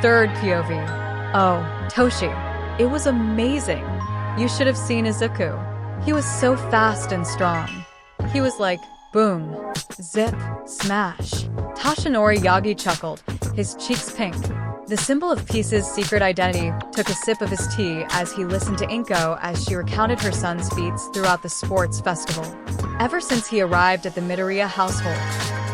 Third POV. Oh, Toshi. It was amazing. You should have seen Izuku. He was so fast and strong. He was like, boom, zip, smash. Toshinori Yagi chuckled, his cheeks pink. The symbol of Peace's secret identity took a sip of his tea as he listened to Inko as she recounted her son's feats throughout the sports festival. Ever since he arrived at the Midoriya household,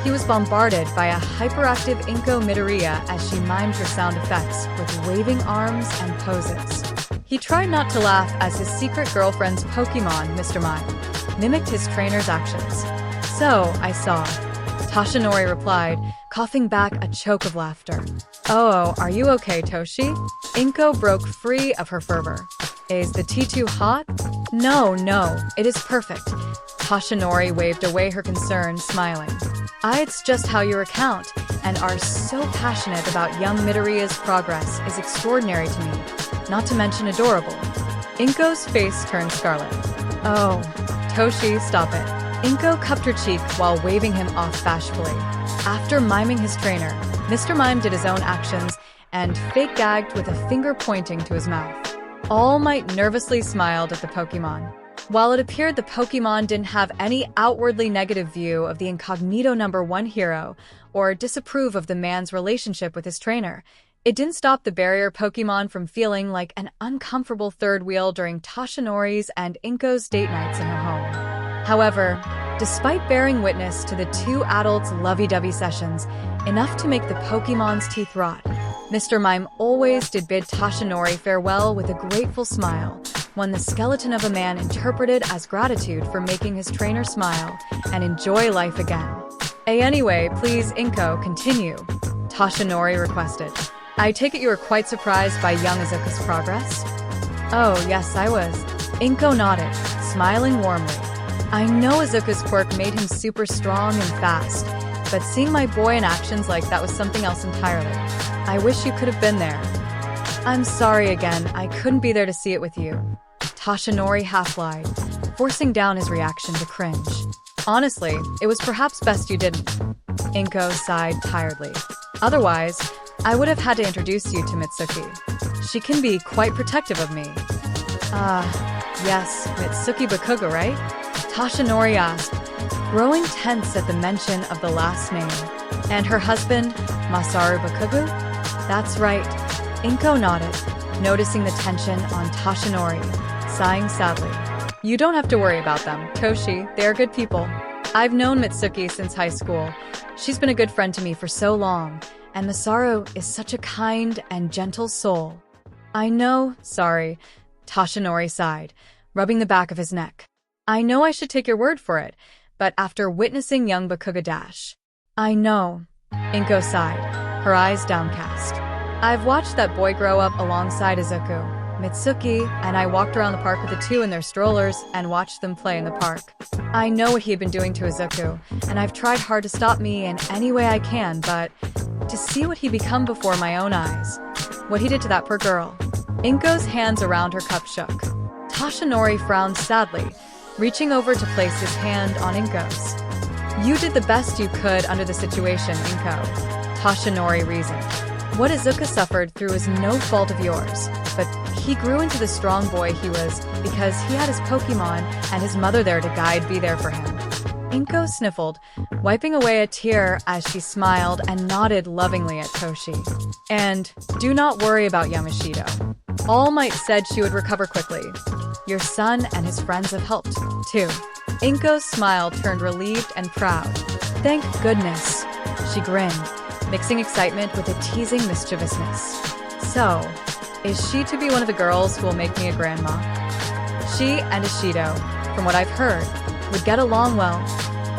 he was bombarded by a hyperactive Inko Midoriya as she mimed her sound effects with waving arms and poses. He tried not to laugh as his secret girlfriend's Pokemon, Mr. Mime, mimicked his trainer's actions. So, I saw. Toshinori replied, coughing back a choke of laughter. Oh, are you okay, Toshi? Inko broke free of her fervor. Is the tea too hot? No, it is perfect. Toshinori waved away her concern, smiling. It's just how you recount and are so passionate about young Midoriya's progress is extraordinary to me, not to mention adorable. Inko's face turned scarlet. Oh, Toshi, stop it. Inko cupped her cheek while waving him off bashfully. After miming his trainer, Mr. Mime did his own actions and fake gagged with a finger pointing to his mouth. All Might nervously smiled at the Pokemon. While it appeared the Pokemon didn't have any outwardly negative view of the incognito #1 hero or disapprove of the man's relationship with his trainer, it didn't stop the barrier Pokemon from feeling like an uncomfortable third wheel during Toshinori's and Inko's date nights in her home. However, despite bearing witness to the two adults' lovey-dovey sessions, enough to make the Pokemon's teeth rot, Mr. Mime always did bid Toshinori farewell with a grateful smile, one the skeleton of a man interpreted as gratitude for making his trainer smile and enjoy life again. Anyway, please, Inko, continue, Toshinori requested. I take it you were quite surprised by young Izuku's progress? Oh, yes, I was. Inko nodded, smiling warmly. I know Izuku's quirk made him super strong and fast, but seeing my boy in actions like that was something else entirely. I wish you could have been there. I'm sorry again, I couldn't be there to see it with you. Toshinori half-lied, forcing down his reaction to cringe. Honestly, it was perhaps best you didn't. Inko sighed tiredly. Otherwise, I would have had to introduce you to Mitsuki. She can be quite protective of me. Yes, Mitsuki Bakuga, right? Toshinori asked, growing tense at the mention of the last name. And her husband, Masaru Bakuga? That's right. Inko nodded, noticing the tension on Toshinori, sighing sadly. You don't have to worry about them, Toshi. They're good people. I've known Mitsuki since high school. She's been a good friend to me for so long, and Masaru is such a kind and gentle soul. I know, sorry, Toshinori sighed, rubbing the back of his neck. I know I should take your word for it, but after witnessing young Bakuga dash. I know, Inko sighed, her eyes downcast. I've watched that boy grow up alongside Izuku, Mitsuki, and I walked around the park with the two in their strollers and watched them play in the park. I know what he had been doing to Izuku, and I've tried hard to stop me in any way I can, but to see what he become before my own eyes, what he did to that poor girl. Inko's hands around her cup shook. Toshinori frowned sadly, reaching over to place his hand on Inko's. You did the best you could under the situation, Inko, Toshinori reasoned. What Izuku suffered through is no fault of yours, but he grew into the strong boy he was because he had his Pokemon and his mother there to be there for him. Inko sniffled, wiping away a tear as she smiled and nodded lovingly at Toshi. And do not worry about Yamashito. All Might said she would recover quickly. Your son and his friends have helped, too. Inko's smile turned relieved and proud. Thank goodness, she grinned, mixing excitement with a teasing mischievousness. So, is she to be one of the girls who will make me a grandma? She and Ishido, from what I've heard, would get along well.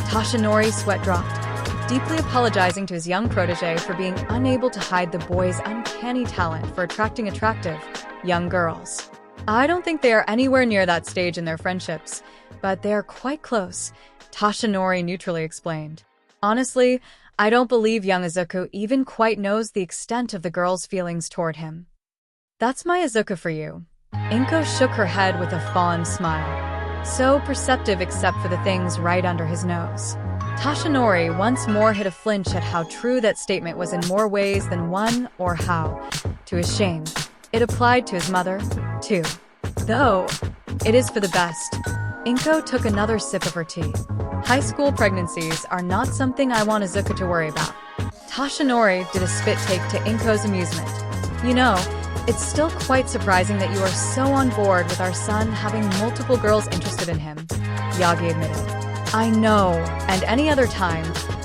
Toshinori's sweat dropped, deeply apologizing to his young protege for being unable to hide the boy's uncanny talent for attracting attractive young girls. I don't think they are anywhere near that stage in their friendships, but they are quite close, Toshinori neutrally explained. Honestly, I don't believe young Izuku even quite knows the extent of the girl's feelings toward him. That's my Izuku for you. Inko shook her head with a fond smile, so perceptive except for the things right under his nose. Tashinori once more hit a flinch at how true that statement was in more ways than one, or how, to his shame, it applied to his mother, too. Though, it is for the best. Inko took another sip of her tea. High school pregnancies are not something I want Izuku to worry about. Tashinori did a spit take to Inko's amusement. You know, it's still quite surprising that you are so on board with our son having multiple girls interested in him, Yagi admitted. I know, and any other time,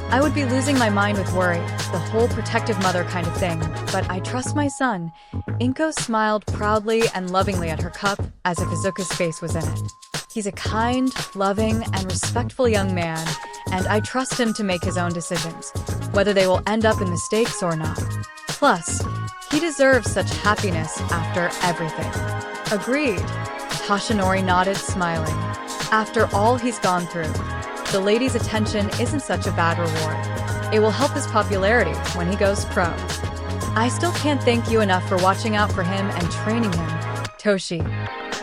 I would be losing my mind with worry, the whole protective mother kind of thing, but I trust my son. Inko smiled proudly and lovingly at her cup, as if Izuku's face was in it. He's a kind, loving, and respectful young man, and I trust him to make his own decisions, whether they will end up in mistakes or not. Plus, he deserves such happiness after everything. Agreed. Tashinori nodded, smiling. After all he's gone through, the lady's attention isn't such a bad reward. It will help his popularity when he goes pro. I still can't thank you enough for watching out for him and training him, Toshi.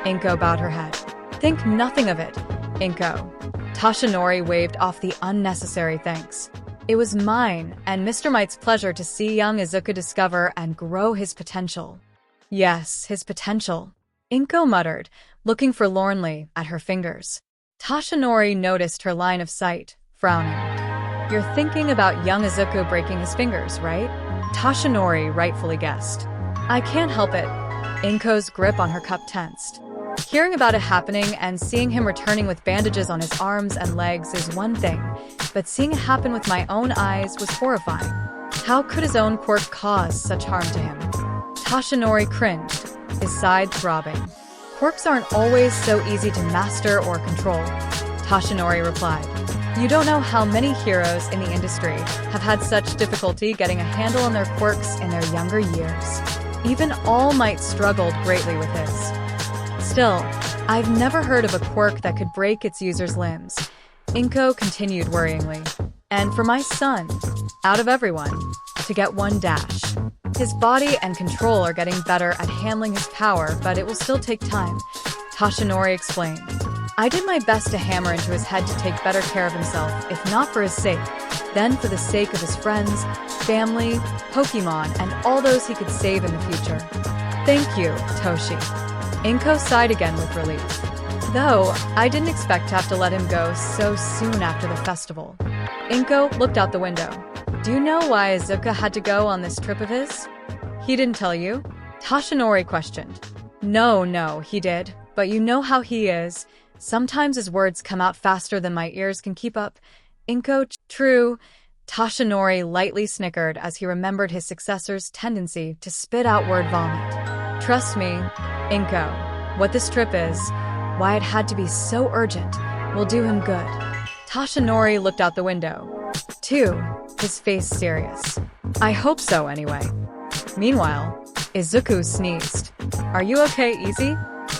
Inko bowed her head. Think nothing of it, Inko. Tashinori waved off the unnecessary thanks. It was mine and Mr. Might's pleasure to see young Izuku discover and grow his potential. Yes, his potential, Inko muttered, looking forlornly at her fingers. Tashinori noticed her line of sight, frowning. You're thinking about young Izuku breaking his fingers, right? Tashinori rightfully guessed. I can't help it. Inko's grip on her cup tensed. Hearing about it happening and seeing him returning with bandages on his arms and legs is one thing, but seeing it happen with my own eyes was horrifying. How could his own quirk cause such harm to him? Tashinori cringed, his side throbbing. Quirks aren't always so easy to master or control, Tashinori replied. You don't know how many heroes in the industry have had such difficulty getting a handle on their quirks in their younger years. Even All Might struggled greatly with this. Still, I've never heard of a quirk that could break its user's limbs. Inko continued worryingly. And for my son, out of everyone, to get one dash. His body and control are getting better at handling his power, but it will still take time, Tashinori explained. I did my best to hammer into his head to take better care of himself, if not for his sake, then for the sake of his friends, family, Pokemon, and all those he could save in the future. Thank you, Toshi. Inko sighed again with relief. Though, I didn't expect to have to let him go so soon after the festival. Inko looked out the window. Do you know why Izuku had to go on this trip of his? He didn't tell you? Tashinori questioned. No, he did. But you know how he is. Sometimes his words come out faster than my ears can keep up. Inko, true. Tashinori lightly snickered as he remembered his successor's tendency to spit out word vomit. Trust me, Inko, what this trip is, why it had to be so urgent, will do him good. Tashinori looked out the window. Too, his face serious. I hope so, anyway. Meanwhile, Izuku sneezed. Are you okay, Easy?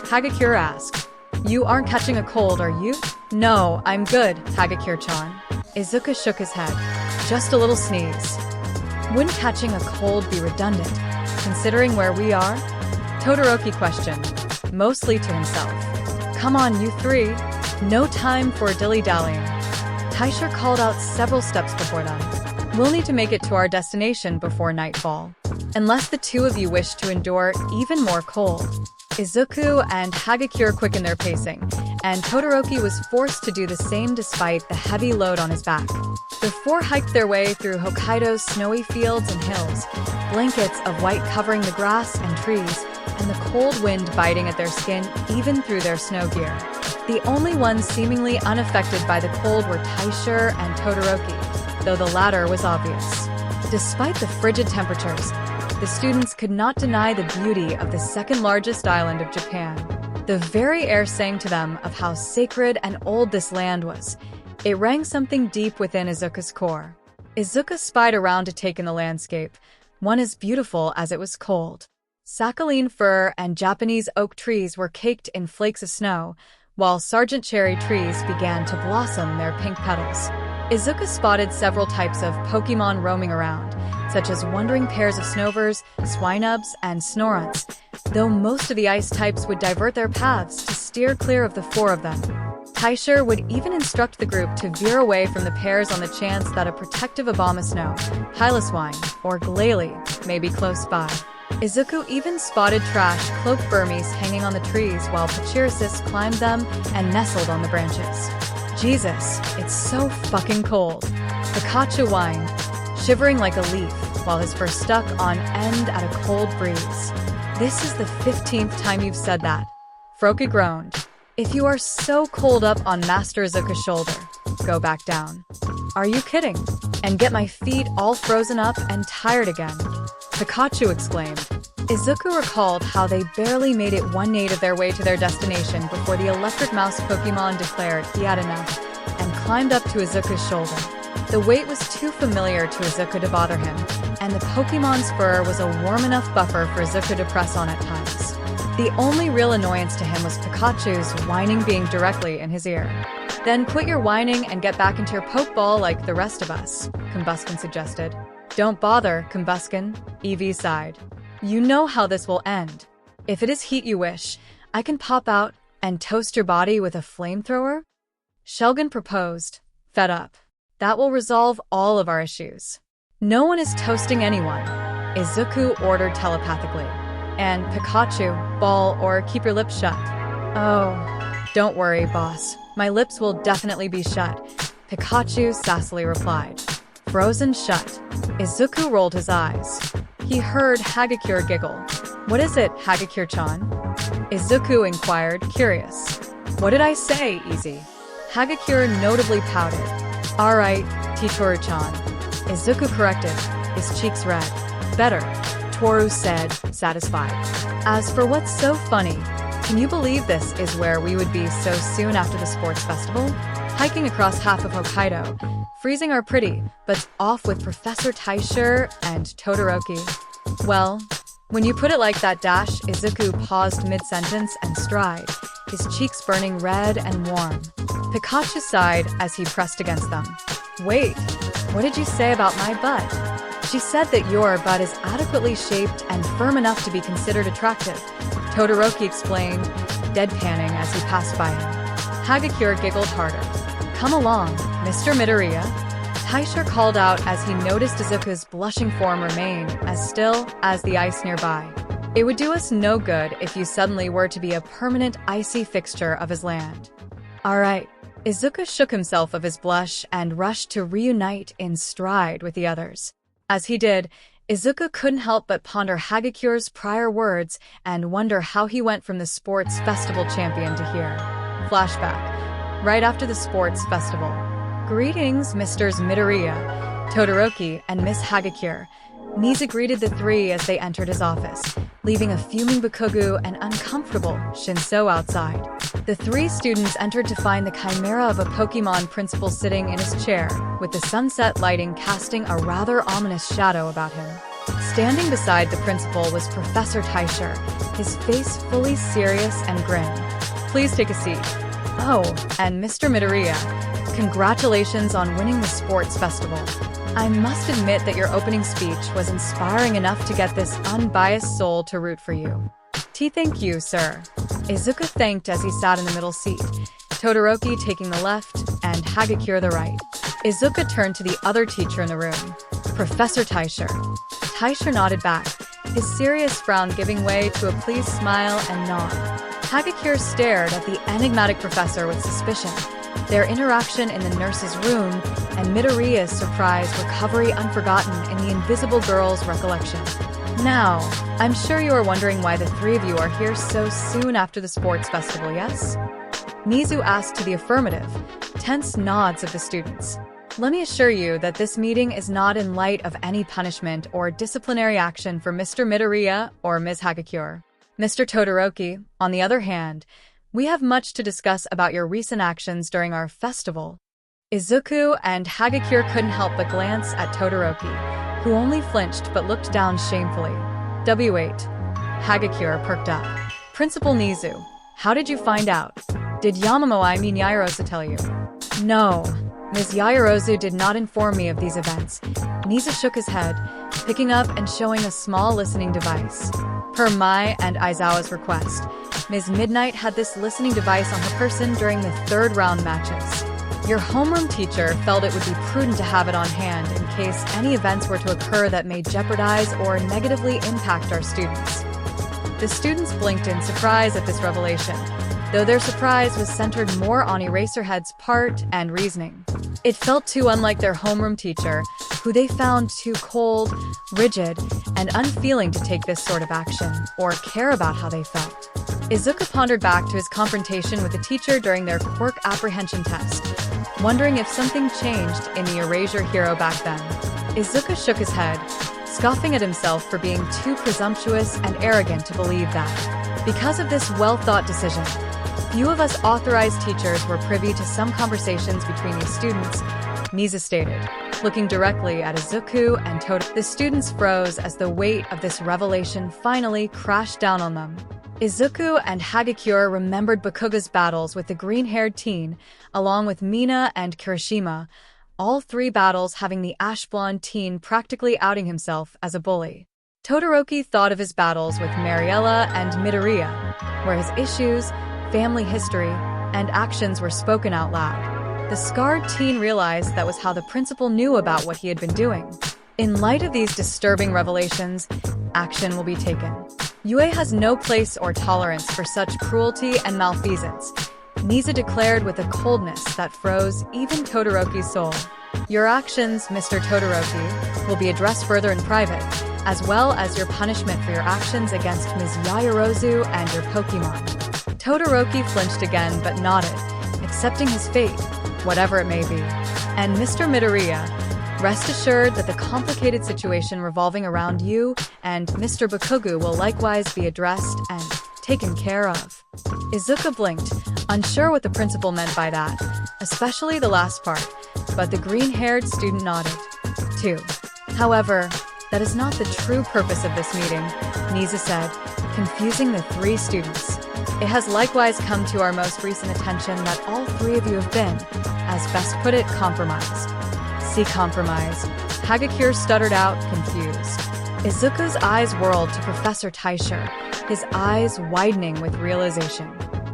Hagakure asked. You aren't catching a cold, are you? No, I'm good, Hagakure-chan. Izuku shook his head. Just a little sneeze. Wouldn't catching a cold be redundant, considering where we are? Todoroki questioned, mostly to himself. Come on, you three. No time for dilly-dallying. Taisha called out several steps before them. We'll need to make it to our destination before nightfall. Unless the two of you wish to endure even more cold. Izuku and Hagakure quickened their pacing, and Todoroki was forced to do the same despite the heavy load on his back. The four hiked their way through Hokkaido's snowy fields and hills, blankets of white covering the grass and trees, and the cold wind biting at their skin even through their snow gear. The only ones seemingly unaffected by the cold were Taisha and Todoroki, though the latter was obvious. Despite the frigid temperatures, the students could not deny the beauty of the second-largest island of Japan. The very air sang to them of how sacred and old this land was. It rang something deep within Izuku's core. Izuku spied around to take in the landscape, one as beautiful as it was cold. Sakhalin fir and Japanese oak trees were caked in flakes of snow, while Sergeant cherry trees began to blossom their pink petals. Izuku spotted several types of Pokemon roaming around, such as wandering pairs of Snovers, Swinubs, and Snorunts, though most of the ice types would divert their paths to steer clear of the four of them. Taisher would even instruct the group to veer away from the pairs on the chance that a protective Abomasnow, Hylaswine, or Glalie may be close by. Izuku even spotted trash cloaked Burmese hanging on the trees while Pachirisis climbed them and nestled on the branches. Jesus, it's so fucking cold. Pikachu whined, shivering like a leaf while his fur stuck on end at a cold breeze. This is the 15th time you've said that. Froki groaned. If you are so cold up on Master Izuku's shoulder, go back down. Are you kidding? And get my feet all frozen up and tired again. Pikachu exclaimed. Izuku recalled how they barely made it 1/8 of their way to their destination before the electric mouse Pokemon declared he had enough and climbed up to Izuku's shoulder. The weight was too familiar to Izuku to bother him, and the Pokemon's fur was a warm enough buffer for Izuku to press on at times. The only real annoyance to him was Pikachu's whining being directly in his ear. Then quit your whining and get back into your Pokeball like the rest of us, Combuskin suggested. Don't bother, Combuskin, Eevee sighed. You know how this will end. If it is heat you wish, I can pop out and toast your body with a flamethrower? Shelgon proposed, fed up. That will resolve all of our issues. No one is toasting anyone, Izuku ordered telepathically. And Pikachu, ball or keep your lips shut. Oh, don't worry, boss. My lips will definitely be shut, Pikachu sassily replied. Frozen shut. Izuku rolled his eyes. He heard Hagakure giggle. What is it, Hagakure-chan? Izuku inquired, curious. What did I say, Easy? Hagakure notably pouted. Alright, Titoru-chan. Izuku corrected, his cheeks red. Better, Toru said, satisfied. As for what's so funny, can you believe this is where we would be so soon after the sports festival? Hiking across half of Hokkaido, freezing our pretty, but off with Professor Taisher and Todoroki. Well, when you put it like that, Izuku paused mid-sentence and stride, his cheeks burning red and warm. Pikachu sighed as he pressed against them. Wait, what did you say about my butt? She said that your butt is adequately shaped and firm enough to be considered attractive, Todoroki explained, deadpanning as he passed by him. Hagakure giggled harder. Come along, Mr. Midoriya. Taisher called out as he noticed Izuku's blushing form remain as still as the ice nearby. It would do us no good if you suddenly were to be a permanent icy fixture of his land. All right. Izuku shook himself of his blush and rushed to reunite in stride with the others. As he did, Izuku couldn't help but ponder Hagakure's prior words and wonder how he went from the sports festival champion to here. Flashback. Right after the sports festival. Greetings, Mrs. Midoriya, Todoroki, and Miss Hagakure. Niza greeted the three as they entered his office, leaving a fuming Bakugu and uncomfortable Shinso outside. The three students entered to find the chimera of a Pokemon principal sitting in his chair, with the sunset lighting casting a rather ominous shadow about him. Standing beside the principal was Professor Taisher, his face fully serious and grim. Please take a seat. Oh, and Mr. Midoriya, congratulations on winning the sports festival. I must admit that your opening speech was inspiring enough to get this unbiased soul to root for you. Thank you, sir. Izuku thanked as he sat in the middle seat, Todoroki taking the left and Hagakure the right. Izuku turned to the other teacher in the room, Professor Taisher. Taisher nodded back, his serious frown giving way to a pleased smile and nod. Hagakure stared at the enigmatic professor with suspicion, their interaction in the nurse's room, and Midoriya's surprise recovery unforgotten in the invisible girl's recollection. Now, I'm sure you are wondering why the three of you are here so soon after the sports festival, yes? Nizu asked to the affirmative, tense nods of the students. Let me assure you that this meeting is not in light of any punishment or disciplinary action for Mr. Midoriya or Ms. Hagakure. Mr. Todoroki, on the other hand, we have much to discuss about your recent actions during our festival. Izuku and Hagakure couldn't help but glance at Todoroki, who only flinched but looked down shamefully. W8. Hagakure perked up. Principal Nizu, how did you find out? Did Yairozu tell you? No, Ms. Yairozu did not inform me of these events. Nizu shook his head, picking up and showing a small listening device. Per Mai and Aizawa's request, Ms. Midnight had this listening device on her person during the third round matches. Your homeroom teacher felt it would be prudent to have it on hand in case any events were to occur that may jeopardize or negatively impact our students. The students blinked in surprise at this revelation, though their surprise was centered more on Eraserhead's part and reasoning. It felt too unlike their homeroom teacher, who they found too cold, rigid, and unfeeling to take this sort of action or care about how they felt. Izuku pondered back to his confrontation with the teacher during their quirk apprehension test, wondering if something changed in the Erasure hero back then. Izuku shook his head, scoffing at himself for being too presumptuous and arrogant to believe that. Because of this well-thought decision, few of us authorized teachers were privy to some conversations between these students, Niza stated, looking directly at Izuku and Toto. The students froze as the weight of this revelation finally crashed down on them. Izuku and Hagakure remembered Bakuga's battles with the green-haired teen, along with Mina and Kirishima, all three battles having the ash-blonde teen practically outing himself as a bully. Todoroki thought of his battles with Mariella and Midoriya, where his issues, family history, and actions were spoken out loud. The scarred teen realized that was how the principal knew about what he had been doing. In light of these disturbing revelations, action will be taken. Yue has no place or tolerance for such cruelty and malfeasance, Niza declared with a coldness that froze even Todoroki's soul. Your actions, Mr. Todoroki, will be addressed further in private, as well as your punishment for your actions against Ms. Yaoyorozu and your Pokemon. Todoroki flinched again but nodded, accepting his fate, whatever it may be. And Mr. Midoriya, rest assured that the complicated situation revolving around you and Mr. Bakugo will likewise be addressed and taken care of. Izuku blinked, unsure what the principal meant by that, especially the last part, but the green-haired student nodded, too. However, that is not the true purpose of this meeting, Niza said, confusing the three students. It has likewise come to our most recent attention that all three of you have been, as best put it, compromised. See compromise, Hagakure stuttered out, confused. Izuku's eyes whirled to Professor Taisher, his eyes widening with realization.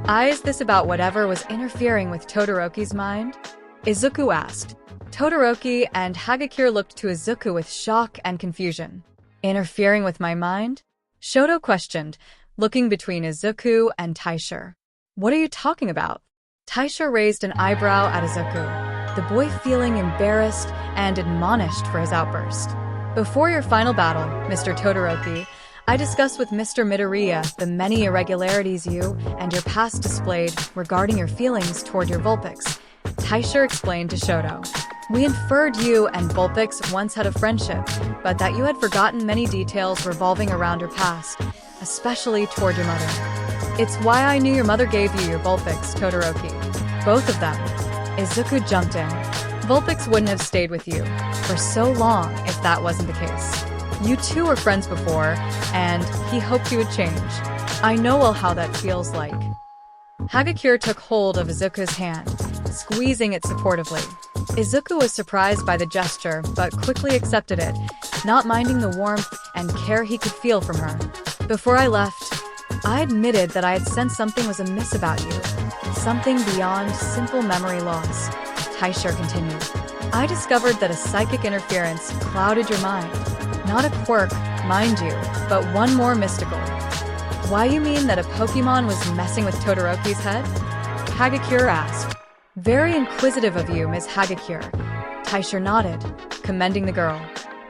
Is this about whatever was interfering with Todoroki's mind? Izuku asked. Todoroki and Hagakure looked to Izuku with shock and confusion. Interfering with my mind? Shoto questioned, looking between Izuku and Taisher. What are you talking about? Taisher raised an eyebrow at Izuku, the boy feeling embarrassed and admonished for his outburst. Before your final battle, Mr. Todoroki, I discussed with Mr. Midoriya the many irregularities you and your past displayed regarding your feelings toward your Vulpix. Taisher explained to Shoto. We inferred you and Vulpix once had a friendship, but that you had forgotten many details revolving around your past, especially toward your mother. It's why I knew your mother gave you your Vulpix, Todoroki. Both of them. Izuku jumped in. Vulpix wouldn't have stayed with you for so long if that wasn't the case. You two were friends before, and he hoped you would change. I know well how that feels like. Hagakure took hold of Izuku's hand, squeezing it supportively. Izuku was surprised by the gesture, but quickly accepted it, not minding the warmth and care he could feel from her. Before I left, I admitted that I had sensed something was amiss about you. Something beyond simple memory loss, Taisher continued. I discovered that a psychic interference clouded your mind. Not a quirk, mind you, but one more mystical. Why you mean that a Pokemon was messing with Todoroki's head? Hagakure asked. Very inquisitive of you, Ms. Hagakure. Taisher nodded, commending the girl.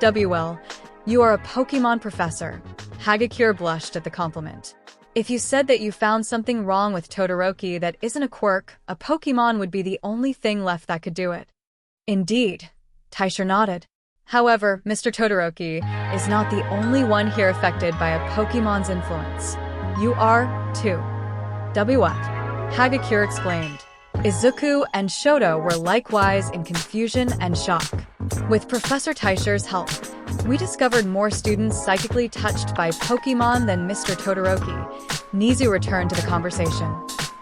WL, you are a Pokemon professor. Hagakure blushed at the compliment. If you said that you found something wrong with Todoroki that isn't a quirk, a Pokemon would be the only thing left that could do it. Indeed, Taisher nodded. However, Mr. Todoroki is not the only one here affected by a Pokemon's influence. You are, too. What? Hagakure exclaimed. Izuku and Shoto were likewise in confusion and shock. With Professor Taisher's help, we discovered more students psychically touched by Pokemon than Mr. Todoroki. Nizu returned to the conversation.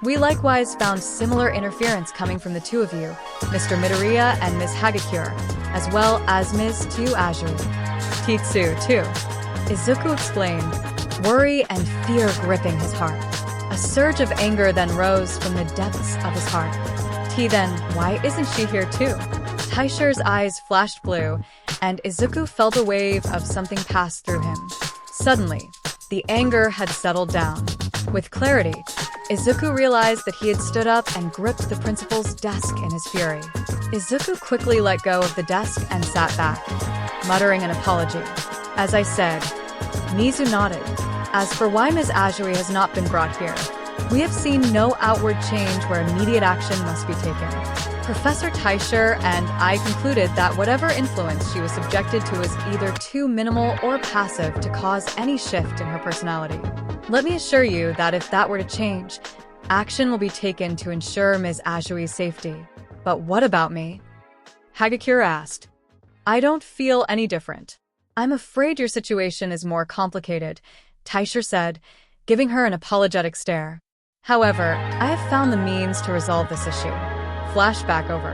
We likewise found similar interference coming from the two of you, Mr. Midoriya and Ms. Hagakure, as well as Ms. Tu Azure. Titsu, too. Izuku explained, worry and fear gripping his heart. A surge of anger then rose from the depths of his heart. Then, why isn't she here too? Taishi's eyes flashed blue, and Izuku felt a wave of something pass through him. Suddenly, the anger had settled down. With clarity, Izuku realized that he had stood up and gripped the principal's desk in his fury. Izuku quickly let go of the desk and sat back, muttering an apology. As I said, Mizu nodded. As for why Ms. Azui has not been brought here, we have seen no outward change where immediate action must be taken. Professor Taishi and I concluded that whatever influence she was subjected to is either too minimal or passive to cause any shift in her personality. Let me assure you that if that were to change, action will be taken to ensure Ms. Azui's safety. But what about me? Hagakure asked. I don't feel any different. I'm afraid your situation is more complicated, Taishi said, giving her an apologetic stare. However, I have found the means to resolve this issue. Flashback over.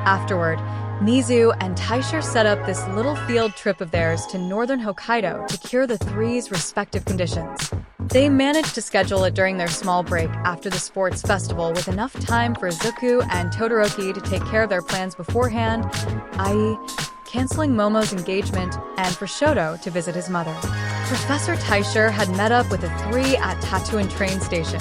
Afterward, Mizu and Taishi set up this little field trip of theirs to northern Hokkaido to cure the three's respective conditions. They managed to schedule it during their small break after the sports festival with enough time for Izuku and Todoroki to take care of their plans beforehand, i.e., canceling Momo's engagement and for Shoto to visit his mother. Professor Taishi had met up with the three at Tatooine train station,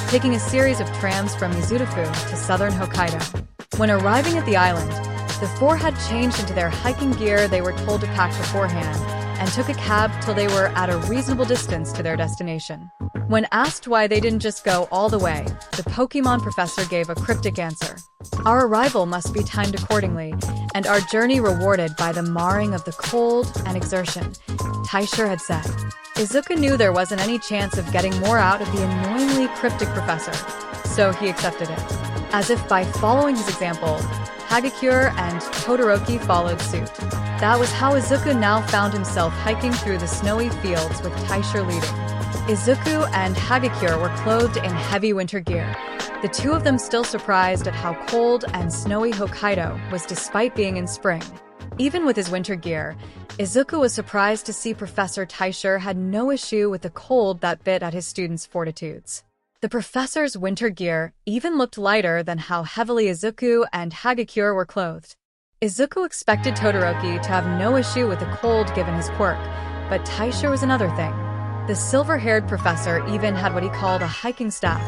taking a series of trams from Mizurufu to southern Hokkaido. When arriving at the island, the four had changed into their hiking gear they were told to pack beforehand and took a cab till they were at a reasonable distance to their destination. When asked why they didn't just go all the way, the Pokemon professor gave a cryptic answer. Our arrival must be timed accordingly, and our journey rewarded by the marring of the cold and exertion, Taishi had said. Izuku knew there wasn't any chance of getting more out of the annoyingly cryptic professor, so he accepted it. As if by following his example, Hagakure and Todoroki followed suit. That was how Izuku now found himself hiking through the snowy fields with Taishi leading. Izuku and Hagakure were clothed in heavy winter gear, the two of them still surprised at how cold and snowy Hokkaido was despite being in spring. Even with his winter gear, Izuku was surprised to see Professor Taishi had no issue with the cold that bit at his students' fortitudes. The professor's winter gear even looked lighter than how heavily Izuku and Hagakure were clothed. Izuku expected Todoroki to have no issue with the cold given his quirk, but Taishi was another thing. The silver-haired professor even had what he called a hiking staff,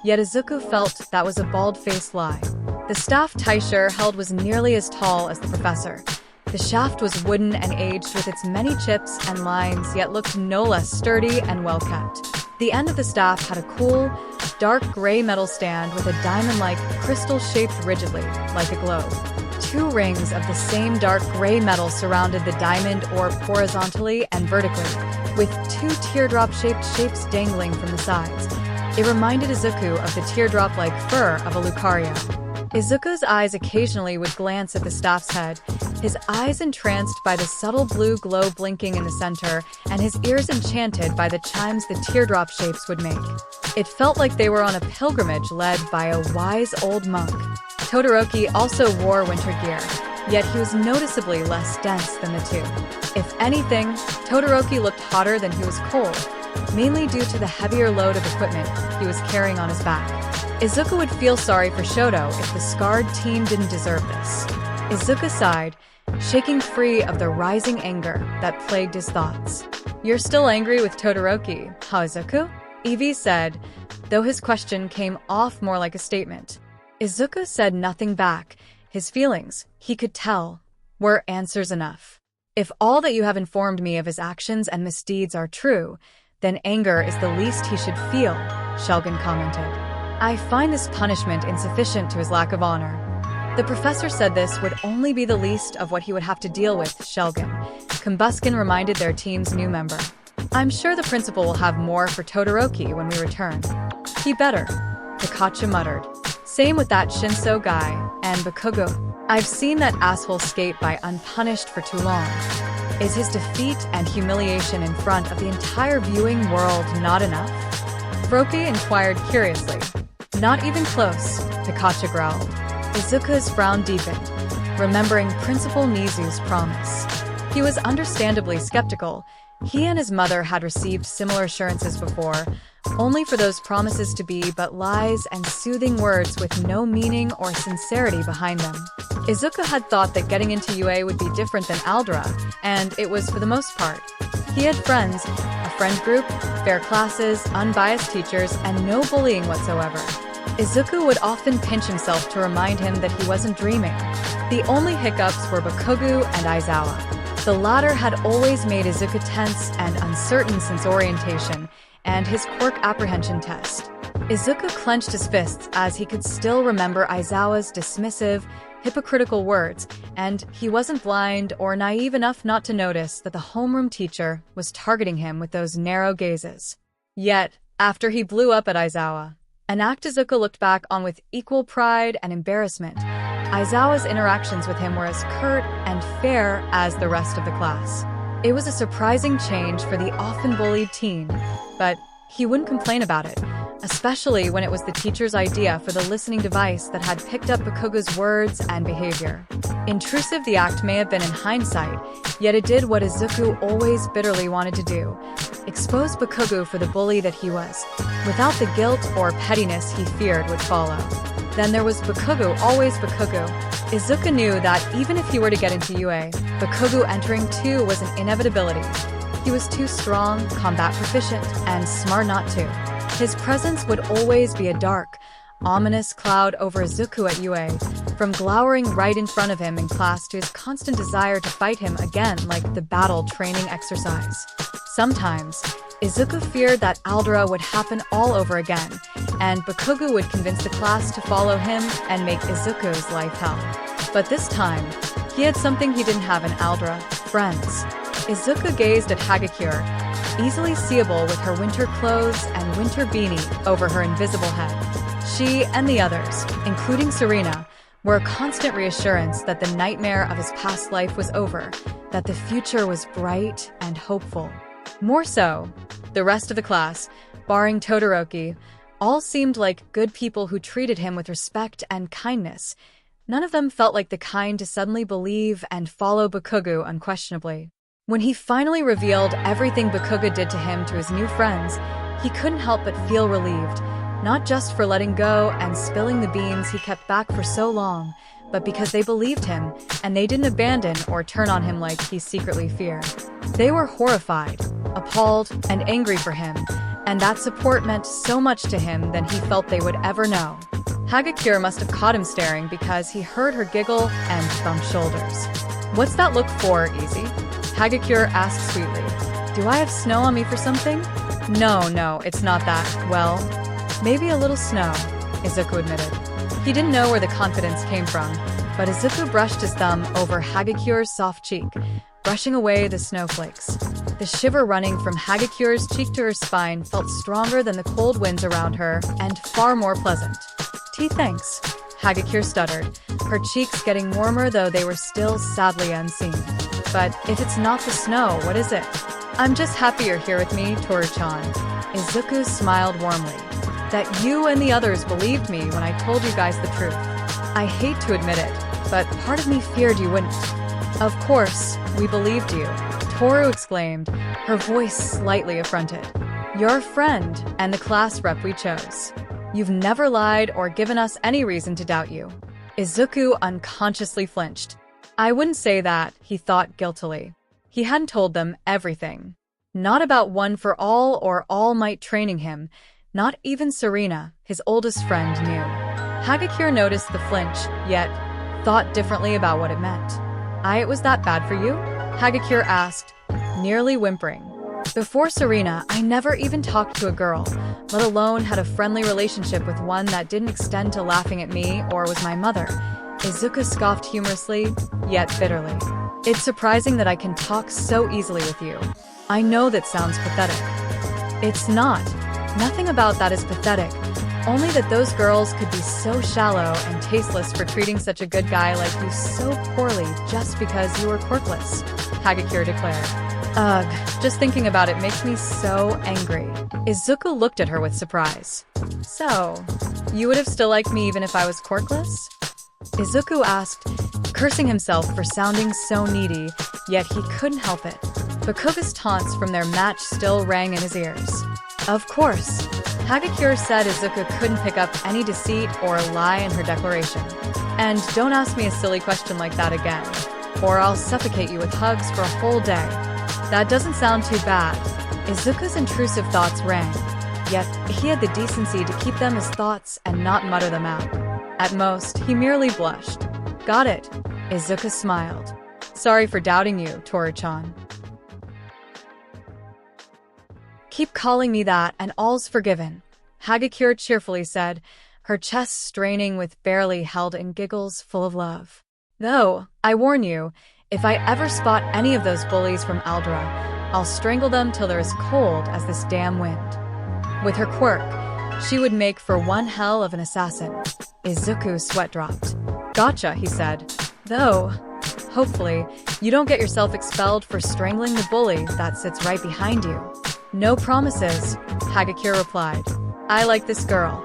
yet Izuku felt that was a bald-faced lie. The staff Taishi held was nearly as tall as the professor. The shaft was wooden and aged with its many chips and lines, yet looked no less sturdy and well-kept. The end of the staff had a cool, dark gray metal stand with a diamond-like crystal shaped rigidly, like a globe. Two rings of the same dark gray metal surrounded the diamond orb horizontally and vertically, with two teardrop-shaped shapes dangling from the sides. It reminded Izuku of the teardrop-like fur of a Lucario. Izuku's eyes occasionally would glance at the staff's head, his eyes entranced by the subtle blue glow blinking in the center, and his ears enchanted by the chimes the teardrop shapes would make. It felt like they were on a pilgrimage led by a wise old monk. Todoroki also wore winter gear, yet he was noticeably less dense than the two. If anything, Todoroki looked hotter than he was cold, mainly due to the heavier load of equipment he was carrying on his back. Izuku would feel sorry for Shoto if the scarred team didn't deserve this. Izuku sighed, shaking free of the rising anger that plagued his thoughts. You're still angry with Todoroki, huh, Izuku? Evie said, though his question came off more like a statement. Izuku said nothing back. His feelings, he could tell, were answers enough. If all that you have informed me of his actions and misdeeds are true, then anger is the least he should feel, Shulgin commented. I find this punishment insufficient to his lack of honor. The professor said this would only be the least of what he would have to deal with, Shulgin. Combuskin reminded their team's new member. I'm sure the principal will have more for Todoroki when we return. He better, Pikachu muttered. Same with that Shinso guy, and Bakugo. I've seen that asshole skate by unpunished for too long. Is his defeat and humiliation in front of the entire viewing world not enough? Froki inquired curiously. Not even close, Pikachu growled. Izuku's frown deepened, remembering Principal Nizu's promise. He was understandably skeptical. He and his mother had received similar assurances before, only for those promises to be but lies and soothing words with no meaning or sincerity behind them. Izuku had thought that getting into UA would be different than Aldera, and it was for the most part. He had friends, a friend group, fair classes, unbiased teachers, and no bullying whatsoever. Izuku would often pinch himself to remind him that he wasn't dreaming. The only hiccups were Bakugo and Aizawa. The latter had always made Izuku tense and uncertain since orientation and his quirk apprehension test. Izuku clenched his fists as he could still remember Aizawa's dismissive, hypocritical words, and he wasn't blind or naive enough not to notice that the homeroom teacher was targeting him with those narrow gazes. Yet, after he blew up at Aizawa, an act Izuku looked back on with equal pride and embarrassment, Aizawa's interactions with him were as curt and fair as the rest of the class. It was a surprising change for the often bullied teen, but he wouldn't complain about it, especially when it was the teacher's idea for the listening device that had picked up Bakugo's words and behavior. Intrusive the act may have been in hindsight, yet it did what Izuku always bitterly wanted to do: expose Bakugo for the bully that he was, without the guilt or pettiness he feared would follow. Then there was Bakugo, always Bakugo. Izuku knew that even if he were to get into UA, Bakugo entering too was an inevitability. He was too strong, combat proficient, and smart not to. His presence would always be a dark, ominous cloud over Izuku at UA, from glowering right in front of him in class to his constant desire to fight him again like the battle training exercise. Sometimes, Izuku feared that Aldera would happen all over again, and Bakugo would convince the class to follow him and make Izuku's life hell. But this time, he had something he didn't have in Aldera: friends. Izuku gazed at Hagakure, easily seeable with her winter clothes and winter beanie over her invisible head. She and the others, including Serena, were a constant reassurance that the nightmare of his past life was over, that the future was bright and hopeful. More so, the rest of the class, barring Todoroki, all seemed like good people who treated him with respect and kindness. None of them felt like the kind to suddenly believe and follow Bakugo unquestionably. When he finally revealed everything Bakugo did to him to his new friends, he couldn't help but feel relieved, not just for letting go and spilling the beans he kept back for so long, but because they believed him and they didn't abandon or turn on him like he secretly feared. They were horrified, appalled, and angry for him, and that support meant so much to him than he felt they would ever know. Hagakure must have caught him staring because he heard her giggle and bump shoulders. "What's that look for, Easy?" Hagakure asked sweetly. "Do I have snow on me for something?" No, it's not that. Well, maybe a little snow," Izuku admitted. He didn't know where the confidence came from, but Izuku brushed his thumb over Hagakure's soft cheek, brushing away the snowflakes. The shiver running from Hagakure's cheek to her spine felt stronger than the cold winds around her and far more pleasant. "Tea, thanks," Hagakure stuttered, her cheeks getting warmer though they were still sadly unseen. "But if it's not the snow, what is it?" "I'm just happy you're here with me, Toru-chan." Izuku smiled warmly. "That you and the others believed me when I told you guys the truth. I hate to admit it, but part of me feared you wouldn't." "Of course, we believed you," Toru exclaimed, her voice slightly affronted. "You're a friend and the class rep we chose. You've never lied or given us any reason to doubt you." Izuku unconsciously flinched. I wouldn't say that, he thought guiltily. He hadn't told them everything. Not about One for All or All Might training him. Not even Serena, his oldest friend, knew. Hagakure noticed the flinch, yet thought differently about what it meant. "It was that bad for you?" Hagakure asked, nearly whimpering. "Before Serena, I never even talked to a girl, let alone had a friendly relationship with one that didn't extend to laughing at me or was my mother." Izuku scoffed humorously, yet bitterly. "It's surprising that I can talk so easily with you. I know that sounds pathetic." "It's not. Nothing about that is pathetic. Only that those girls could be so shallow and tasteless for treating such a good guy like you so poorly just because you were quirkless," Hagakure declared. "Ugh, just thinking about it makes me so angry." Izuku looked at her with surprise. "So, you would have still liked me even if I was quirkless?" Izuku asked, cursing himself for sounding so needy, yet he couldn't help it. Bakugo's taunts from their match still rang in his ears. Of course. Hagakure said Izuku couldn't pick up any deceit or lie in her declaration. And don't ask me a silly question like that again, or I'll suffocate you with hugs for a whole day. That doesn't sound too bad. Izuku's intrusive thoughts rang, yet he had the decency to keep them as thoughts and not mutter them out. At most, he merely blushed. Got it. Izuku smiled. Sorry for doubting you, Toru-chan. Keep calling me that and all's forgiven, Hagakure cheerfully said, her chest straining with barely held-in giggles full of love. Though, I warn you, if I ever spot any of those bullies from Aldera, I'll strangle them till they're as cold as this damn wind. With her quirk, she would make for one hell of an assassin. Izuku's sweat dropped. Gotcha, he said. Though, hopefully, you don't get yourself expelled for strangling the bully that sits right behind you. No promises, Hagakure replied. I like this girl.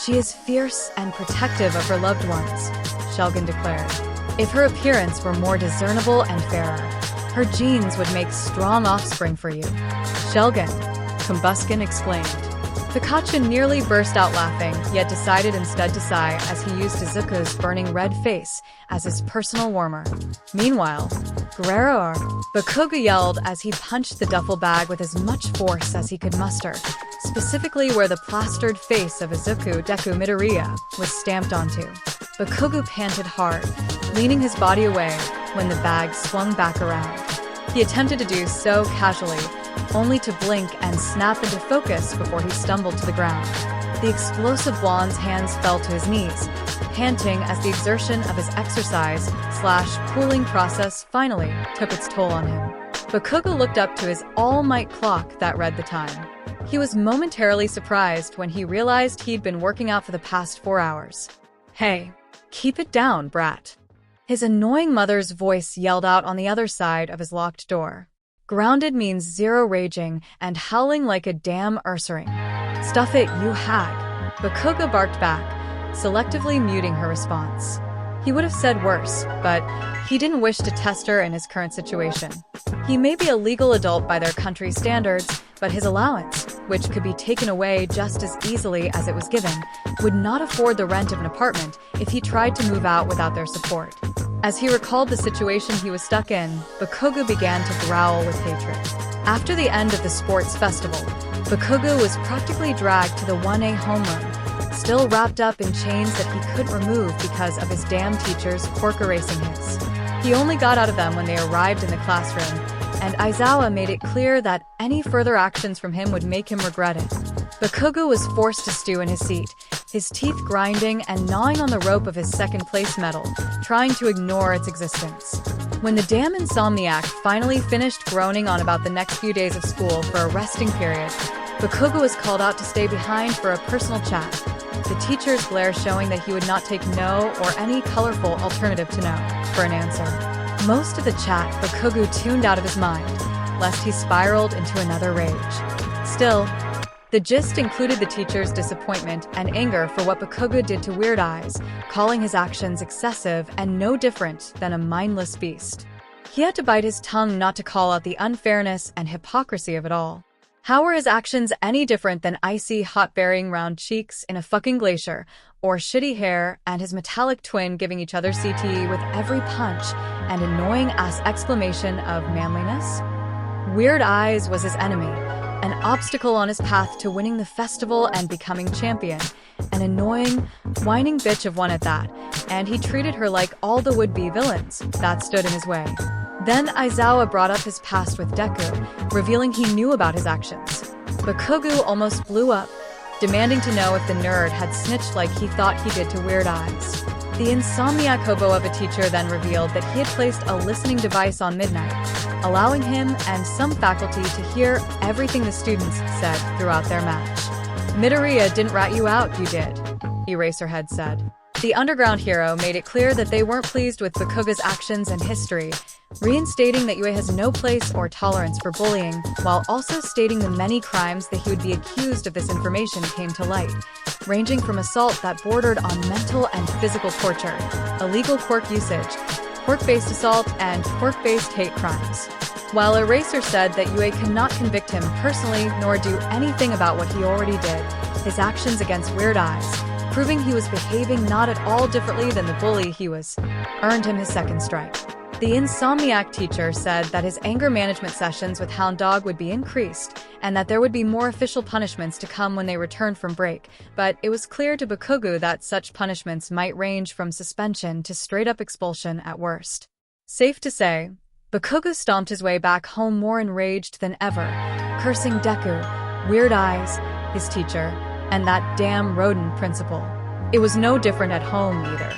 She is fierce and protective of her loved ones, Shulgin declared. If her appearance were more discernible and fairer, her genes would make strong offspring for you. Shulgin, Combuskin exclaimed. Pikachu nearly burst out laughing, yet decided instead to sigh as he used Izuku's burning red face as his personal warmer. Meanwhile, Guerrero Bakugo yelled as he punched the duffel bag with as much force as he could muster, specifically where the plastered face of Izuku Midoriya was stamped onto. Bakugo panted hard, leaning his body away when the bag swung back around. He attempted to do so casually, only to blink and snap into focus before he stumbled to the ground. The explosive blonde's hands fell to his knees, panting as the exertion of his exercise/cooling process finally took its toll on him. Bakugo looked up to his all-might clock that read the time. He was momentarily surprised when he realized he'd been working out for the past 4 hours. Hey, keep it down, brat. His annoying mother's voice yelled out on the other side of his locked door. Grounded means zero raging and howling like a damn ursaring. Stuff it, you hag. Bakugo barked back, selectively muting her response. He would have said worse, but he didn't wish to test her in his current situation. He may be a legal adult by their country's standards, but his allowance, which could be taken away just as easily as it was given, would not afford the rent of an apartment if he tried to move out without their support. As he recalled the situation he was stuck in, Bakugo began to growl with hatred. After the end of the sports festival, Bakugo was practically dragged to the 1A homeroom, still wrapped up in chains that he couldn't remove because of his damn teachers quirk erasing his. He only got out of them when they arrived in the classroom, and Aizawa made it clear that any further actions from him would make him regret it. Bakugo was forced to stew in his seat, his teeth grinding and gnawing on the rope of his second-place medal, trying to ignore its existence. When the damn insomniac finally finished groaning on about the next few days of school for a resting period, Bakugo was called out to stay behind for a personal chat, the teacher's glare showing that he would not take no or any colorful alternative to no for an answer. Most of the chat Bakugo tuned out of his mind, lest he spiraled into another rage. Still, the gist included the teacher's disappointment and anger for what Bakugo did to Weird Eyes, calling his actions excessive and no different than a mindless beast. He had to bite his tongue not to call out the unfairness and hypocrisy of it all. How were his actions any different than icy hot bearing round cheeks in a fucking glacier, or shitty hair and his metallic twin giving each other CTE with every punch and annoying-ass exclamation of manliness? Weird Eyes was his enemy, an obstacle on his path to winning the festival and becoming champion, an annoying, whining bitch of one at that, and he treated her like all the would-be villains that stood in his way. Then Aizawa brought up his past with Deku, revealing he knew about his actions. Bakugo almost blew up, demanding to know if the nerd had snitched like he thought he did to Weird Eyes. The insomniac hobo of a teacher then revealed that he had placed a listening device on Midnight, allowing him and some faculty to hear everything the students said throughout their match. Midoriya didn't rat you out, you did, Eraserhead said. The underground hero made it clear that they weren't pleased with Bakugo's actions and history, reinstating that UA has no place or tolerance for bullying, while also stating the many crimes that he would be accused of this information came to light, ranging from assault that bordered on mental and physical torture, illegal quirk usage, quirk-based assault, and quirk-based hate crimes. While Eraser said that Yue could not convict him personally nor do anything about what he already did, his actions against Weird Eyes, proving he was behaving not at all differently than the bully he was, earned him his second strike. The Insomniac teacher said that his anger management sessions with Hound Dog would be increased, and that there would be more official punishments to come when they returned from break, but it was clear to Bakugo that such punishments might range from suspension to straight-up expulsion at worst. Safe to say, Bakugo stomped his way back home more enraged than ever, cursing Deku, Weird Eyes, his teacher, and that damn rodent principal. It was no different at home either.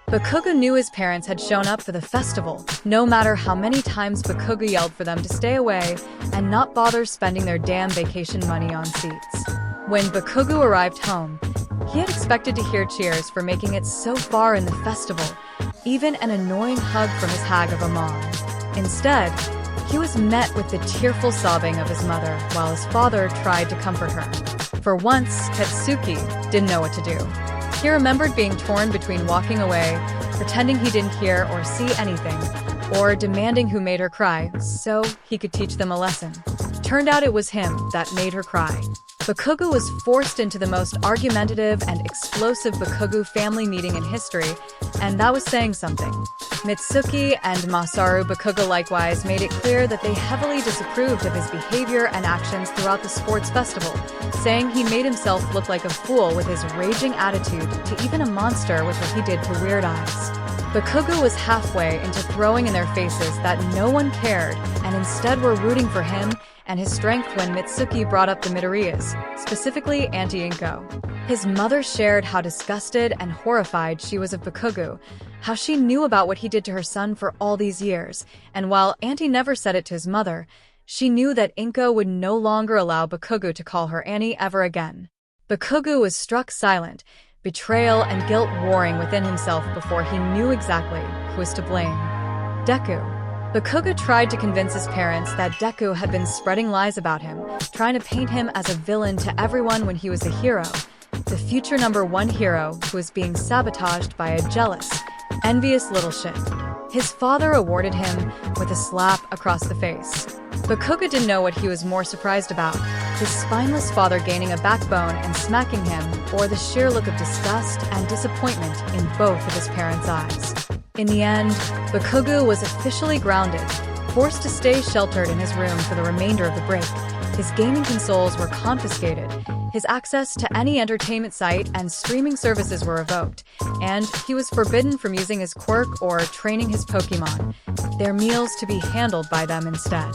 Bakugo knew his parents had shown up for the festival, no matter how many times Bakugo yelled for them to stay away and not bother spending their damn vacation money on seats. When Bakugo arrived home, he had expected to hear cheers for making it so far in the festival, even an annoying hug from his hag of a mom. Instead, he was met with the tearful sobbing of his mother while his father tried to comfort her. For once, Katsuki didn't know what to do. He remembered being torn between walking away, pretending he didn't hear or see anything, or demanding who made her cry so he could teach them a lesson. Turned out it was him that made her cry. Bakugo was forced into the most argumentative and explosive Bakugo family meeting in history, and that was saying something. Mitsuki and Masaru Bakugo likewise made it clear that they heavily disapproved of his behavior and actions throughout the sports festival, saying he made himself look like a fool with his raging attitude to even a monster with what he did to Weird Eyes. Bakugo was halfway into throwing in their faces that no one cared and instead were rooting for him and his strength when Mitsuki brought up the Midoriyas, specifically Auntie Inko. His mother shared how disgusted and horrified she was of Bakugo, how she knew about what he did to her son for all these years, and while Auntie never said it to his mother, she knew that Inko would no longer allow Bakugo to call her Annie ever again. Bakugo was struck silent, betrayal and guilt warring within himself before he knew exactly who was to blame. Deku. Bakugo tried to convince his parents that Deku had been spreading lies about him, trying to paint him as a villain to everyone when he was a hero, the future #1 hero who was being sabotaged by a jealous, envious little shit. His father awarded him with a slap across the face. Bakugo didn't know what he was more surprised about, his spineless father gaining a backbone and smacking him, or the sheer look of disgust and disappointment in both of his parents' eyes. In the end, Bakugo was officially grounded, forced to stay sheltered in his room for the remainder of the break. His gaming consoles were confiscated, his access to any entertainment site and streaming services were revoked, and he was forbidden from using his quirk or training his Pokemon, their meals to be handled by them instead.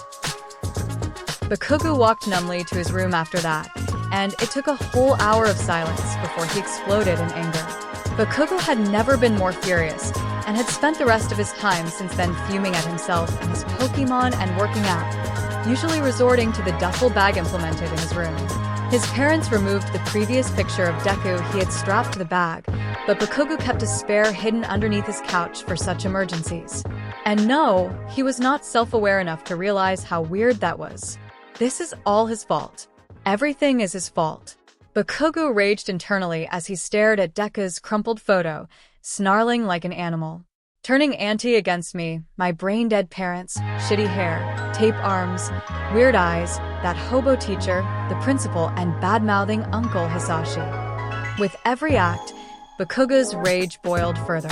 Bakugo walked numbly to his room after that, and it took a whole hour of silence before he exploded in anger. Bakugo had never been more furious, and had spent the rest of his time since then fuming at himself and his Pokemon and working out, usually resorting to the duffel bag implemented in his room. His parents removed the previous picture of Deku he had strapped to the bag, but Bakugo kept a spare hidden underneath his couch for such emergencies. And no, he was not self-aware enough to realize how weird that was. This is all his fault. Everything is his fault. Bakugo raged internally as he stared at Deku's crumpled photo, snarling like an animal. Turning Auntie against me, my brain-dead parents, shitty hair, tape arms, weird eyes, that hobo teacher, the principal, and bad-mouthing Uncle Hisashi. With every act, Bakugo's rage boiled further.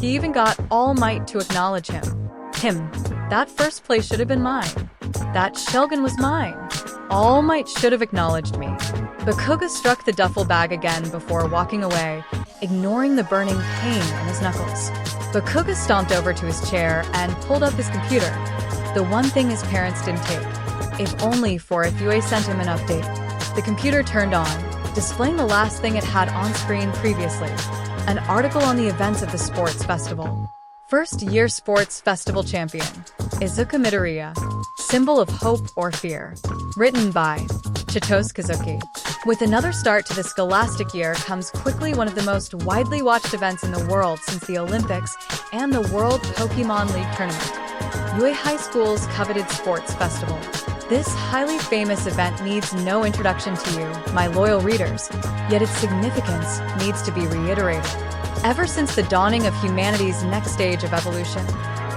He even got All Might to acknowledge him. That first place should have been mine. That Shelgon was mine. All Might should have acknowledged me. Bakugo struck the duffel bag again before walking away, ignoring the burning pain in his knuckles. Bakugo stomped over to his chair and pulled up his computer, the one thing his parents didn't take, if only for if Yue sent him an update. The computer turned on, displaying the last thing it had on screen previously, an article on the events of the sports festival. First-year sports festival champion, Izuku Midoriya, symbol of hope or fear. Written by Chitose Kazuki. With another start to the scholastic year comes quickly one of the most widely watched events in the world since the Olympics and the World Pokemon League Tournament, Yue High School's coveted sports festival. This highly famous event needs no introduction to you, my loyal readers, yet its significance needs to be reiterated. Ever since the dawning of humanity's next stage of evolution,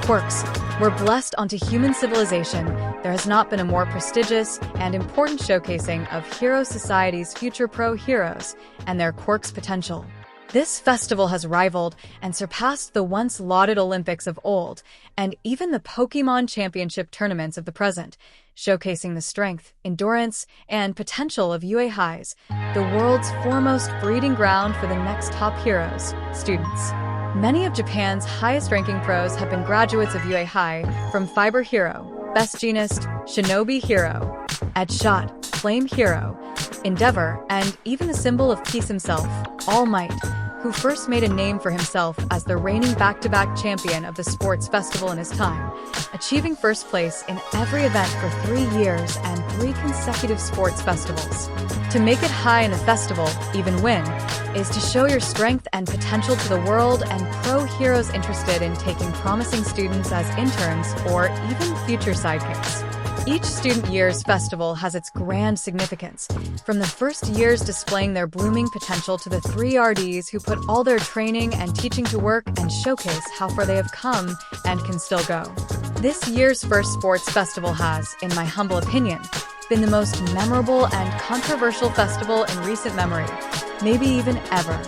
Quirks were blessed onto human civilization. There has not been a more prestigious and important showcasing of Hero Society's future pro-heroes and their quirks potential. This festival has rivaled and surpassed the once lauded Olympics of old and even the Pokemon Championship tournaments of the present, showcasing the strength, endurance, and potential of UA Highs, the world's foremost breeding ground for the next top heroes, students. Many of Japan's highest-ranking pros have been graduates of UA High, from Fiber Hero, Best Genist, Shinobi Hero, Edgeshot, Flame Hero, Endeavor, and even the symbol of peace himself, All Might, who first made a name for himself as the reigning back-to-back champion of the sports festival in his time, achieving first place in every event for 3 years and 3 consecutive sports festivals. To make it high in the festival, even win, is to show your strength and potential to the world and pro heroes interested in taking promising students as interns or even future sidekicks. Each student year's festival has its grand significance, from the first years displaying their blooming potential to the 3 RDs who put all their training and teaching to work and showcase how far they have come and can still go. This year's first sports festival has, in my humble opinion, been the most memorable and controversial festival in recent memory, maybe even ever.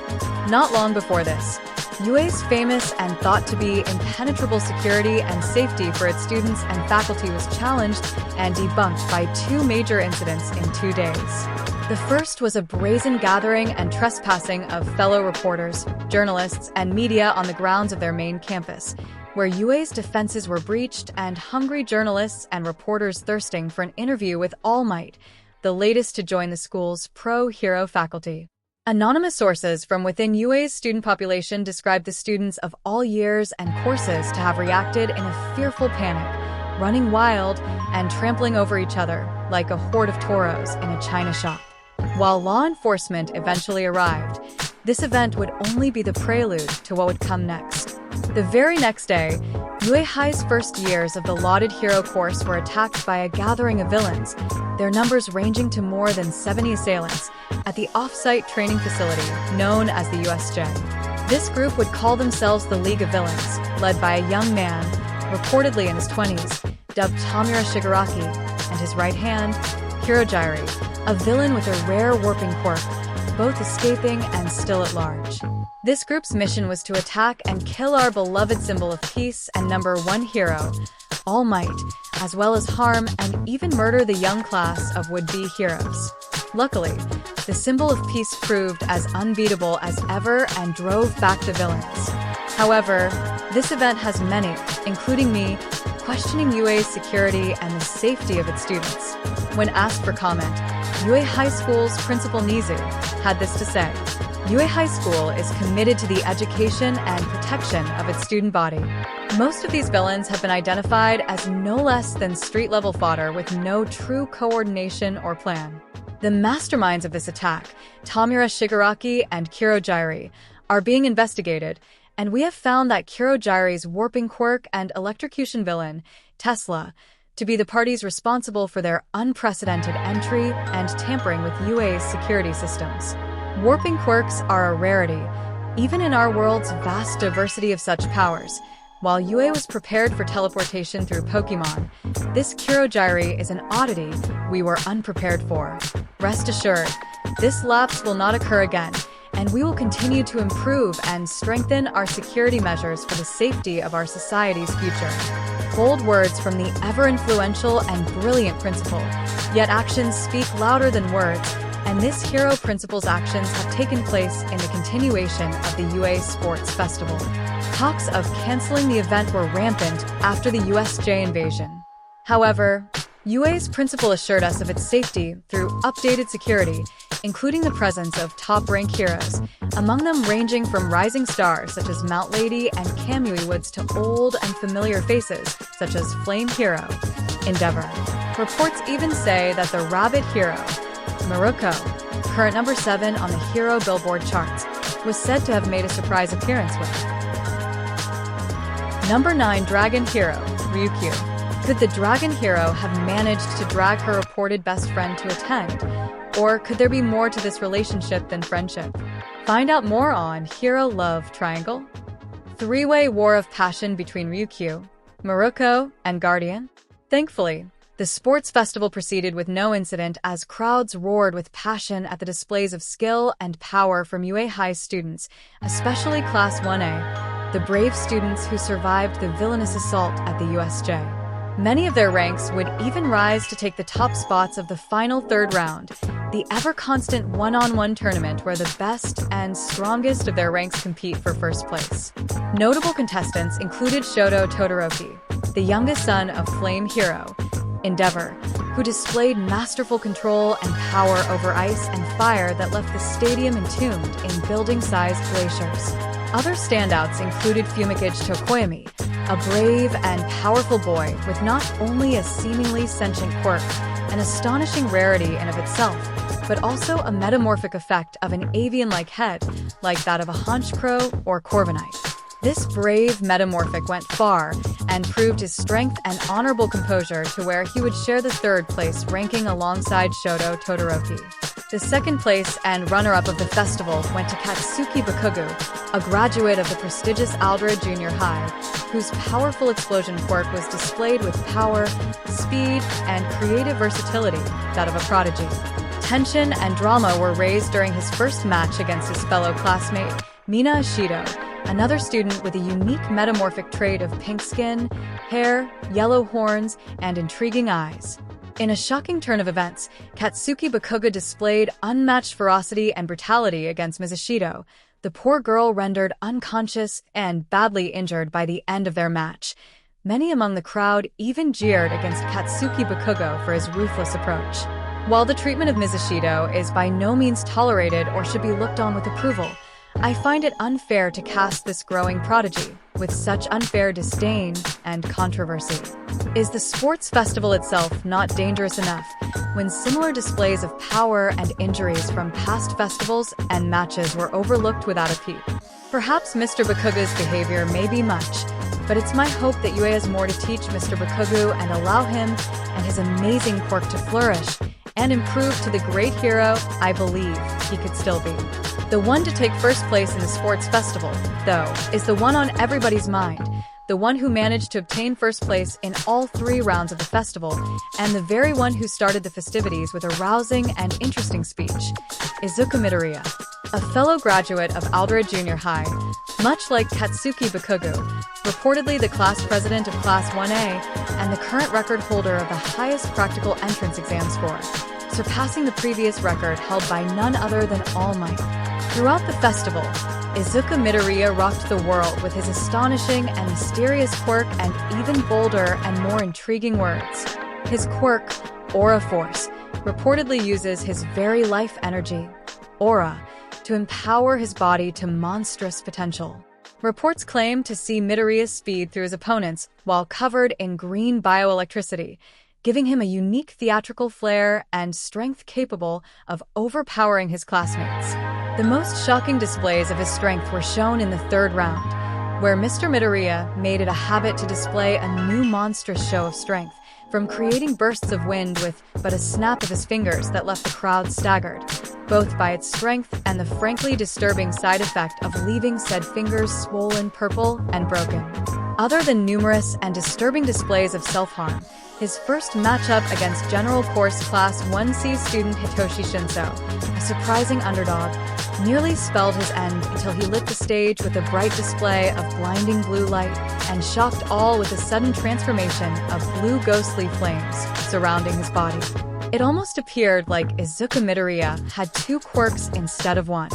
Not long before this, UA's famous and thought to be impenetrable security and safety for its students and faculty was challenged and debunked by 2 major incidents in 2 days. The first was a brazen gathering and trespassing of fellow reporters, journalists, and media on the grounds of their main campus, where UA's defenses were breached and hungry journalists and reporters thirsting for an interview with All Might, the latest to join the school's pro-hero faculty. Anonymous sources from within UA's student population described the students of all years and courses to have reacted in a fearful panic, running wild and trampling over each other like a horde of toros in a china shop. While law enforcement eventually arrived, this event would only be the prelude to what would come next. The very next day, UA High's first years of the lauded hero course were attacked by a gathering of villains, their numbers ranging to more than 70 assailants, at the off-site training facility known as the USJ. This group would call themselves the League of Villains, led by a young man, reportedly in his 20s, dubbed Tamura Shigaraki, and his right hand, Hirogyri, a villain with a rare warping quirk, both escaping and still at large. This group's mission was to attack and kill our beloved symbol of peace and number 1 hero, All Might, as well as harm and even murder the young class of would-be heroes. Luckily, the symbol of peace proved as unbeatable as ever and drove back the villains. However, this event has many, including me, questioning UA's security and the safety of its students. When asked for comment, UA High School's principal Nizu had this to say: UA High School is committed to the education and protection of its student body. Most of these villains have been identified as no less than street-level fodder with no true coordination or plan. The masterminds of this attack, Tamura Shigaraki and Hirogyri, are being investigated, and we have found that Hirogyri's warping quirk and electrocution villain, Tesla, to be the parties responsible for their unprecedented entry and tampering with UA's security systems. Warping quirks are a rarity, even in our world's vast diversity of such powers. While UA was prepared for teleportation through Pokemon, this Hirogyri is an oddity we were unprepared for. Rest assured, this lapse will not occur again, and we will continue to improve and strengthen our security measures for the safety of our society's future. Bold words from the ever-influential and brilliant principal, yet actions speak louder than words, and this hero principal's actions have taken place in the continuation of the UA Sports Festival. Talks of canceling the event were rampant after the USJ invasion. However, UA's principal assured us of its safety through updated security, including the presence of top-rank heroes, among them ranging from rising stars such as Mount Lady and Kamui Woods to old and familiar faces such as Flame Hero, Endeavor. Reports even say that the Rabbit Hero, Maruko, current number 7 on the Hero Billboard charts, was said to have made a surprise appearance with. Number 9 Dragon Hero, Ryukyu. Could the Dragon Hero have managed to drag her reported best friend to attend? Or could there be more to this relationship than friendship? Find out more on Hero Love Triangle. 3-way war of passion between Ryukyu, Morocco, and Guardian? Thankfully, the sports festival proceeded with no incident as crowds roared with passion at the displays of skill and power from UA High students, especially Class 1A, the brave students who survived the villainous assault at the USJ. Many of their ranks would even rise to take the top spots of the final third round, the ever-constant one-on-one tournament where the best and strongest of their ranks compete for first place. Notable contestants included Shoto Todoroki, the youngest son of Flame Hero, Endeavor, who displayed masterful control and power over ice and fire that left the stadium entombed in building-sized glaciers. Other standouts included Fumikage Tokoyami, a brave and powerful boy with not only a seemingly sentient quirk, an astonishing rarity in of itself, but also a metamorphic effect of an avian-like head, like that of a honchcrow or corviknight. This brave metamorphic went far and proved his strength and honorable composure to where he would share the third place ranking alongside Shoto Todoroki. The second place and runner-up of the festival went to Katsuki Bakugu, a graduate of the prestigious Aldred Junior High, whose powerful explosion quirk was displayed with power, speed, and creative versatility, that of a prodigy. Tension and drama were raised during his first match against his fellow classmate, Mina Ishido, another student with a unique metamorphic trait of pink skin, hair, yellow horns, and intriguing eyes. In a shocking turn of events, Katsuki Bakuga displayed unmatched ferocity and brutality against Ms. Ishido, the poor girl rendered unconscious and badly injured by the end of their match. Many among the crowd even jeered against Katsuki Bakugo for his ruthless approach. While the treatment of Ms. Ishido is by no means tolerated or should be looked on with approval, I find it unfair to cast this growing prodigy with such unfair disdain and controversy. Is the sports festival itself not dangerous enough when similar displays of power and injuries from past festivals and matches were overlooked without a peep? Perhaps Mr. Bakuga's behavior may be much, but it's my hope that UA has more to teach Mr. Bakugu and allow him and his amazing quirk to flourish and improve to the great hero I believe he could still be. The one to take first place in the sports festival, though, is the one on everybody's mind, the one who managed to obtain first place in all 3 rounds of the festival, and the very one who started the festivities with a rousing and interesting speech, Izuku Midoriya. A fellow graduate of Aldred Junior High, much like Katsuki Bakugu, reportedly the class president of Class 1A and the current record holder of the highest practical entrance exam score, surpassing the previous record held by none other than All Might. Throughout the festival, Izuku Midoriya rocked the world with his astonishing and mysterious quirk and even bolder and more intriguing words. His quirk, Aura Force, reportedly uses his very life energy, Aura, to empower his body to monstrous potential. Reports claim to see Midoriya's speed through his opponents while covered in green bioelectricity, giving him a unique theatrical flair and strength capable of overpowering his classmates. The most shocking displays of his strength were shown in the third round, where Mr. Midoriya made it a habit to display a new monstrous show of strength, from creating bursts of wind with but a snap of his fingers that left the crowd staggered, both by its strength and the frankly disturbing side effect of leaving said fingers swollen purple and broken. Other than numerous and disturbing displays of self-harm, his first matchup against General Course Class 1C student Hitoshi Shinso, a surprising underdog, nearly spelled his end until he lit the stage with a bright display of blinding blue light and shocked all with a sudden transformation of blue ghostly flames surrounding his body. It almost appeared like Izuku Midoriya had 2 quirks instead of 1.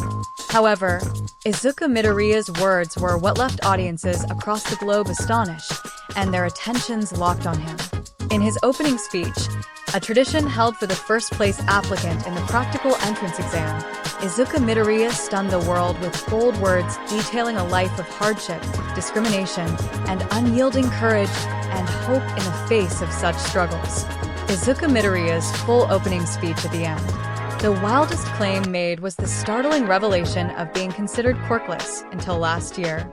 However, Izuku Midoriya's words were what left audiences across the globe astonished, and their attentions locked on him. In his opening speech, a tradition held for the first place applicant in the practical entrance exam, Izuku Midoriya stunned the world with bold words detailing a life of hardship, discrimination, and unyielding courage and hope in the face of such struggles. Izuku Midoriya's full opening speech at the end. The wildest claim made was the startling revelation of being considered quirkless until last year.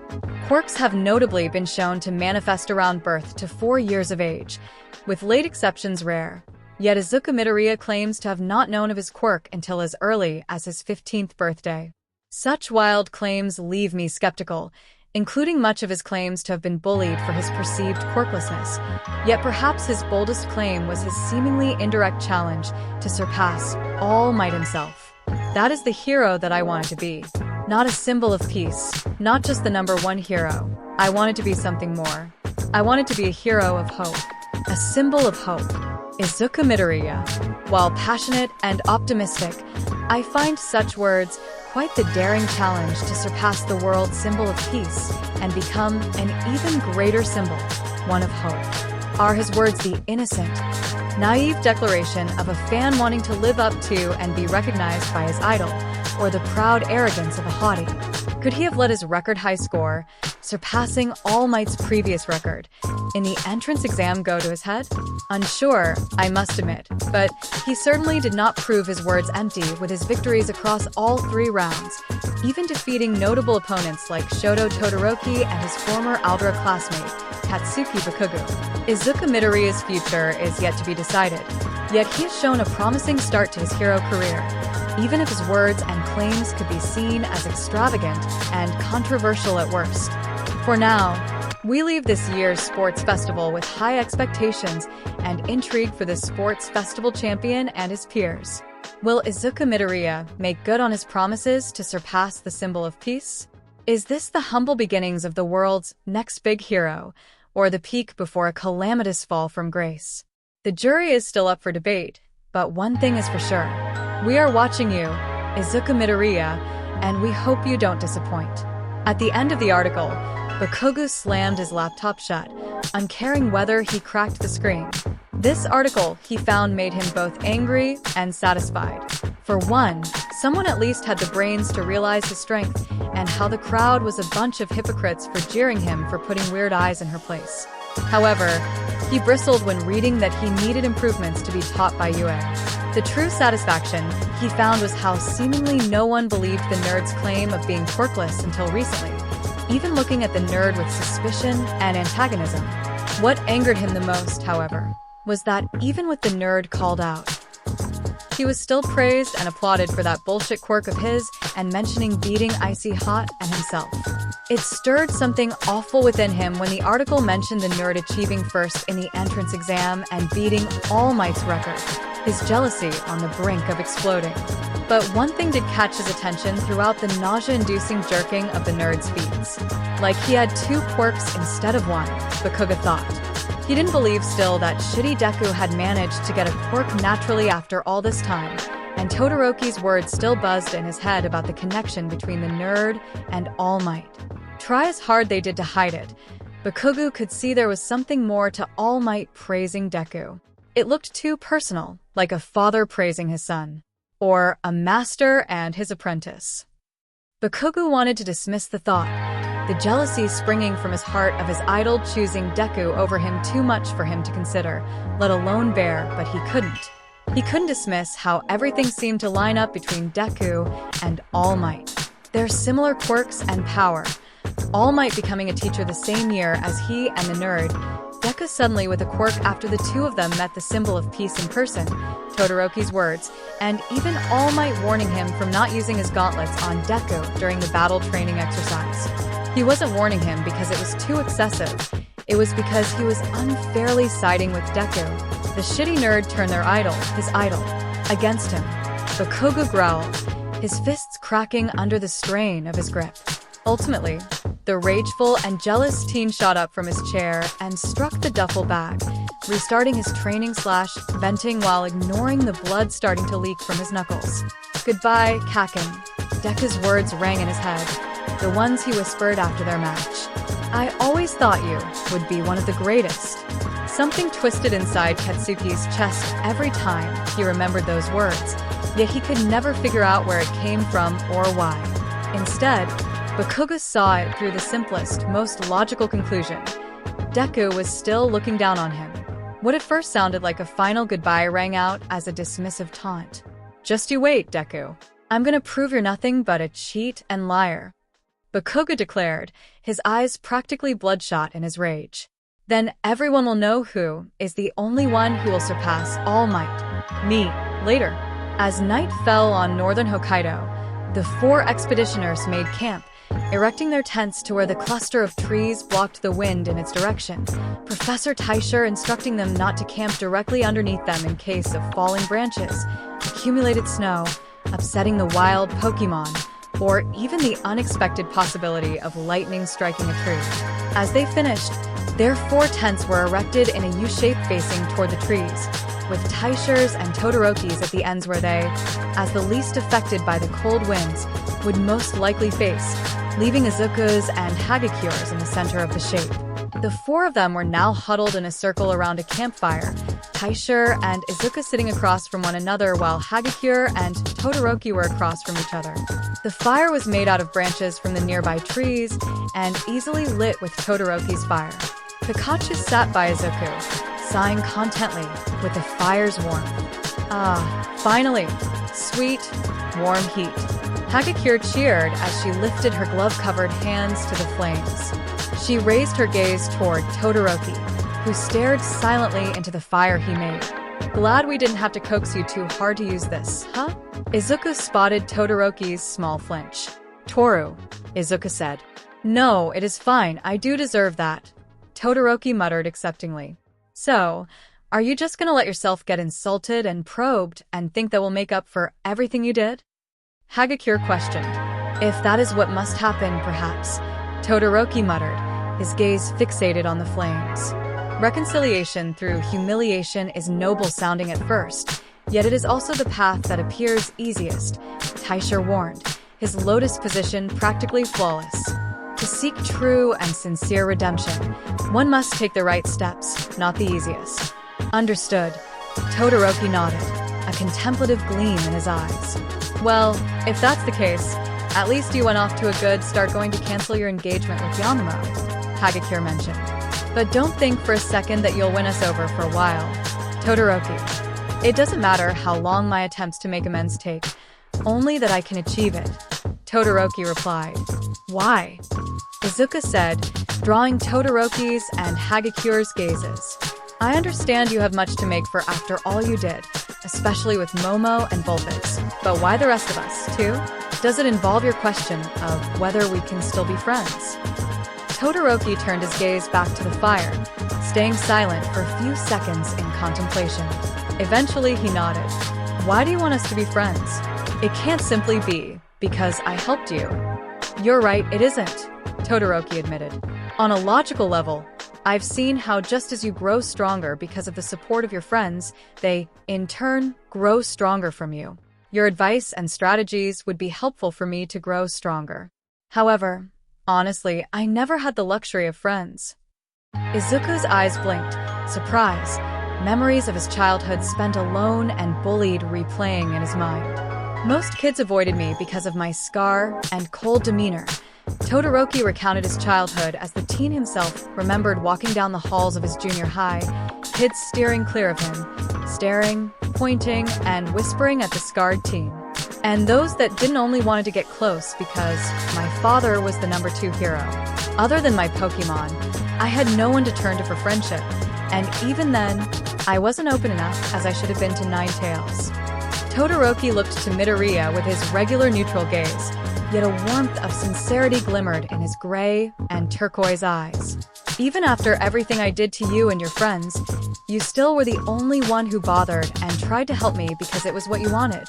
Quirks have notably been shown to manifest around birth to 4 years of age, with late exceptions rare. Yet Izuku Midoriya claims to have not known of his quirk until as early as his 15th birthday. Such wild claims leave me skeptical. including much of his claims to have been bullied for his perceived quirklessness. Yet perhaps his boldest claim was his seemingly indirect challenge to surpass All Might himself. That is the hero that I wanted to be. Not a symbol of peace, not just the #1 hero. I wanted to be something more. I wanted to be a hero of hope, a symbol of hope. Izuku Midoriya. While passionate and optimistic, I find such words quite the daring challenge to surpass the world's symbol of peace and become an even greater symbol, one of hope. Are his words the innocent, naive declaration of a fan wanting to live up to and be recognized by his idol, or the proud arrogance of a haughty? Could he have let his record-high score, surpassing All Might's previous record, in the entrance exam go to his head? Unsure, I must admit, but he certainly did not prove his words empty with his victories across all 3 rounds, even defeating notable opponents like Shoto Todoroki and his former Aldra classmate, Katsuki Bakugo. Izuku Midoriya's future is yet to be decided, yet he has shown a promising start to his hero career, even if his words and claims could be seen as extravagant and controversial at worst. For now, we leave this year's sports festival with high expectations and intrigue for the sports festival champion and his peers. Will Izuku Midoriya make good on his promises to surpass the symbol of peace? Is this the humble beginnings of the world's next big hero, or the peak before a calamitous fall from grace? The jury is still up for debate, but one thing is for sure. We are watching you, Izuku Midoriya, and we hope you don't disappoint. At the end of the article, Bakugo slammed his laptop shut, uncaring whether he cracked the screen. This article, he found, made him both angry and satisfied. For one, someone at least had the brains to realize his strength and how the crowd was a bunch of hypocrites for jeering him for putting weird eyes in her place. However, he bristled when reading that he needed improvements to be taught by UA. The true satisfaction he found was how seemingly no one believed the nerd's claim of being quirkless until recently, even looking at the nerd with suspicion and antagonism. What angered him the most, however, was that even with the nerd called out, he was still praised and applauded for that bullshit quirk of his and mentioning beating Icy Hot and himself. It stirred something awful within him when the article mentioned the nerd achieving first in the entrance exam and beating All Might's record, his jealousy on the brink of exploding. But one thing did catch his attention throughout the nausea-inducing jerking of the nerd's feats. Like he had 2 quirks instead of 1, Bakugo thought. He didn't believe still that shitty Deku had managed to get a quirk naturally after all this time, and Todoroki's words still buzzed in his head about the connection between the nerd and All Might. Try as hard they did to hide it, Bakugo could see there was something more to All Might praising Deku. It looked too personal, like a father praising his son, or a master and his apprentice. Bakugo wanted to dismiss the thought, the jealousy springing from his heart of his idol choosing Deku over him too much for him to consider, let alone bear, but he couldn't. He couldn't dismiss how everything seemed to line up between Deku and All Might. Their similar quirks and power. All Might becoming a teacher the same year as he and the nerd, Deku suddenly with a quirk after the 2 of them met the symbol of peace in person, Todoroki's words, and even All Might warning him from not using his gauntlets on Deku during the battle training exercise. He wasn't warning him because it was too excessive. It was because he was unfairly siding with Deku. The shitty nerd turned their idol, his idol, against him. Bakugo growled, his fists cracking under the strain of his grip. Ultimately, the rageful and jealous teen shot up from his chair and struck the duffel bag, restarting his training/venting while ignoring the blood starting to leak from his knuckles. Goodbye, Kakin. Deku's words rang in his head, the ones he whispered after their match. I always thought you would be one of the greatest. Something twisted inside Katsuki's chest every time he remembered those words, yet he could never figure out where it came from or why. Instead, Bakugo saw it through the simplest, most logical conclusion. Deku was still looking down on him. What at first sounded like a final goodbye rang out as a dismissive taunt. Just you wait, Deku. I'm gonna prove you're nothing but a cheat and liar. Bakugo declared, his eyes practically bloodshot in his rage. Then everyone will know who is the only one who will surpass All Might. Me. Later, as night fell on northern Hokkaido, the 4 expeditioners made camp, erecting their tents to where the cluster of trees blocked the wind in its direction. Professor Taicher instructing them not to camp directly underneath them in case of falling branches, accumulated snow, upsetting the wild Pokemon, or even the unexpected possibility of lightning striking a tree. As they finished, their 4 tents were erected in a U-shape facing toward the trees, with Taichers and Todorokis at the ends where they, as the least affected by the cold winds, would most likely face, leaving Izuku's and Hagakura's in the center of the shape. The 4 of them were now huddled in a circle around a campfire, Taicher and Izuku sitting across from one another while Hagakure and Todoroki were across from each other. The fire was made out of branches from the nearby trees and easily lit with Todoroki's fire. Pikachu sat by Izuku, sighing contently with the fire's warmth. Ah, finally, sweet, warm heat. Hagakure cheered as she lifted her glove-covered hands to the flames. She raised her gaze toward Todoroki, who stared silently into the fire he made. Glad we didn't have to coax you too hard to use this, huh? Izuku spotted Todoroki's small flinch. Toru, Izuku said. No, it is fine, I do deserve that. Todoroki muttered acceptingly. So, are you just gonna let yourself get insulted and probed and think that will make up for everything you did? Hagakure questioned. If that is what must happen, perhaps. Todoroki muttered, his gaze fixated on the flames. Reconciliation through humiliation is noble sounding at first, yet it is also the path that appears easiest, Taicher warned, his lotus position practically flawless. To seek true and sincere redemption, one must take the right steps, not the easiest. Understood. Todoroki nodded, a contemplative gleam in his eyes. Well, if that's the case, at least you went off to a good start going to cancel your engagement with Yanumo, Hagakure mentioned. But don't think for a second that you'll win us over for a while. Todoroki, it doesn't matter how long my attempts to make amends take, only that I can achieve it. Todoroki replied. Why? Izuku said, drawing Todoroki's and Hagakure's gazes. I understand you have much to make for after all you did, especially with Momo and Vulpix. But why the rest of us, too? Does it involve your question of whether we can still be friends? Todoroki turned his gaze back to the fire, staying silent for a few seconds in contemplation. Eventually, he nodded. Why do you want us to be friends? It can't simply be because I helped you. You're right, it isn't, Todoroki admitted. On a logical level, I've seen how just as you grow stronger because of the support of your friends, they, in turn, grow stronger from you. Your advice and strategies would be helpful for me to grow stronger. However, honestly, I never had the luxury of friends. Izuku's eyes blinked, surprise. Memories of his childhood spent alone and bullied replaying in his mind. Most kids avoided me because of my scar and cold demeanor. Todoroki recounted his childhood as the teen himself remembered walking down the halls of his junior high, kids steering clear of him, staring, pointing, and whispering at the scarred teen. And those that didn't only wanted to get close because my father was the number 2 hero. Other than my Pokemon, I had no one to turn to for friendship, and even then, I wasn't open enough as I should have been to Ninetales. Todoroki looked to Midoriya with his regular neutral gaze, yet a warmth of sincerity glimmered in his gray and turquoise eyes. Even after everything I did to you and your friends, you still were the only one who bothered and tried to help me because it was what you wanted.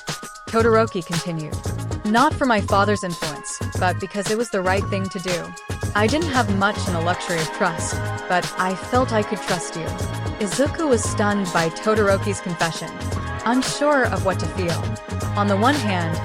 Todoroki continued. Not for my father's influence, but because it was the right thing to do. I didn't have much in the luxury of trust, but I felt I could trust you. Izuku was stunned by Todoroki's confession, unsure of what to feel. On the one hand,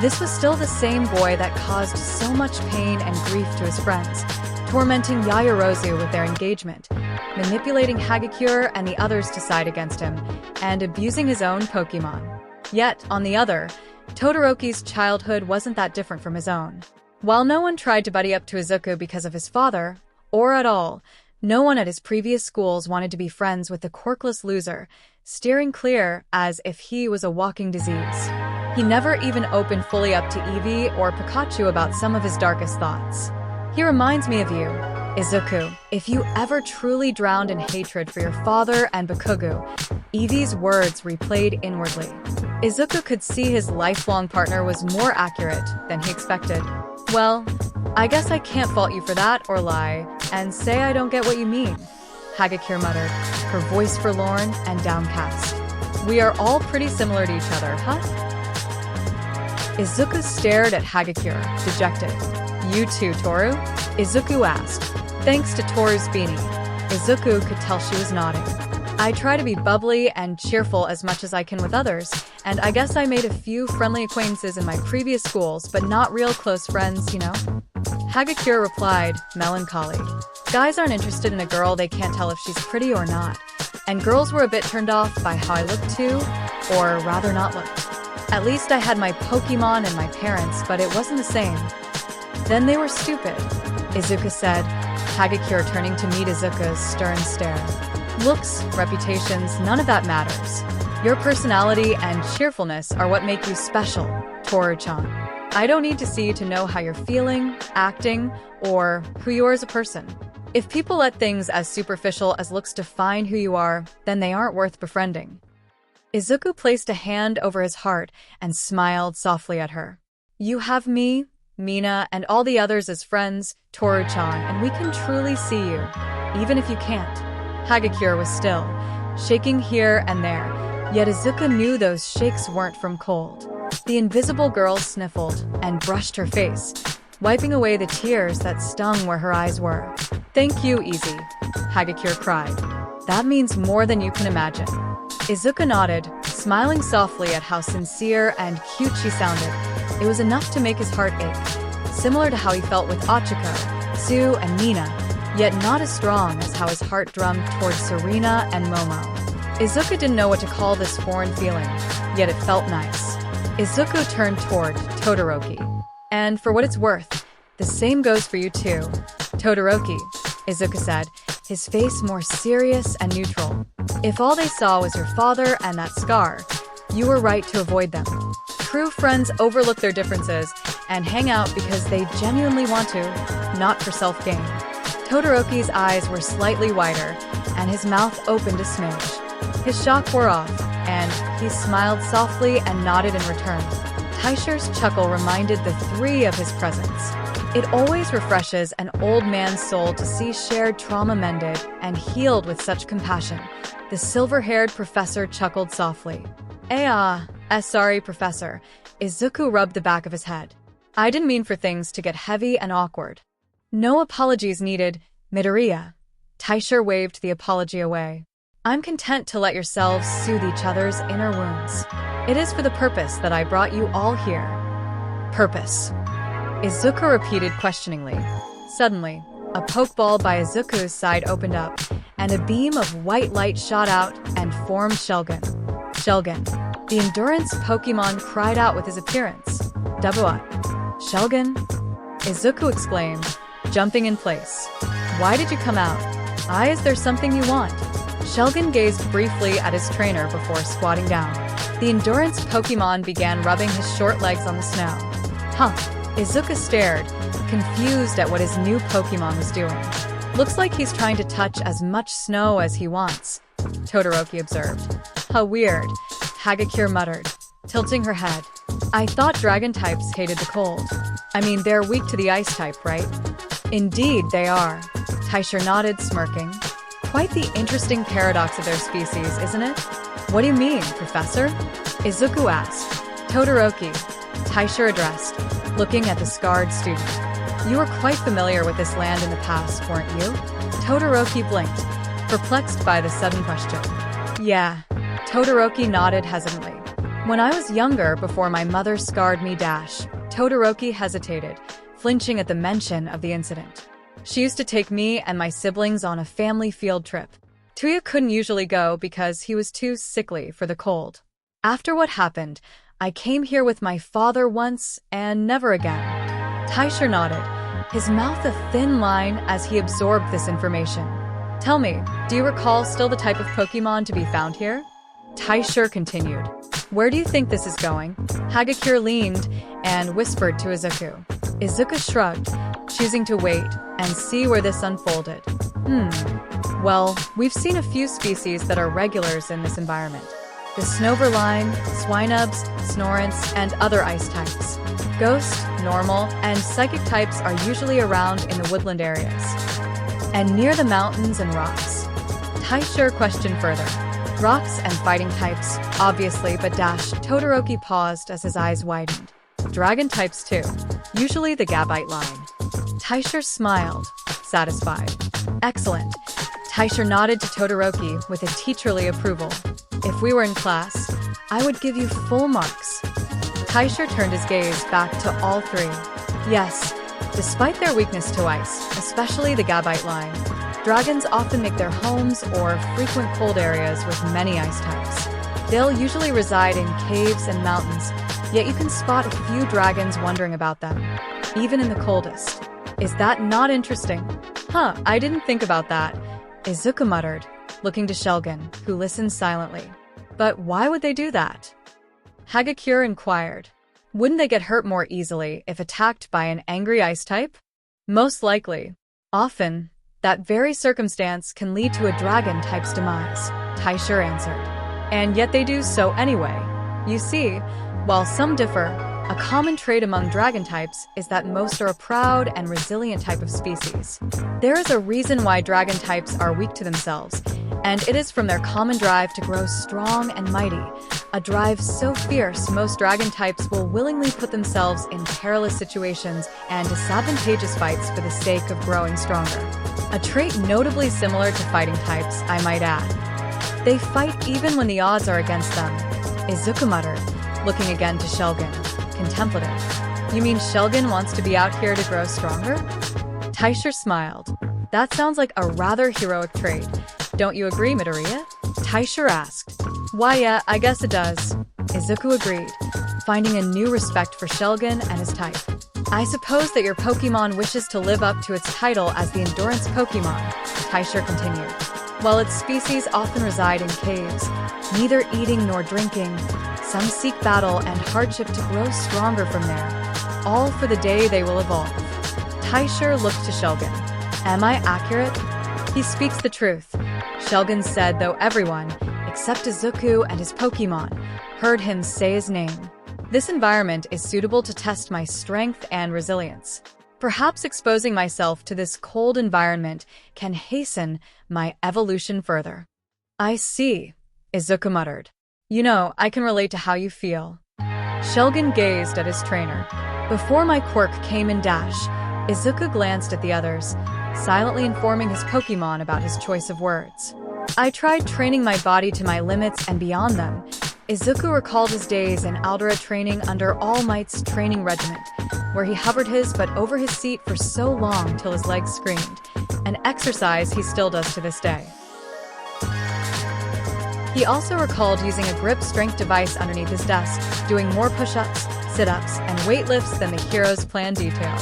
this was still the same boy that caused so much pain and grief to his friends, tormenting Yaoyorozu with their engagement, manipulating Hagakure and the others to side against him, and abusing his own Pokemon. Yet, on the other, Todoroki's childhood wasn't that different from his own. While no one tried to buddy up to Izuku because of his father, or at all, no one at his previous schools wanted to be friends with the quirkless loser, steering clear as if he was a walking disease. He never even opened fully up to Eevee or Pikachu about some of his darkest thoughts. He reminds me of you, Izuku. If you ever truly drowned in hatred for your father and Bakugo, Eevee's words replayed inwardly. Izuku could see his lifelong partner was more accurate than he expected. Well, I guess I can't fault you for that or lie and say I don't get what you mean, Hagakure muttered, her voice forlorn and downcast. We are all pretty similar to each other, huh? Izuku stared at Hagakure, dejected. You too, Toru? Izuku asked. Thanks to Toru's beanie, Izuku could tell she was nodding. I try to be bubbly and cheerful as much as I can with others, and I guess I made a few friendly acquaintances in my previous schools, but not real close friends, you know? Hagakure replied, melancholy. Guys aren't interested in a girl they can't tell if she's pretty or not, and girls were a bit turned off by how I looked too, or rather not looked. At least I had my Pokemon and my parents, but it wasn't the same. Then they were stupid, Izuku said, Hagakure turning to meet Izuku's stern stare. Looks, reputations, none of that matters. Your personality and cheerfulness are what make you special, Toru-chan. I don't need to see you to know how you're feeling, acting, or who you are as a person. If people let things as superficial as looks define who you are, then they aren't worth befriending. Izuku placed a hand over his heart and smiled softly at her. You have me, Mina, and all the others as friends, Toru-chan, and we can truly see you, even if you can't. Hagakure was still, shaking here and there, yet Izuku knew those shakes weren't from cold. The invisible girl sniffled and brushed her face, wiping away the tears that stung where her eyes were. Thank you, Easy, Hagakure cried. That means more than you can imagine. Izuku nodded, smiling softly at how sincere and cute she sounded. It was enough to make his heart ache, similar to how he felt with Ochiko, Tsu, and Mina, yet not as strong as how his heart drummed towards Serena and Momo. Izuku didn't know what to call this foreign feeling, yet it felt nice. Izuku turned toward Todoroki. And for what it's worth, the same goes for you too. Todoroki, Izuku said, his face more serious and neutral. If all they saw was your father and that scar, you were right to avoid them. True friends overlook their differences and hang out because they genuinely want to, not for self-gain. Todoroki's eyes were slightly wider, and his mouth opened a smidge. His shock wore off, and he smiled softly and nodded in return. Taishi's chuckle reminded the three of his presence. It always refreshes an old man's soul to see shared trauma mended and healed with such compassion. The silver-haired professor chuckled softly. Sorry, Professor. Izuku rubbed the back of his head. I didn't mean for things to get heavy and awkward. No apologies needed, Midoriya. Taisha waved the apology away. I'm content to let yourselves soothe each other's inner wounds. It is for the purpose that I brought you all here. Purpose. Izuku repeated questioningly. Suddenly, a pokeball by Izuku's side opened up, and a beam of white light shot out and formed Shelgon. Shelgon. The endurance Pokemon cried out with his appearance. What? Shelgon? Izuku exclaimed, jumping in place. Why did you come out? Is there something you want? Shelgon gazed briefly at his trainer before squatting down. The endurance Pokemon began rubbing his short legs on the snow. Huh. Izuku stared, confused at what his new Pokemon was doing. Looks like he's trying to touch as much snow as he wants, Todoroki observed. How weird, Hagakure muttered, tilting her head. I thought dragon types hated the cold. I mean, they're weak to the ice type, right? Indeed, they are. Taisha nodded, smirking. Quite the interesting paradox of their species, isn't it? What do you mean, Professor? Izuku asked. Todoroki, Taisha addressed, looking at the scarred student. You were quite familiar with this land in the past, weren't you? Todoroki blinked, perplexed by the sudden question. Yeah. Todoroki nodded hesitantly. When I was younger, before my mother scarred me, Todoroki hesitated, flinching at the mention of the incident. She used to take me and my siblings on a family field trip. Tuya couldn't usually go because he was too sickly for the cold. After what happened, I came here with my father once and never again. Taisha nodded, his mouth a thin line as he absorbed this information. Tell me, do you recall still the type of Pokemon to be found here? Taisha continued. Where do you think this is going? Hagakure leaned and whispered to Izuku. Izuku shrugged, choosing to wait and see where this unfolded. Well, we've seen a few species that are regulars in this environment. the Snoverline, Swinubs, Snorants, and other ice types. Ghost, normal, and psychic types are usually around in the woodland areas and near the mountains and rocks. Taisha questioned further. Rocks and fighting types, obviously, but Todoroki paused as his eyes widened. Dragon types too, usually the Gabite line. Taisha smiled, satisfied. Excellent. Taisha nodded to Todoroki with a teacherly approval. If we were in class, I would give you full marks. Taisha turned his gaze back to all three. Yes, despite their weakness to ice, especially the Gabite line, dragons often make their homes or frequent cold areas with many ice types. They'll usually reside in caves and mountains, yet you can spot a few dragons wandering about them, even in the coldest. Is that not interesting? Huh, I didn't think about that, Izuku muttered, looking to Shelgin, who listened silently. But why would they do that? Hagakure inquired. Wouldn't they get hurt more easily if attacked by an angry ice type? Most likely. Often, that very circumstance can lead to a dragon type's demise, Taisha answered. And yet they do so anyway. You see, while some differ, a common trait among dragon types is that most are a proud and resilient type of species. There is a reason why dragon types are weak to themselves, and it is from their common drive to grow strong and mighty, a drive so fierce most dragon types will willingly put themselves in perilous situations and disadvantageous fights for the sake of growing stronger. A trait notably similar to fighting types, I might add. They fight even when the odds are against them, Izuku muttered, looking again to Shelgin, contemplative. You mean Shelgin wants to be out here to grow stronger? Taisha smiled. That sounds like a rather heroic trait. Don't you agree, Midoriya? Taisha asked. Why, yeah, I guess it does. Izuku agreed, finding a new respect for Shelgin and his type. I suppose that your Pokemon wishes to live up to its title as the endurance Pokemon, Taisha continued. While its species often reside in caves, neither eating nor drinking, some seek battle and hardship to grow stronger from there, all for the day they will evolve. Taisha looked to Shelgin. Am I accurate? He speaks the truth, Shelgin said, though everyone, except Izuku and his Pokemon, heard him say his name. This environment is suitable to test my strength and resilience. Perhaps exposing myself to this cold environment can hasten my evolution further. I see, Izuku muttered. You know, I can relate to how you feel. Shelgin gazed at his trainer. Before my quirk came in dash, Izuku glanced at the others, silently informing his Pokemon about his choice of words. I tried training my body to my limits and beyond them. Izuku recalled his days in Aldera training under All Might's training regiment, where he hovered his butt over his seat for so long till his legs screamed, an exercise he still does to this day. He also recalled using a grip strength device underneath his desk, doing more push-ups, sit-ups, and weight lifts than the hero's plan detailed.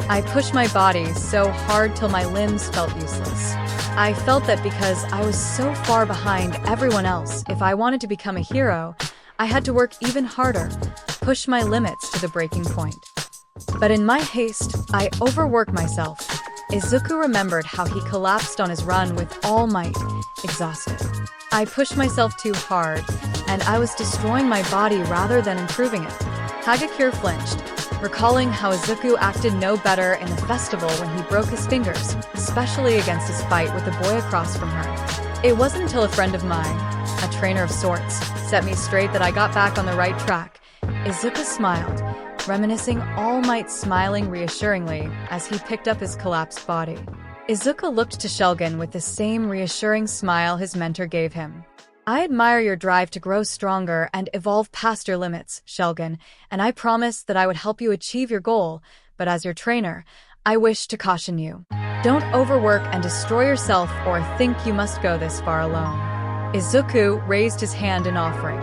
I pushed my body so hard till my limbs felt useless. I felt that because I was so far behind everyone else, if I wanted to become a hero, I had to work even harder, push my limits to the breaking point. But in my haste, I overworked myself. Izuku remembered how he collapsed on his run with all might, exhausted. I pushed myself too hard, and I was destroying my body rather than improving it. Hagakure flinched, recalling how Izuku acted no better in the festival when he broke his fingers, especially against his fight with the boy across from her. It wasn't until a friend of mine, a trainer of sorts, set me straight that I got back on the right track. Izuku smiled, reminiscing All Might smiling reassuringly as he picked up his collapsed body. Izuku looked to Shelgin with the same reassuring smile his mentor gave him. I admire your drive to grow stronger and evolve past your limits, Shelgin, and I promised that I would help you achieve your goal, but as your trainer, I wish to caution you. Don't overwork and destroy yourself or think you must go this far alone. Izuku raised his hand in offering.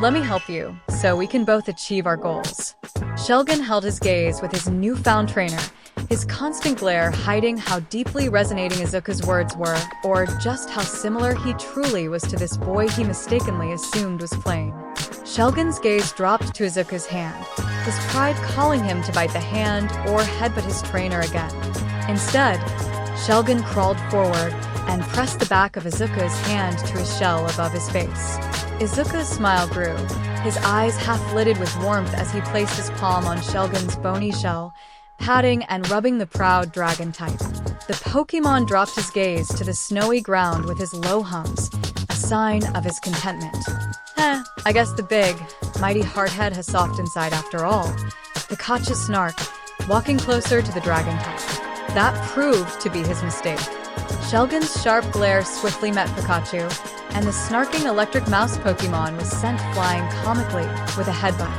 Let me help you, so we can both achieve our goals. Shelgin held his gaze with his newfound trainer, his constant glare hiding how deeply resonating Izuku's words were, or just how similar he truly was to this boy he mistakenly assumed was plain. Shelgin's gaze dropped to Izuku's hand, his pride calling him to bite the hand or headbutt his trainer again. Instead, Shelgin crawled forward and pressed the back of Izuku's hand to his shell above his face. Izuku's smile grew, his eyes half-lidded with warmth as he placed his palm on Shelgon's bony shell, patting and rubbing the proud dragon type. The Pokémon dropped his gaze to the snowy ground with his low hums, a sign of his contentment. I guess the big, mighty hardhead has soft inside after all. Pikachu snarked, walking closer to the dragon type. That proved to be his mistake. Shelgon's sharp glare swiftly met Pikachu, and the snarking electric mouse Pokémon was sent flying comically with a headbutt.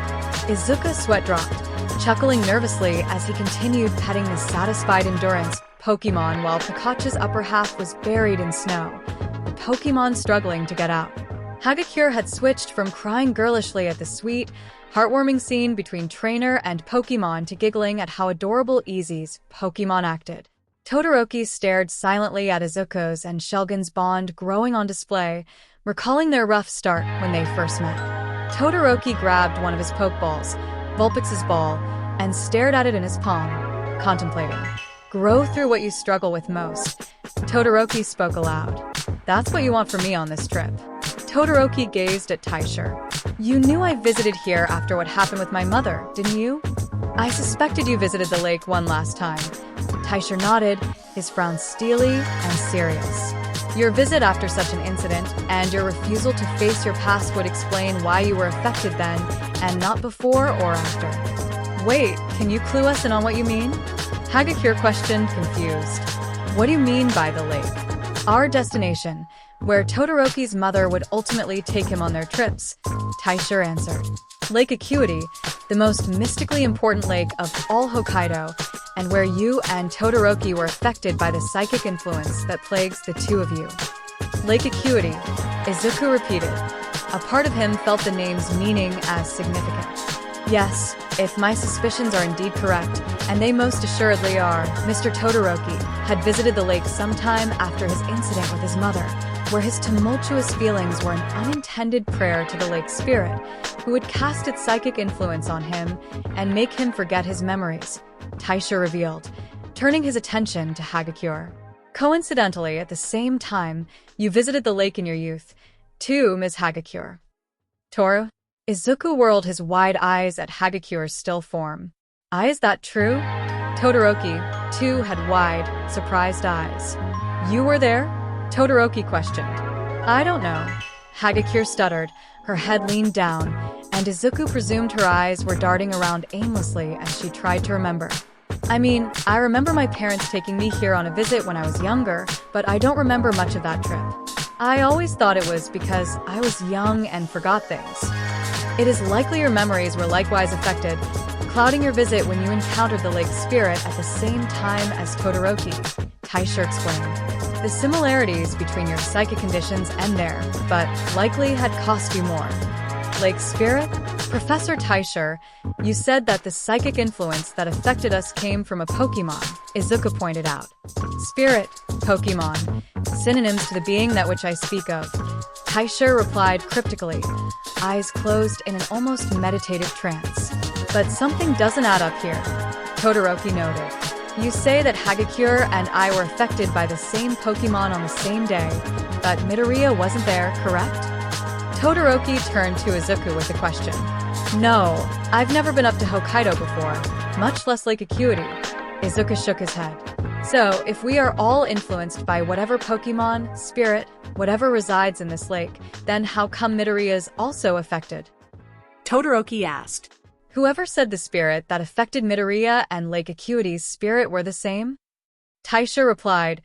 Izuku's sweat dropped, chuckling nervously as he continued petting the satisfied endurance Pokémon while Pikachu's upper half was buried in snow, the Pokémon struggling to get out. Hagakure had switched from crying girlishly at the sweet, heartwarming scene between trainer and Pokémon to giggling at how adorable Easy's Pokémon acted. Todoroki stared silently at Izuku's and Shelgon's bond growing on display, recalling their rough start when they first met. Todoroki grabbed one of his Pokeballs, Vulpix's ball, and stared at it in his palm, contemplating. Grow through what you struggle with most. Todoroki spoke aloud. That's what you want from me on this trip. Todoroki gazed at Taisher. You knew I visited here after what happened with my mother, didn't you? I suspected you visited the lake one last time. Taisher nodded, his frown steely and serious. Your visit after such an incident and your refusal to face your past would explain why you were affected then and not before or after. Wait, can you clue us in on what you mean? Hagakure questioned, confused. What do you mean by the lake? Our destination, where Todoroki's mother would ultimately take him on their trips, Taisher answered. Lake Acuity, the most mystically important lake of all Hokkaido, and where you and Todoroki were affected by the psychic influence that plagues the two of you. Lake Acuity, Izuku repeated. A part of him felt the name's meaning as significant. Yes, if my suspicions are indeed correct, and they most assuredly are, Mr. Todoroki had visited the lake sometime after his incident with his mother, where his tumultuous feelings were an unintended prayer to the lake spirit, who would cast its psychic influence on him and make him forget his memories, Taisha revealed, turning his attention to Hagakure. Coincidentally, at the same time, you visited the lake in your youth, too, Ms. Hagakure. Toru? Izuku whirled his wide eyes at Hagakure's still form. Is that true? Todoroki, too, had wide, surprised eyes. You were there? Todoroki questioned. I don't know. Hagakure stuttered, her head leaned down, and Izuku presumed her eyes were darting around aimlessly as she tried to remember. I mean, I remember my parents taking me here on a visit when I was younger, but I don't remember much of that trip. I always thought it was because I was young and forgot things. It is likely your memories were likewise affected, clouding your visit when you encountered the lake spirit at the same time as Todoroki, Taisha explained. The similarities between your psychic conditions and there, but likely had cost you more. Lake spirit? Professor Taisha, you said that the psychic influence that affected us came from a Pokemon, Izuku pointed out. Spirit, Pokemon, synonyms to the being that which I speak of. Taisha replied cryptically, eyes closed in an almost meditative trance. But something doesn't add up here, Todoroki noted. You say that Hagakure and I were affected by the same Pokemon on the same day, but Midoriya wasn't there, correct? Todoroki turned to Izuku with a question. No, I've never been up to Hokkaido before, much less Lake Acuity. Izuku shook his head. So, if we are all influenced by whatever Pokemon, spirit, whatever resides in this lake, then how come Midoriya is also affected? Todoroki asked. Whoever said the spirit that affected Midoriya and Lake Acuity's spirit were the same? Taisha replied,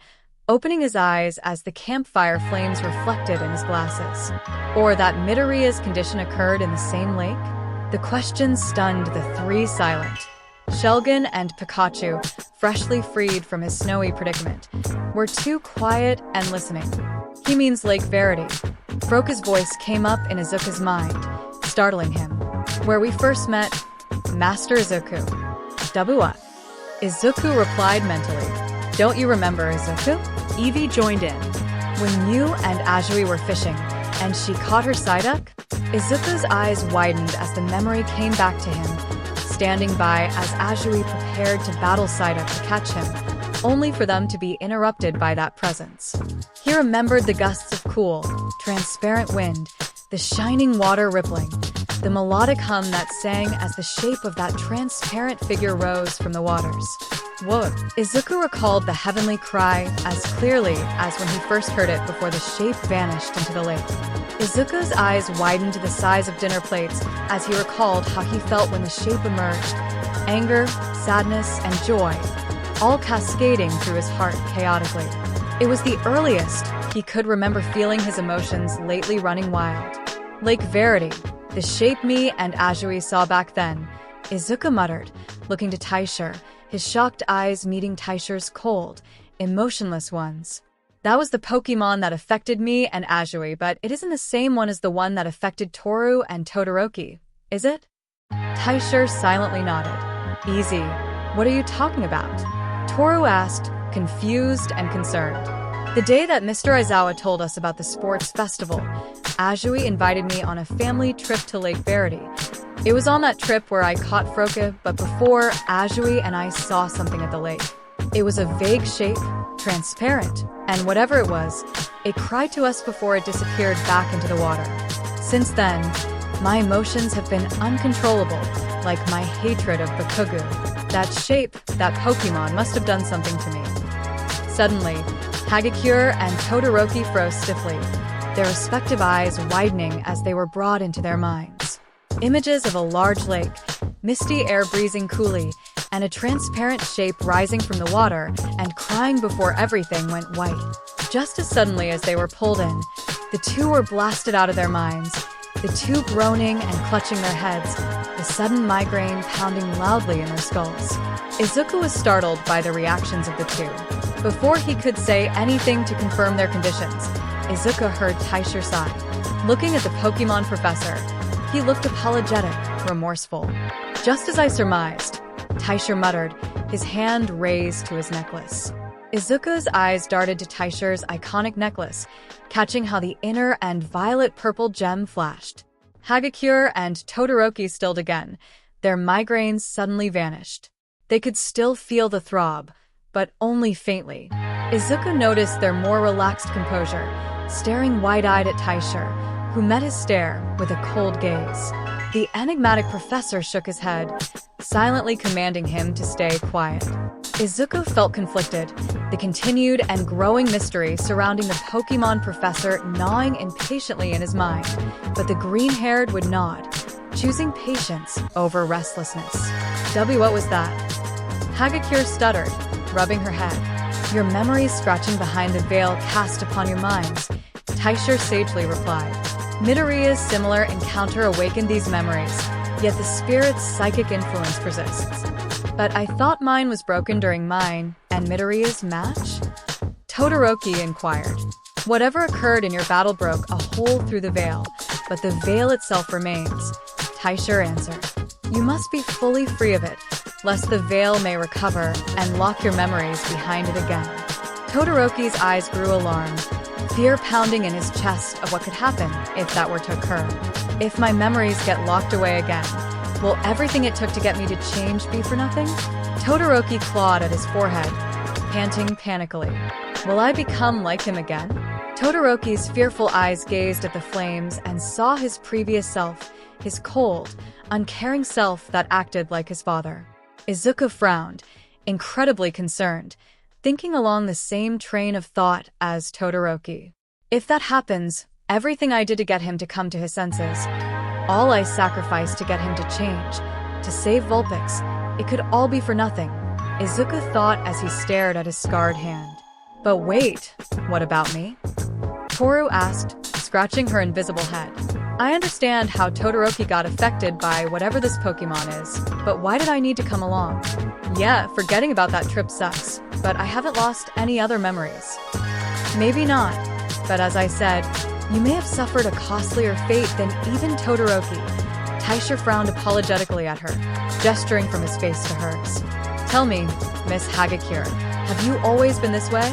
opening his eyes as the campfire flames reflected in his glasses. Or that Midoriya's condition occurred in the same lake? The question stunned the three silent. Shelgon and Pikachu, freshly freed from his snowy predicament, were too quiet and listening. He means Lake Verity. Froka's voice came up in Izuku's mind, startling him. Where we first met, Master Izuku. Dabua. Izuku replied mentally. Don't you remember Izuku? Evie joined in. When you and Ajui were fishing, and she caught her Psyduck? Izuku's eyes widened as the memory came back to him, standing by as Ajui prepared to battle Psyduck to catch him, only for them to be interrupted by that presence. He remembered the gusts of cool, transparent wind, the shining water rippling, the melodic hum that sang as the shape of that transparent figure rose from the waters. Whoa! Izuku recalled the heavenly cry as clearly as when he first heard it before the shape vanished into the lake. Izuku's eyes widened to the size of dinner plates as he recalled how he felt when the shape emerged. Anger, sadness, and joy, all cascading through his heart chaotically. It was the earliest he could remember feeling his emotions lately running wild. Lake Verity, the shape me and Azui saw back then, Izuku muttered, looking to Taisher, his shocked eyes meeting Taisher's cold, emotionless ones. That was the Pokemon that affected me and Azui, but it isn't the same one as the one that affected Toru and Todoroki, is it? Taisher silently nodded. Easy. What are you talking about? Toru asked, confused and concerned. The day that Mr. Aizawa told us about the sports festival, Azui invited me on a family trip to Lake Verity. It was on that trip where I caught Froka, but before, Azui and I saw something at the lake. It was a vague shape, transparent, and whatever it was, it cried to us before it disappeared back into the water. Since then, my emotions have been uncontrollable, like my hatred of Bakugu. That shape, that Pokemon must have done something to me. Suddenly, Hagakure and Todoroki froze stiffly, their respective eyes widening as they were brought into their minds. Images of a large lake, misty air breezing coolly, and a transparent shape rising from the water and crying before everything went white. Just as suddenly as they were pulled in, the two were blasted out of their minds, the two groaning and clutching their heads, the sudden migraine pounding loudly in their skulls. Izuku was startled by the reactions of the two. Before he could say anything to confirm their conditions, Izuku heard Taisher sigh. Looking at the Pokemon professor, he looked apologetic, remorseful. Just as I surmised, Taisher muttered, his hand raised to his necklace. Izuku's eyes darted to Taisher's iconic necklace, catching how the inner and violet-purple gem flashed. Hagakure and Todoroki stilled again. Their migraines suddenly vanished. They could still feel the throb, but only faintly. Izuku noticed their more relaxed composure, staring wide-eyed at Taisher, who met his stare with a cold gaze. The enigmatic professor shook his head, silently commanding him to stay quiet. Izuku felt conflicted, the continued and growing mystery surrounding the Pokemon professor gnawing impatiently in his mind, but the green-haired would nod, choosing patience over restlessness. What was that? Hagakure stuttered, rubbing her head. Your memories scratching behind the veil cast upon your minds, Taisher sagely replied. Midoriya's similar encounter awakened these memories, yet the spirit's psychic influence persists. But I thought mine was broken during mine and Midoriya's match? Todoroki inquired. Whatever occurred in your battle broke a hole through the veil, but the veil itself remains, Taisher answered. You must be fully free of it, lest the veil may recover and lock your memories behind it again. Todoroki's eyes grew alarmed, fear pounding in his chest of what could happen if that were to occur. If my memories get locked away again, will everything it took to get me to change be for nothing? Todoroki clawed at his forehead, panting panically. Will I become like him again? Todoroki's fearful eyes gazed at the flames and saw his previous self, his cold, uncaring self that acted like his father. Izuku frowned, incredibly concerned, thinking along the same train of thought as Todoroki. If that happens, everything I did to get him to come to his senses, all I sacrificed to get him to change, to save Vulpix, it could all be for nothing, Izuku thought as he stared at his scarred hand. But wait, what about me? Toru asked, scratching her invisible head. I understand how Todoroki got affected by whatever this Pokemon is, but why did I need to come along? Yeah, forgetting about that trip sucks, but I haven't lost any other memories. Maybe not, but as I said, you may have suffered a costlier fate than even Todoroki. Taisher frowned apologetically at her, gesturing from his face to hers. Tell me, Miss Hagakure, have you always been this way?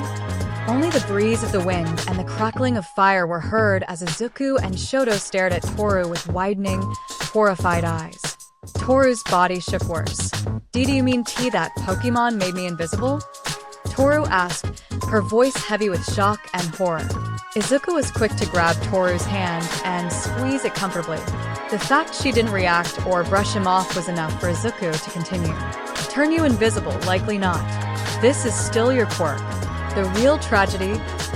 Only the breeze of the wind and the crackling of fire were heard as Izuku and Shoto stared at Toru with widening, horrified eyes. Toru's body shook worse. Do you mean that Pokemon made me invisible? Toru asked, her voice heavy with shock and horror. Izuku was quick to grab Toru's hand and squeeze it comfortably. The fact she didn't react or brush him off was enough for Izuku to continue. Turn you invisible, likely not. This is still your quirk. The real tragedy,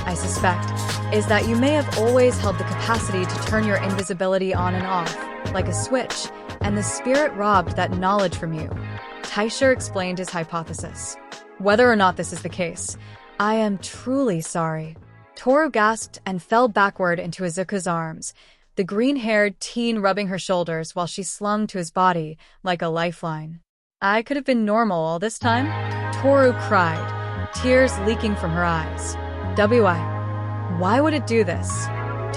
I suspect, is that you may have always held the capacity to turn your invisibility on and off, like a switch, and the spirit robbed that knowledge from you. Taisha explained his hypothesis. Whether or not this is the case, I am truly sorry. Toru gasped and fell backward into Izuku's arms, the green-haired teen rubbing her shoulders while she slung to his body like a lifeline. I could have been normal all this time? Toru cried, tears leaking from her eyes. Why would it do this?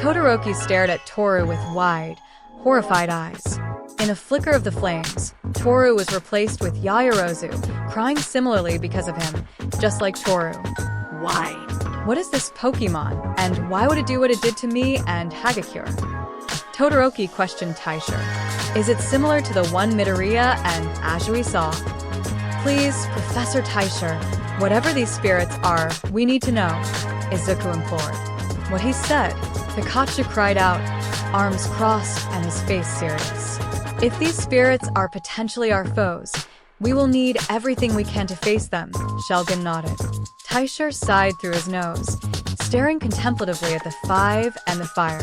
Todoroki stared at Toru with wide, horrified eyes. In a flicker of the flames, Toru was replaced with Yaoyorozu, crying similarly because of him, just like Toru. Why? What is this Pokemon, and why would it do what it did to me and Hagakure? Todoroki questioned Taisha. Is it similar to the one Midoriya and Azui saw? Please, Professor Taisha, whatever these spirits are, we need to know, Izuku implored. What he said, Pikachu cried out, arms crossed and his face serious. If these spirits are potentially our foes, we will need everything we can to face them, Shelgin nodded. Taisha sighed through his nose, staring contemplatively at the five and the fire.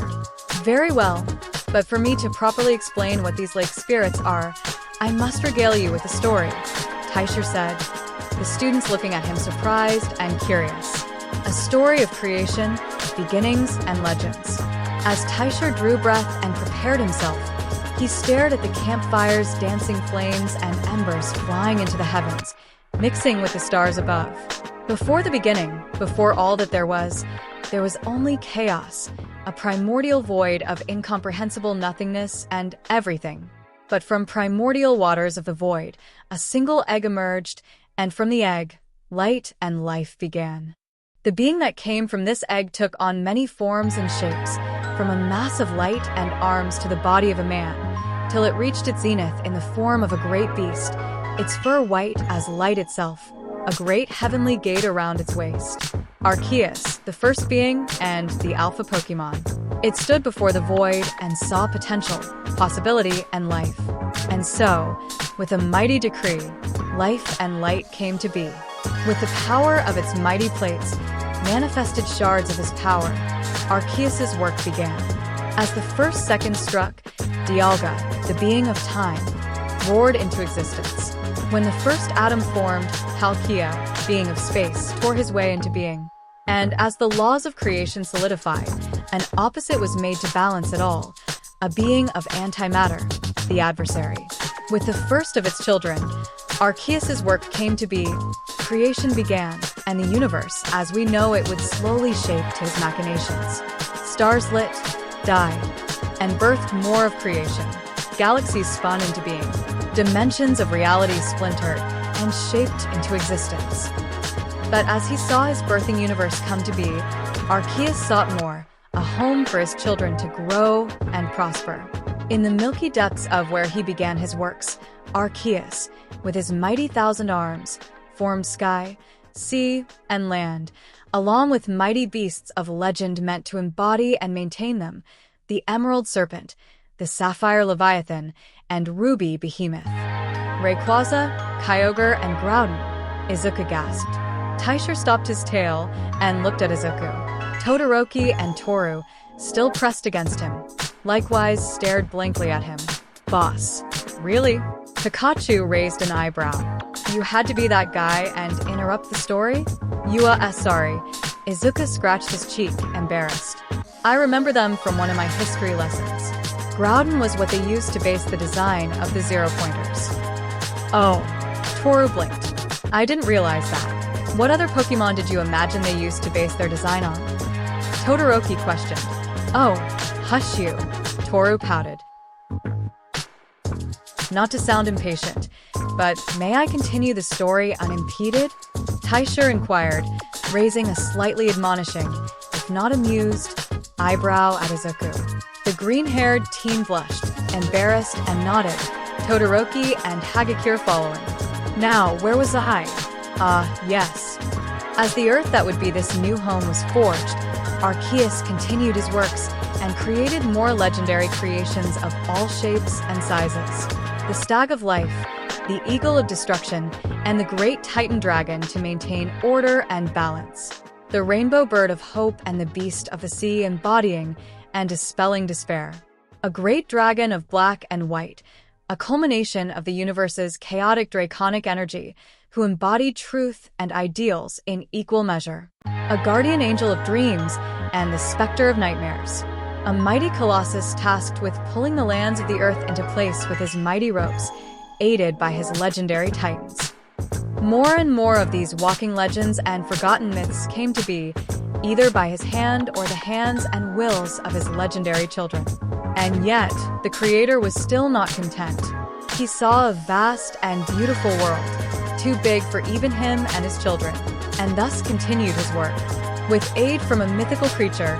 Very well, but for me to properly explain what these lake spirits are, I must regale you with a story, Taisha said, the students looking at him surprised and curious. A story of creation, beginnings, and legends. As Taisha drew breath and prepared himself, he stared at the campfire's dancing flames and embers flying into the heavens, mixing with the stars above. Before the beginning, before all that there was only chaos, a primordial void of incomprehensible nothingness and everything. But from primordial waters of the void, a single egg emerged, and from the egg, light and life began. The being that came from this egg took on many forms and shapes, from a mass of light and arms to the body of a man, till it reached its zenith in the form of a great beast, its fur white as light itself, a great heavenly gate around its waist. Arceus, the first being, and the alpha Pokemon. It stood before the void and saw potential, possibility, and life. And so, with a mighty decree, life and light came to be. With the power of its mighty plates, manifested shards of his power, Arceus's work began. As the first second struck, Dialga, the being of time, roared into existence. When the first atom formed, Palkia, being of space, tore his way into being. And as the laws of creation solidified, an opposite was made to balance it all, a being of antimatter, the adversary. With the first of its children, Arceus's work came to be, creation began, and the universe, as we know it, would slowly shape to his machinations. Stars lit, died, and birthed more of creation. Galaxies spun into being. Dimensions of reality splintered and shaped into existence. But as he saw his birthing universe come to be, Arceus sought more, a home for his children to grow and prosper. In the milky depths of where he began his works, Arceus, with his mighty 1,000 arms, formed sky, sea, and land, along with mighty beasts of legend meant to embody and maintain them, the emerald serpent, the sapphire leviathan, and ruby behemoth. Rayquaza, Kyogre, and Groudon, Izuku gasped. Taisha stopped his tail and looked at Izuku. Todoroki and Toru, still pressed against him, likewise stared blankly at him. Boss, really? Pikachu raised an eyebrow. You had to be that guy and interrupt the story? Sorry. Izuku scratched his cheek, embarrassed. I remember them from one of my history lessons. Groudon was what they used to base the design of the zero-pointers. Oh, Toru blinked. I didn't realize that. What other Pokemon did you imagine they used to base their design on? Todoroki questioned. Oh, hush you. Toru pouted. Not to sound impatient, but may I continue the story unimpeded? Taisha inquired, raising a slightly admonishing, if not amused, eyebrow at Izuku. The green-haired teen blushed, embarrassed, and nodded, Todoroki and Hagakure following. Now, where was I? Yes. As the earth that would be this new home was forged, Arceus continued his works and created more legendary creations of all shapes and sizes. The Stag of Life, the Eagle of Destruction, and the Great Titan Dragon to maintain order and balance. The Rainbow Bird of Hope and the Beast of the Sea embodying and dispelling despair. A Great Dragon of Black and White, a culmination of the universe's chaotic draconic energy, who embodied truth and ideals in equal measure. A Guardian Angel of Dreams and the Spectre of Nightmares. A mighty colossus tasked with pulling the lands of the earth into place with his mighty ropes, aided by his legendary titans. More and more of these walking legends and forgotten myths came to be, either by his hand or the hands and wills of his legendary children. And yet, the creator was still not content. He saw a vast and beautiful world, too big for even him and his children, and thus continued his work. With aid from a mythical creature,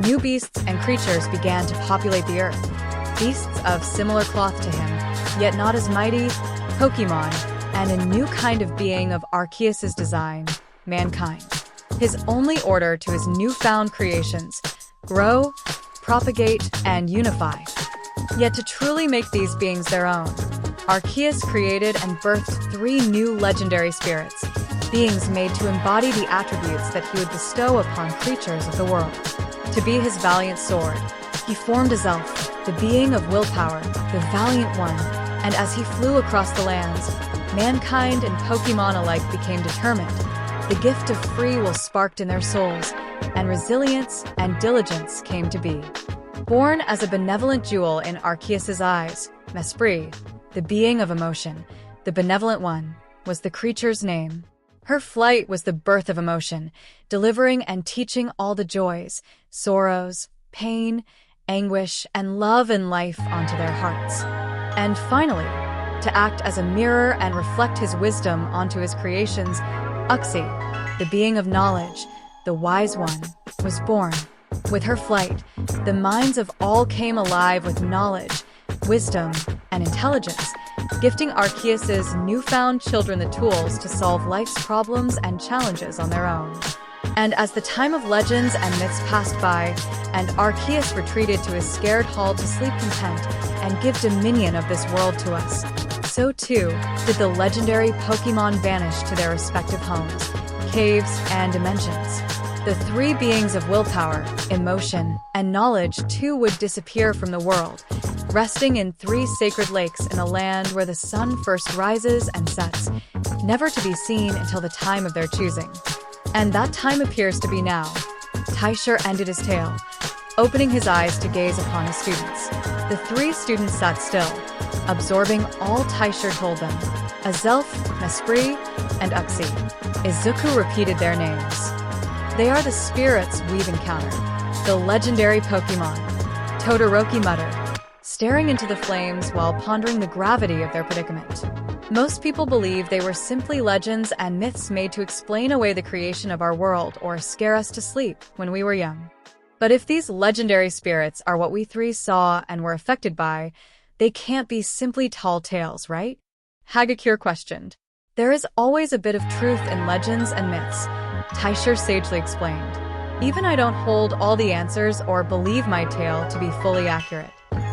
new beasts and creatures began to populate the earth. Beasts of similar cloth to him, yet not as mighty, Pokemon, and a new kind of being of Arceus' design, mankind. His only order to his newfound creations: grow, propagate, and unify. Yet to truly make these beings their own, Arceus created and birthed 3 new legendary spirits, beings made to embody the attributes that he would bestow upon creatures of the world. To be his valiant sword, he formed a Zelf, the being of willpower, the valiant one, and as he flew across the lands, mankind and Pokemon alike became determined. The gift of free will sparked in their souls, and resilience and diligence came to be. Born as a benevolent jewel in Arceus' eyes, Mesprit, the being of emotion, the benevolent one, was the creature's name. Her flight was the birth of emotion, delivering and teaching all the joys, sorrows, pain, anguish, and love in life onto their hearts. And finally, to act as a mirror and reflect his wisdom onto his creations, Uxie, the being of knowledge, the wise one, was born. With her flight, the minds of all came alive with knowledge, wisdom, and intelligence, gifting Arceus' newfound children the tools to solve life's problems and challenges on their own. And as the time of legends and myths passed by, and Arceus retreated to his scared hall to sleep content and give dominion of this world to us, so too did the legendary Pokemon vanish to their respective homes, caves, and dimensions. The 3 beings of willpower, emotion, and knowledge too would disappear from the world, resting in 3 sacred lakes in a land where the sun first rises and sets, never to be seen until the time of their choosing. And that time appears to be now. Tysher ended his tale, opening his eyes to gaze upon his students. The 3 students sat still, absorbing all Tysher told them. Azelf, Mesprit, and Uxie. Izuku repeated their names. They are the spirits we've encountered, the legendary Pokemon, Todoroki muttered, staring into the flames while pondering the gravity of their predicament. Most people believe they were simply legends and myths made to explain away the creation of our world or scare us to sleep when we were young. But if these legendary spirits are what we 3 saw and were affected by, they can't be simply tall tales, right? Hagakure questioned. There is always a bit of truth in legends and myths, Tysher sagely explained. Even I don't hold all the answers or believe my tale to be fully accurate.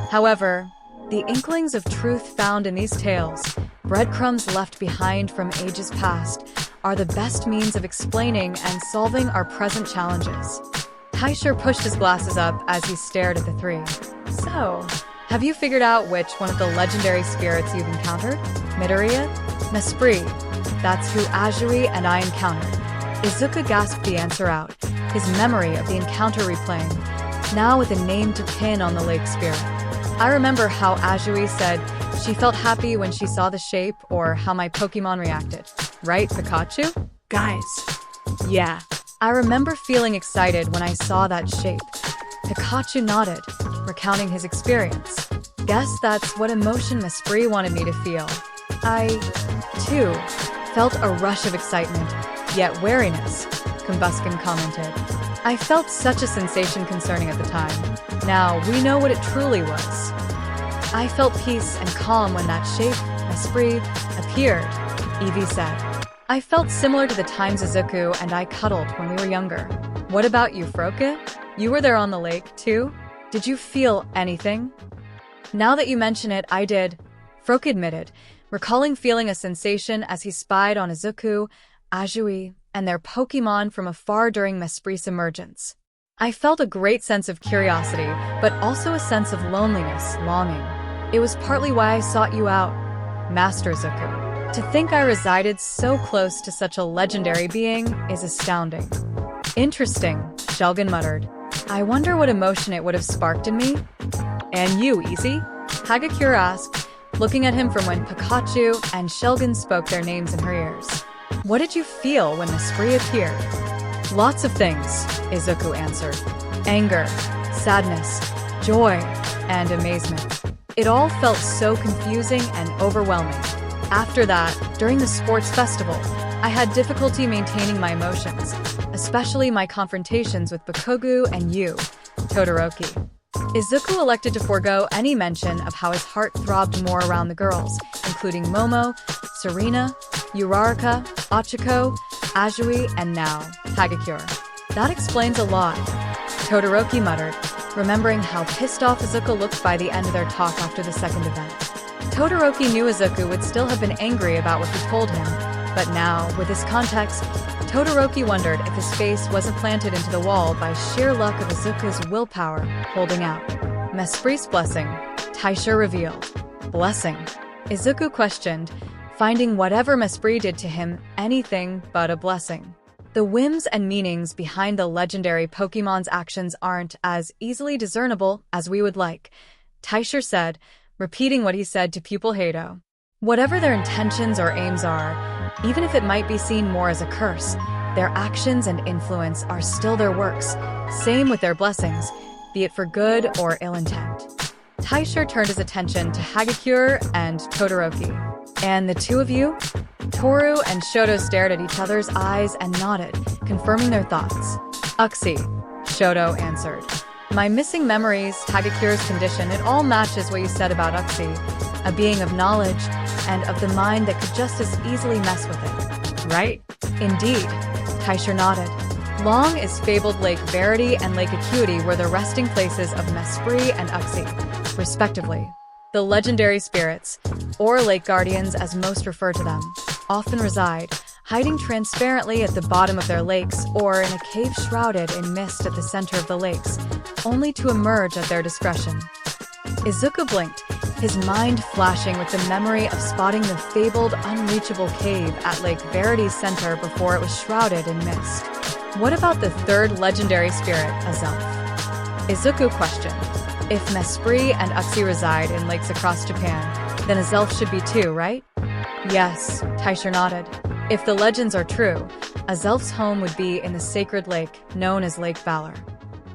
However, the inklings of truth found in these tales, breadcrumbs left behind from ages past, are the best means of explaining and solving our present challenges. Tysher pushed his glasses up as he stared at the 3. So, have you figured out which one of the legendary spirits you've encountered? Midoriya? Mesprit. That's who Azuri and I encountered. Izuku gasped the answer out, his memory of the encounter replaying, now with a name to pin on the lake spirit. I remember how Azuri said she felt happy when she saw the shape, or how my Pokemon reacted. Right, Pikachu? Guys. Yeah. I remember feeling excited when I saw that shape. Pikachu nodded, recounting his experience. Guess that's what emotion Mesprit wanted me to feel. I, too, felt a rush of excitement, yet wariness, Combuskin commented. I felt such a sensation concerning at the time. Now we know what it truly was. I felt peace and calm when that shape, Mesprit, appeared, Eevee said. I felt similar to the times Izuku and I cuddled when we were younger. What about you, Froke? You were there on the lake, too? Did you feel anything? Now that you mention it, I did, Froke admitted, recalling feeling a sensation as he spied on Izuku, Ajui, and their Pokemon from afar during Mesprit's emergence. I felt a great sense of curiosity, but also a sense of loneliness, longing. It was partly why I sought you out, Master Izuku. To think I resided so close to such a legendary being is astounding. Interesting, Shulgin muttered. I wonder what emotion it would have sparked in me? And you, Easy? Hagakure asked, looking at him from when Pikachu and Shulgin spoke their names in her ears. What did you feel when Mesprit appeared? Lots of things, Izuku answered. Anger, sadness, joy, and amazement. It all felt so confusing and overwhelming. After that, during the sports festival, I had difficulty maintaining my emotions, especially my confrontations with Bakugo and you, Todoroki. Izuku elected to forego any mention of how his heart throbbed more around the girls, including Momo, Serena, Uraraka, Ochako, Ajui, and now, Hagakure. That explains a lot, Todoroki muttered, remembering how pissed off Izuku looked by the end of their talk after the second event. Todoroki knew Izuku would still have been angry about what he told him, but now, with this context, Todoroki wondered if his face wasn't planted into the wall by sheer luck of Izuku's willpower holding out. Mesprit's blessing, Taisha revealed. Blessing? Izuku questioned, finding whatever Mesprit did to him anything but a blessing. The whims and meanings behind the legendary Pokemon's actions aren't as easily discernible as we would like, Taisha said, repeating what he said to pupil Hado. Whatever their intentions or aims are, even if it might be seen more as a curse, their actions and influence are still their works, same with their blessings, be it for good or ill intent. Taisha turned his attention to Hagakure and Todoroki. And the two of you? Toru and Shoto stared at each other's eyes and nodded, confirming their thoughts. Uxie, Shoto answered. My missing memories, Hagakure's condition, it all matches what you said about Uxie, a being of knowledge and of the mind that could just as easily mess with it. Right? Indeed, Taisha nodded. Long as fabled Lake Verity and Lake Acuity were the resting places of Mesprit and Uxie, respectively. The legendary spirits, or Lake Guardians as most refer to them, often reside, hiding transparently at the bottom of their lakes or in a cave shrouded in mist at the center of the lakes, only to emerge at their discretion. Izuku blinked, his mind flashing with the memory of spotting the fabled, unreachable cave at Lake Verity's center before it was shrouded in mist. What about the third legendary spirit, Azelf? Izuku questioned. If Mesprit and Uxie reside in lakes across Japan, then Azelf should be too, right? Yes, Taisha nodded. If the legends are true, Azelf's home would be in the sacred lake known as Lake Valor.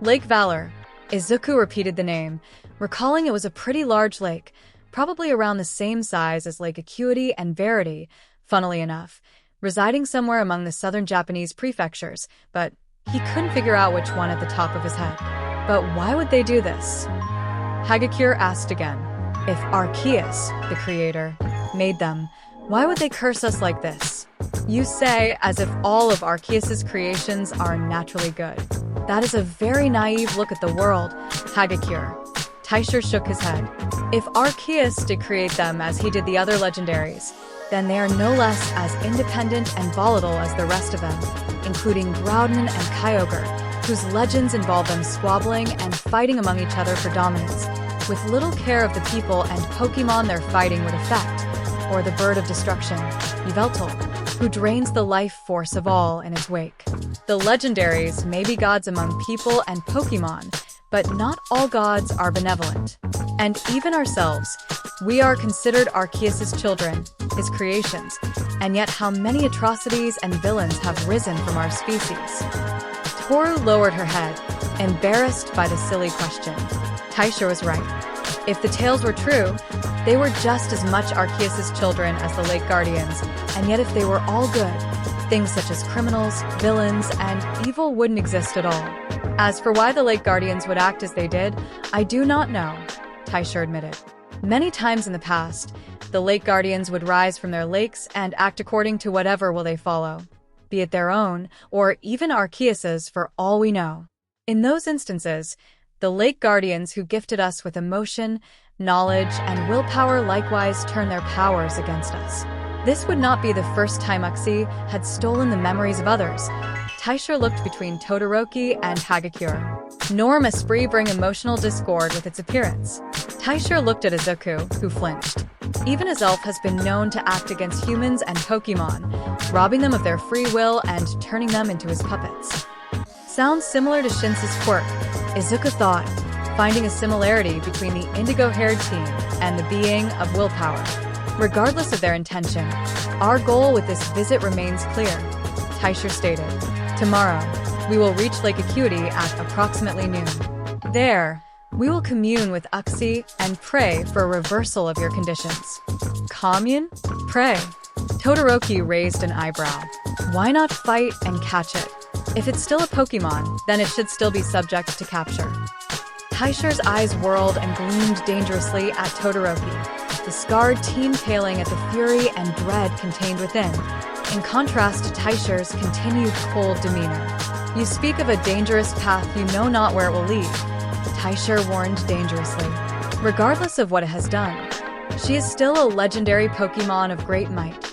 Lake Valor. Izuku repeated the name, recalling it was a pretty large lake, probably around the same size as Lake Acuity and Verity, funnily enough, residing somewhere among the southern Japanese prefectures, but he couldn't figure out which one at the top of his head. But why would they do this? Hagakure asked again. If Arceus, the creator, made them, why would they curse us like this? You say as if all of Arceus's creations are naturally good. That is a very naive look at the world, Hagakure. Taisha shook his head. If Arceus did create them as he did the other legendaries, then they are no less as independent and volatile as the rest of them, including Groudon and Kyogre, whose legends involve them squabbling and fighting among each other for dominance, with little care of the people and Pokemon their fighting would affect, or the bird of destruction, Yveltal, who drains the life force of all in its wake. The legendaries may be gods among people and Pokemon, but not all gods are benevolent. And even ourselves, we are considered Arceus' children, his creations, and yet how many atrocities and villains have risen from our species. Toru lowered her head, embarrassed by the silly question. Taisha was right. If the tales were true, they were just as much Arceus' children as the Lake Guardians, and yet if they were all good, things such as criminals, villains, and evil wouldn't exist at all. As for why the Lake Guardians would act as they did, I do not know, Taisha admitted. Many times in the past, the Lake Guardians would rise from their lakes and act according to whatever will they follow. be it their own, or even Arceus's for all we know. In those instances, the lake guardians who gifted us with emotion, knowledge, and willpower likewise turn their powers against us. This would not be the first time Uxie had stolen the memories of others. Taisha looked between Todoroki and Hagakure, nor must Spree bring emotional discord with its appearance. Taisha looked at Izuku, who flinched. Even his elf has been known to act against humans and Pokemon, robbing them of their free will and turning them into his puppets. Sounds similar to Shinsu's quirk, Izuku thought, finding a similarity between the indigo-haired team and the being of willpower. Regardless of their intention, our goal with this visit remains clear, Taisha stated. Tomorrow, we will reach Lake Acuity at approximately noon. There, we will commune with Uxie and pray for a reversal of your conditions. Commune? Pray. Todoroki raised an eyebrow. Why not fight and catch it? If it's still a Pokemon, then it should still be subject to capture. Taisha's eyes whirled and gleamed dangerously at Todoroki, the scarred teen paling at the fury and dread contained within, in contrast to Taisha's continued cold demeanor. You speak of a dangerous path you know not where it will lead, Taisha warned dangerously. Regardless of what it has done, she is still a legendary Pokemon of great might,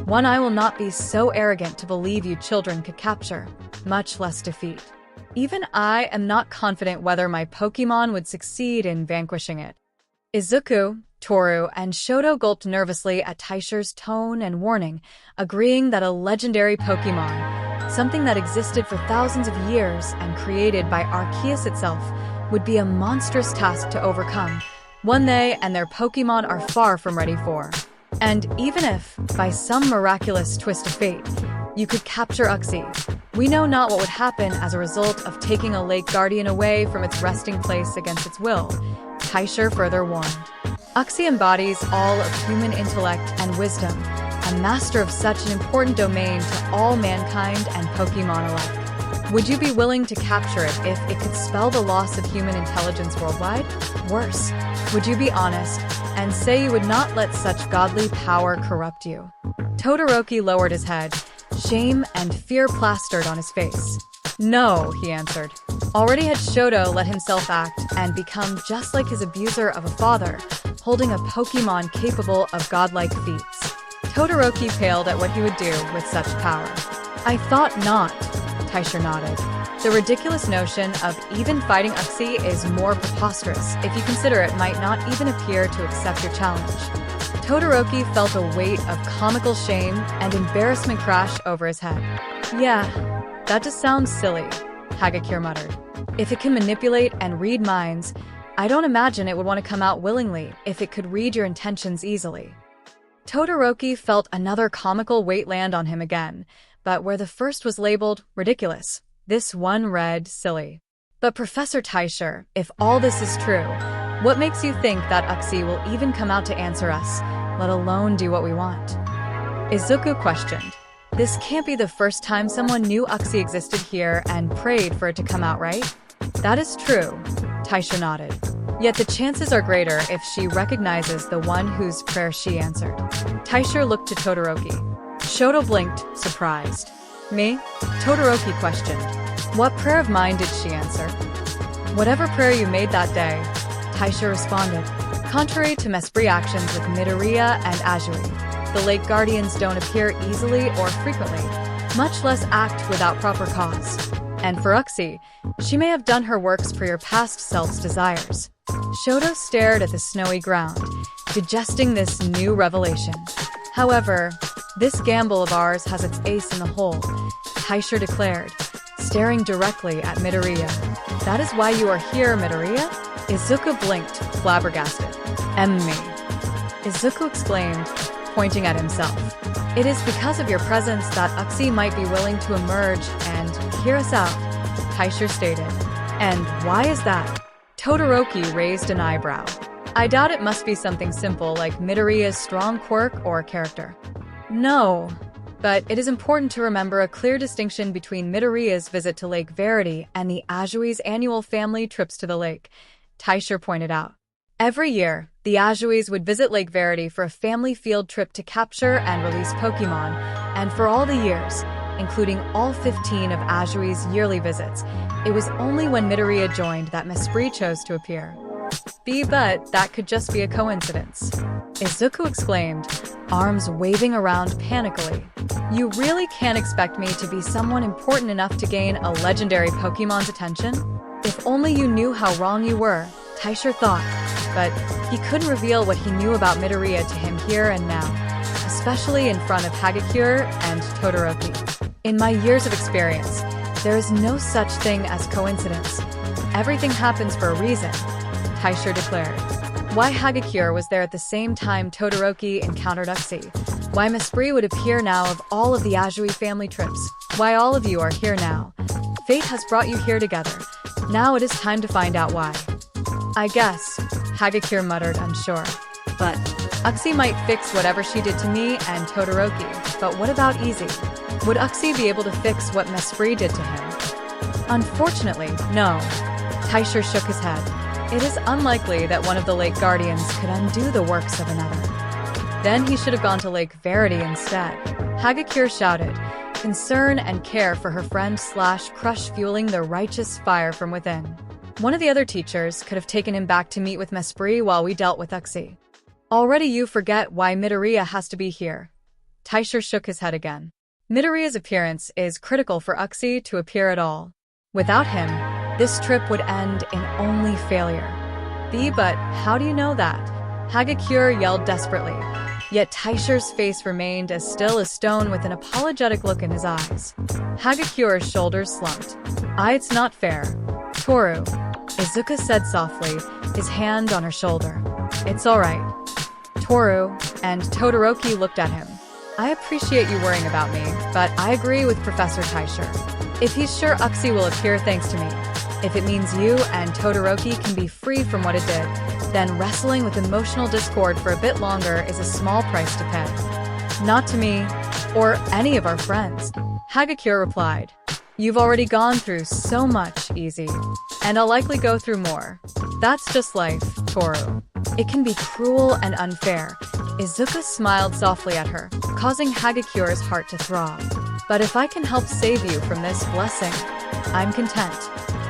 one I will not be so arrogant to believe you children could capture, much less defeat. Even I am not confident whether my Pokemon would succeed in vanquishing it. Izuku, Toru, and Shoto gulped nervously at Taisha's tone and warning, agreeing that a legendary Pokemon, something that existed for thousands of years and created by Arceus itself, would be a monstrous task to overcome, one they and their Pokemon are far from ready for. And even if, by some miraculous twist of fate, you could capture Uxie, we know not what would happen as a result of taking a lake guardian away from its resting place against its will, Taisha further warned. Uxie embodies all of human intellect and wisdom, a master of such an important domain to all mankind and Pokemon alike. Would you be willing to capture it if it could spell the loss of human intelligence worldwide? Worse, would you be honest and say you would not let such godly power corrupt you? Todoroki lowered his head, shame and fear plastered on his face. No, he answered. Already had Shoto let himself act and become just like his abuser of a father, holding a Pokemon capable of godlike feats. Todoroki paled at what he would do with such power. I thought not, Taisha nodded. The ridiculous notion of even fighting Uxie is more preposterous if you consider it might not even appear to accept your challenge. Todoroki felt a weight of comical shame and embarrassment crash over his head. Yeah, that just sounds silly, Hagakure muttered. If it can manipulate and read minds, I don't imagine it would want to come out willingly if it could read your intentions easily. Todoroki felt another comical weight land on him again, but where the first was labeled ridiculous, this one read silly. But Professor Taisha, if all this is true, what makes you think that Uxie will even come out to answer us, let alone do what we want? Izuku questioned. This can't be the first time someone knew Uxie existed here and prayed for it to come out, right? That is true, Taisha nodded. Yet the chances are greater if she recognizes the one whose prayer she answered. Taisha looked to Todoroki. Shoto blinked, surprised. Me? Todoroki questioned. What prayer of mine did she answer? Whatever prayer you made that day, Taisha responded. Contrary to Mesp's reactions with Midoriya and Azuri, the lake guardians don't appear easily or frequently, much less act without proper cause. And for Uxie, she may have done her works for your past self's desires. Shoto stared at the snowy ground, digesting this new revelation. However, this gamble of ours has its ace in the hole, Taisha declared, staring directly at Midoriya. That is why you are here, Midoriya? Izuku blinked, flabbergasted. Me. Izuku exclaimed, pointing at himself. It is because of your presence that Uxie might be willing to emerge and hear us out, Taisha stated. And why is that? Todoroki raised an eyebrow. I doubt it must be something simple like Midoriya's strong quirk or character. No, but it is important to remember a clear distinction between Midoriya's visit to Lake Verity and the Azui's annual family trips to the lake, Taisha pointed out. Every year, the Azuis would visit Lake Verity for a family field trip to capture and release Pokemon, and for all the years, including all 15 of Azui's yearly visits. It was only when Midoriya joined that Mesprit chose to appear. But that could just be a coincidence. Izuku exclaimed, arms waving around panically. You really can't expect me to be someone important enough to gain a legendary Pokemon's attention? If only you knew how wrong you were, Taisha thought. But he couldn't reveal what he knew about Midoriya to him here and now, especially in front of Hagakure and Todoroki. In my years of experience, there is no such thing as coincidence. Everything happens for a reason, Taisha declared. Why Hagakure was there at the same time Todoroki encountered Uxie. Why Mesprit would appear now of all of the Azui family trips. Why all of you are here now. Fate has brought you here together. Now it is time to find out why. I guess, Hagakure muttered, unsure. But Uxie might fix whatever she did to me and Todoroki, but what about Easy? Would Uxie be able to fix what Mesprit did to him? Unfortunately, no. Taisha shook his head. It is unlikely that one of the Lake Guardians could undo the works of another. Then he should have gone to Lake Verity instead. Hagakure shouted, concern and care for her friend/crush fueling the righteous fire from within. One of the other teachers could have taken him back to meet with Mesprit while we dealt with Uxie. Already you forget why Midoriya has to be here. Taisha shook his head again. Midoriya's appearance is critical for Uxie to appear at all. Without him, this trip would end in only failure. But how do you know that? Hagakure yelled desperately, yet Taisha's face remained as still as stone with an apologetic look in his eyes. Hagakure's shoulders slumped. It's not fair. Toru, Izuku said softly, his hand on her shoulder. It's all right. Toru and Todoroki looked at him. I appreciate you worrying about me, but I agree with Professor Taisha. If he's sure Uxie will appear thanks to me, if it means you and Todoroki can be free from what it did, then wrestling with emotional discord for a bit longer is a small price to pay. Not to me, or any of our friends, Hagakure replied. You've already gone through so much, Easy, and I'll likely go through more. That's just life, Toru. It can be cruel and unfair. Izuku smiled softly at her, causing Hagakure's heart to throb. But if I can help save you from this blessing, I'm content.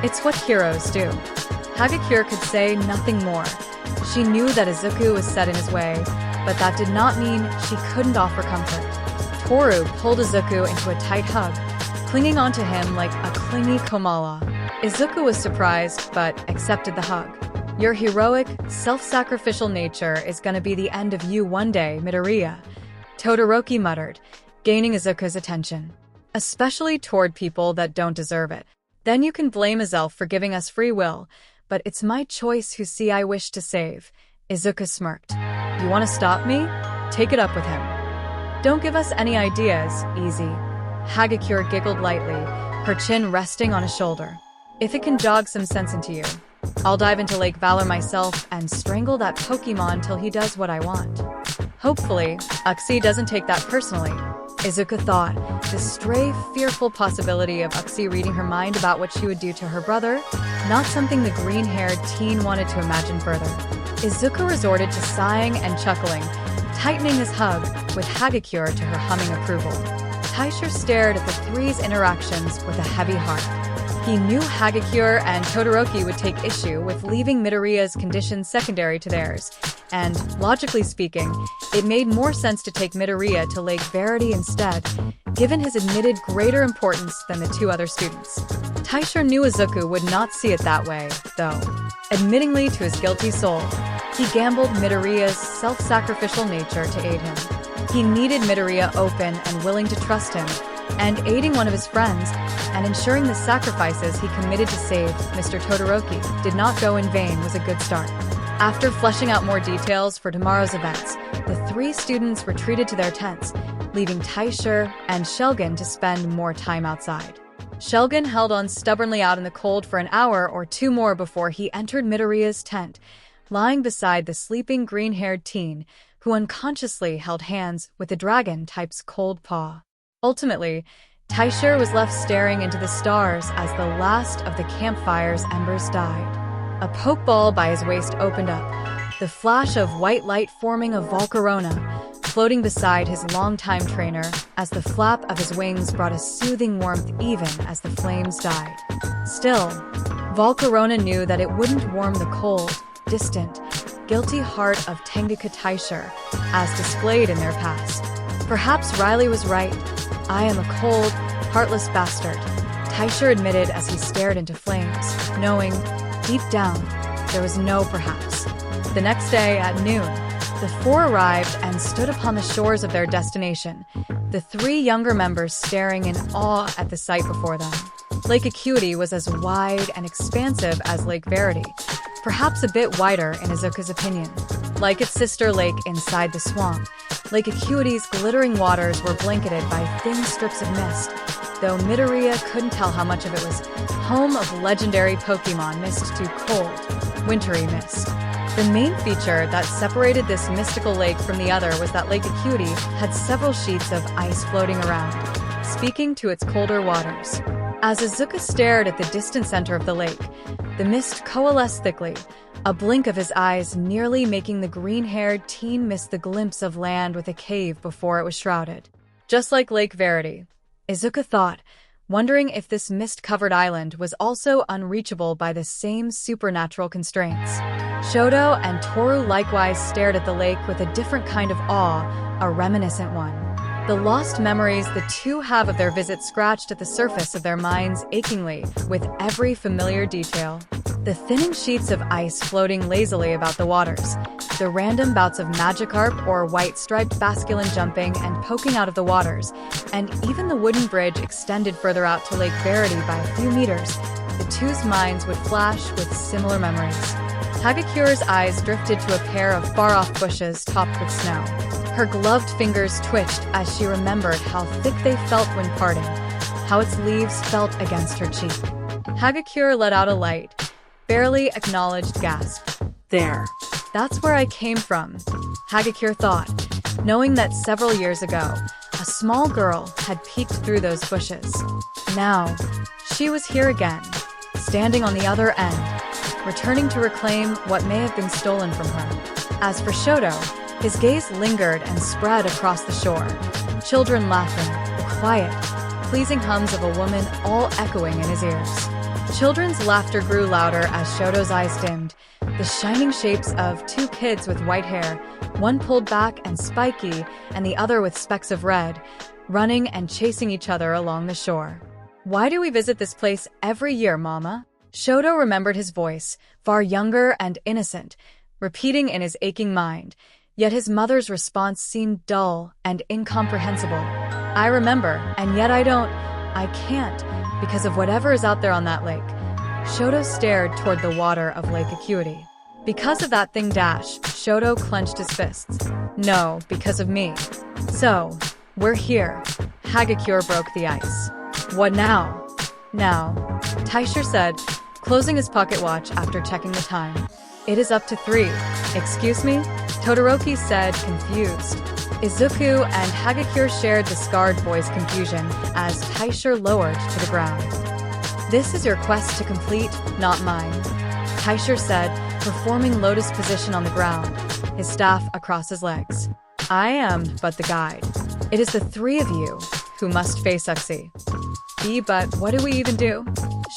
It's what heroes do. Hagakure could say nothing more. She knew that Izuku was set in his way, but that did not mean she couldn't offer comfort. Toru pulled Izuku into a tight hug, clinging onto him like a clingy Komala. Izuku was surprised, but accepted the hug. Your heroic, self-sacrificial nature is gonna be the end of you one day, Midoriya, Todoroki muttered, gaining Izuku's attention. Especially toward people that don't deserve it. Then you can blame Azelf for giving us free will, but it's my choice who see I wish to save. Izuku smirked. You want to stop me? Take it up with him. Don't give us any ideas, Easy. Hagakure giggled lightly, her chin resting on his shoulder. If it can jog some sense into you, I'll dive into Lake Valor myself and strangle that Pokemon till he does what I want. Hopefully, Uxie doesn't take that personally. Izuku thought, the stray, fearful possibility of Uxie reading her mind about what she would do to her brother, not something the green-haired teen wanted to imagine further. Izuku resorted to sighing and chuckling, tightening his hug, with Hagakure to her humming approval. Taisha stared at the three's interactions with a heavy heart. He knew Hagakure and Todoroki would take issue with leaving Midoriya's conditions secondary to theirs, and, logically speaking, it made more sense to take Midoriya to Lake Verity instead, given his admitted greater importance than the two other students. Taisha knew Izuku would not see it that way, though. Admittingly to his guilty soul, he gambled Midoriya's self-sacrificial nature to aid him. He needed Midoriya open and willing to trust him, and aiding one of his friends, and ensuring the sacrifices he committed to save Mr. Todoroki did not go in vain was a good start. After fleshing out more details for tomorrow's events, the three students retreated to their tents, leaving Taisha and Shelgin to spend more time outside. Shelgin held on stubbornly out in the cold for an hour or two more before he entered Midoriya's tent, lying beside the sleeping green-haired teen, who unconsciously held hands with the dragon-type's cold paw. Ultimately, Taisha was left staring into the stars as the last of the campfire's embers died. A pokeball by his waist opened up, the flash of white light forming a Volcarona, floating beside his longtime trainer as the flap of his wings brought a soothing warmth even as the flames died. Still, Volcarona knew that it wouldn't warm the cold, distant, guilty heart of Tenguka Taisher, as displayed in their past. Perhaps Riley was right. I am a cold, heartless bastard, Taisher admitted as he stared into flames, knowing, deep down, there was no perhaps. The next day at noon, the four arrived and stood upon the shores of their destination, the three younger members staring in awe at the sight before them. Lake Acuity was as wide and expansive as Lake Verity, perhaps a bit wider in Izuku's opinion. Like its sister lake inside the swamp, Lake Acuity's glittering waters were blanketed by thin strips of mist, though Midoriya couldn't tell how much of it was home of legendary Pokemon mist to cold, wintry mist. The main feature that separated this mystical lake from the other was that Lake Acuity had several sheets of ice floating around, speaking to its colder waters. As Izuku stared at the distant center of the lake, the mist coalesced thickly, a blink of his eyes nearly making the green-haired teen miss the glimpse of land with a cave before it was shrouded. Just like Lake Verity, Izuku thought, wondering if this mist-covered island was also unreachable by the same supernatural constraints. Shoto and Toru likewise stared at the lake with a different kind of awe, a reminiscent one. The lost memories the two have of their visit scratched at the surface of their minds achingly with every familiar detail. The thinning sheets of ice floating lazily about the waters, the random bouts of Magikarp or white-striped Basculin jumping and poking out of the waters, and even the wooden bridge extended further out to Lake Verity by a few meters, the two's minds would flash with similar memories. Hagakura's eyes drifted to a pair of far-off bushes topped with snow. Her gloved fingers twitched as she remembered how thick they felt when parting, how its leaves felt against her cheek. Hagakura let out a light, barely acknowledged gasp. There. That's where I came from, Hagakure thought, knowing that several years ago, a small girl had peeked through those bushes. Now, she was here again, standing on the other end, returning to reclaim what may have been stolen from her. As for Shoto, his gaze lingered and spread across the shore. Children laughing, the quiet, pleasing hums of a woman all echoing in his ears. Children's laughter grew louder as Shoto's eyes dimmed, the shining shapes of two kids with white hair, one pulled back and spiky, and the other with specks of red, running and chasing each other along the shore. Why do we visit this place every year, Mama? Shoto remembered his voice, far younger and innocent, repeating in his aching mind, yet his mother's response seemed dull and incomprehensible. I remember, and yet I can't, because of whatever is out there on that lake. Shoto stared toward the water of Lake Acuity. Because of that thing dash, Shoto clenched his fists. No, because of me. So, we're here. Hagakure broke the ice. What now? Now, Taisher said, closing his pocket watch after checking the time. It is up to 3. Excuse me? Todoroki said, confused. Izuku and Hagakure shared the scarred boy's confusion as Taisher lowered to the ground. This is your quest to complete, not mine, Taisher said, performing lotus position on the ground, his staff across his legs. I am but the guide. It is the 3 of you who must face Uxie. But what do we even do?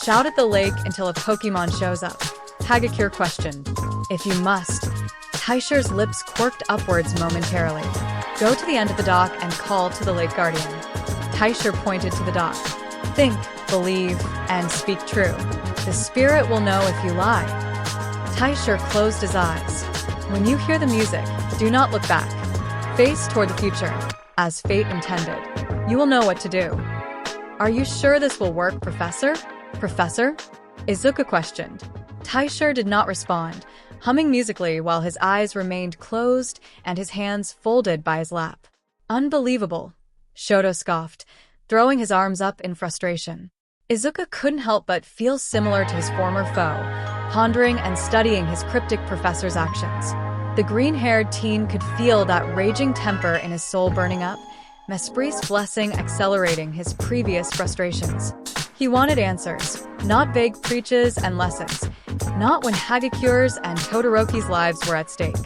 Shout at the lake until a Pokemon shows up, Hagakure questioned. If you must. Taisher's lips quirked upwards momentarily. Go to the end of the dock and call to the Lake Guardian. Taisher pointed to the dock. Think, believe, and speak true. The spirit will know if you lie. Taisher closed his eyes. When you hear the music, do not look back. Face toward the future, as fate intended. You will know what to do. Are you sure this will work, Professor? Professor? Izuku questioned. Taisher did not respond, humming musically while his eyes remained closed and his hands folded by his lap. Unbelievable, Shoto scoffed, throwing his arms up in frustration. Izuku couldn't help but feel similar to his former foe, pondering and studying his cryptic professor's actions. The green-haired teen could feel that raging temper in his soul burning up, Mespri's blessing accelerating his previous frustrations. He wanted answers, not vague preaches and lessons, not when Hagakure's and Todoroki's lives were at stake.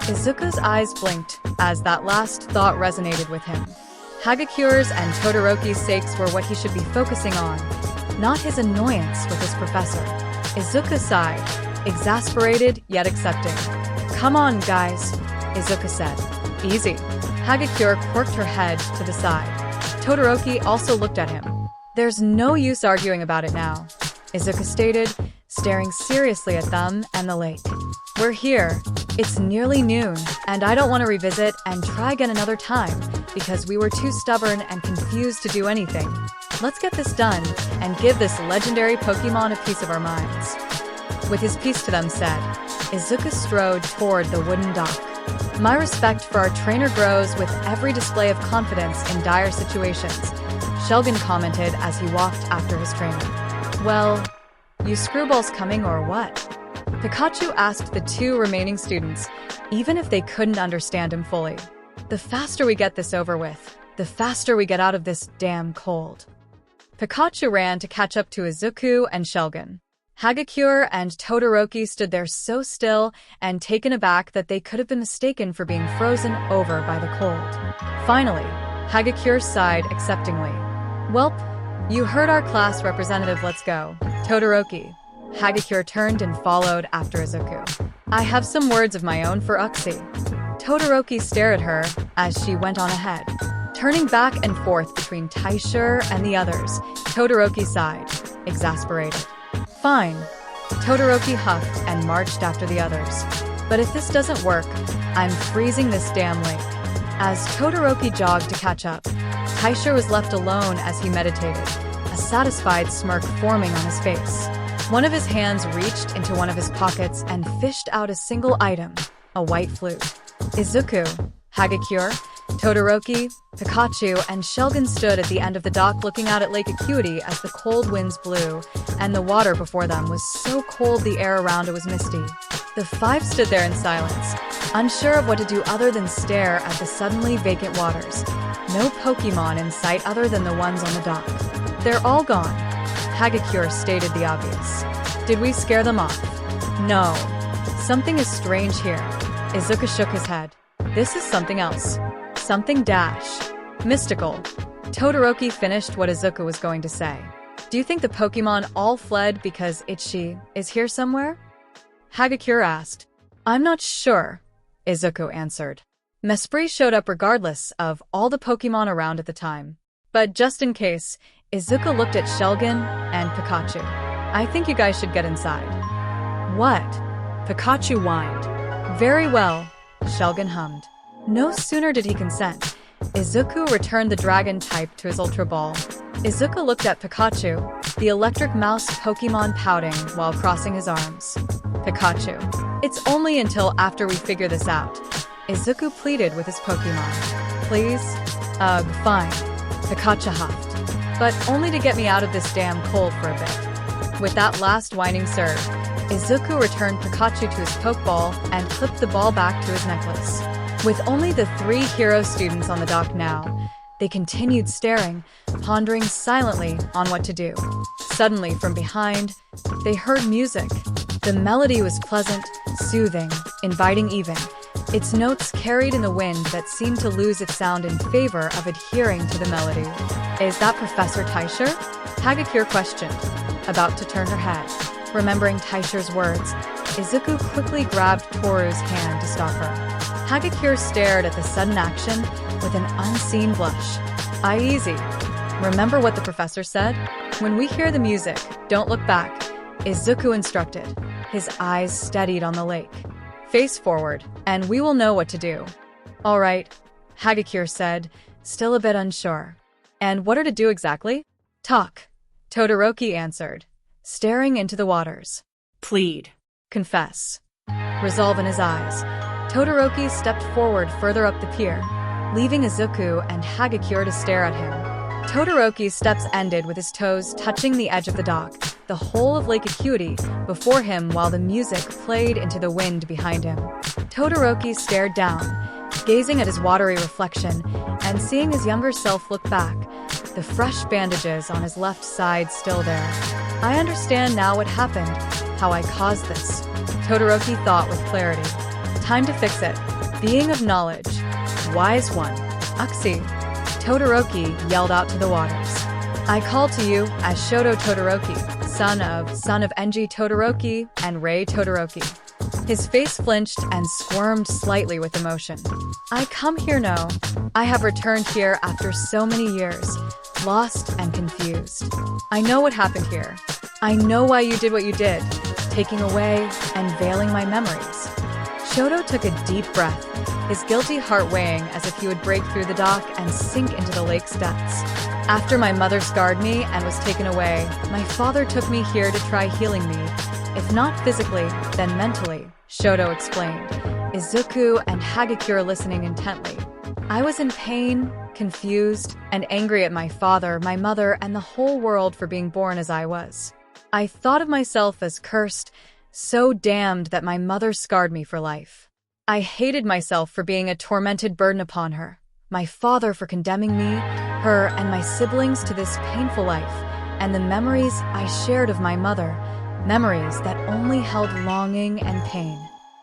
Izuku's eyes blinked as that last thought resonated with him. Hagakure's and Todoroki's sakes were what he should be focusing on, not his annoyance with his professor. Izuku sighed, exasperated yet accepting. "Come on, guys," Izuku said. "Easy." Hagakure quirked her head to the side. Todoroki also looked at him. "There's no use arguing about it now," Izuku stated, staring seriously at them and the lake. "We're here. It's nearly noon, and I don't want to revisit and try again another time because we were too stubborn and confused to do anything. Let's get this done and give this legendary Pokemon a piece of our minds." With his piece to them said, Izuku strode toward the wooden dock. "My respect for our trainer grows with every display of confidence in dire situations," Shelgin commented as he walked after his trainer. "Well, you screwballs coming or what?" Pikachu asked the two remaining students, even if they couldn't understand him fully. "The faster we get this over with, the faster we get out of this damn cold." Pikachu ran to catch up to Izuku and Shelgin. Hagakure and Todoroki stood there so still and taken aback that they could have been mistaken for being frozen over by the cold. Finally, Hagakure sighed acceptingly. "Welp, you heard our class representative, let's go." Todoroki. Hagakure turned and followed after Izuku. "I have some words of my own for Uxie." Todoroki stared at her as she went on ahead. Turning back and forth between Taisher and the others, Todoroki sighed, exasperated. "Fine." Todoroki huffed and marched after the others. "But if this doesn't work, I'm freezing this damn lake." As Todoroki jogged to catch up, Taisher was left alone as he meditated, a satisfied smirk forming on his face. One of his hands reached into one of his pockets and fished out a single item, a white flute. Izuku, Hagakure, Todoroki, Pikachu, and Shelgin stood at the end of the dock looking out at Lake Acuity as the cold winds blew, and the water before them was so cold the air around it was misty. The five stood there in silence, unsure of what to do other than stare at the suddenly vacant waters. No Pokemon in sight other than the ones on the dock. "They're all gone," Hagakure stated the obvious. "Did we scare them off?" "No. Something is strange here." Izuku shook his head. "This is something else. Something mystical." Todoroki finished what Izuku was going to say. "Do you think the Pokemon all fled because Ichi is here somewhere?" Hagakure asked. "I'm not sure," Izuku answered. Mesprit showed up regardless of all the Pokemon around at the time. But just in case, Izuku looked at Shelgin and Pikachu. "I think you guys should get inside." "What?" Pikachu whined. "Very well," Shelgin hummed. No sooner did he consent, Izuku returned the dragon type to his Ultra Ball. Izuku looked at Pikachu, the electric mouse Pokemon pouting while crossing his arms. "Pikachu, it's only until after we figure this out," Izuku pleaded with his Pokemon. "Please?" "Ugh, fine," Pikachu huffed. "But only to get me out of this damn cold for a bit." With that last whining serve, Izuku returned Pikachu to his Pokeball and clipped the ball back to his necklace. With only the three hero students on the dock now, they continued staring, pondering silently on what to do. Suddenly, from behind, they heard music. The melody was pleasant, soothing, inviting even, its notes carried in the wind that seemed to lose its sound in favor of adhering to the melody. "Is that Professor Taisher?" Hagakure questioned, about to turn her head. Remembering Taisher's words, Izuku quickly grabbed Toru's hand to stop her. Hagakure stared at the sudden action with an unseen blush. "Aye, easy. Remember what the professor said? When we hear the music, don't look back," Izuku instructed, his eyes steadied on the lake. "Face forward, and we will know what to do." "All right," Hagakure said, still a bit unsure. "And what are to do exactly?" "Talk," Todoroki answered, staring into the waters. Plead. Confess. Resolve in his eyes, Todoroki stepped forward further up the pier, leaving Izuku and Hagakure to stare at him. Todoroki's steps ended with his toes touching the edge of the dock, the whole of Lake Acuity before him while the music played into the wind behind him. Todoroki stared down, gazing at his watery reflection and seeing his younger self look back, the fresh bandages on his left side still there. "I understand now what happened, how I caused this," Todoroki thought with clarity. Time to fix it. Being of knowledge. Wise one. Uxie. Todoroki yelled out to the waters. I call to you as Shoto Todoroki, son of Enji Todoroki and Rei Todoroki. His face flinched and squirmed slightly with emotion. I come here now. I have returned here after so many years, lost and confused. I know what happened here. I know why you did what you did, taking away and veiling my memories. Shoto took a deep breath, his guilty heart weighing as if he would break through the dock and sink into the lake's depths. After my mother scarred me and was taken away, my father took me here to try healing me, if not physically, then mentally, Shoto explained, Izuku and Hagakure listening intently. I was in pain, confused, and angry at my father, my mother, and the whole world for being born as I was. I thought of myself as cursed, so damned that my mother scarred me for life. I hated myself for being a tormented burden upon her, my father for condemning me, her, and my siblings to this painful life, and the memories I shared of my mother, memories that only held longing and pain.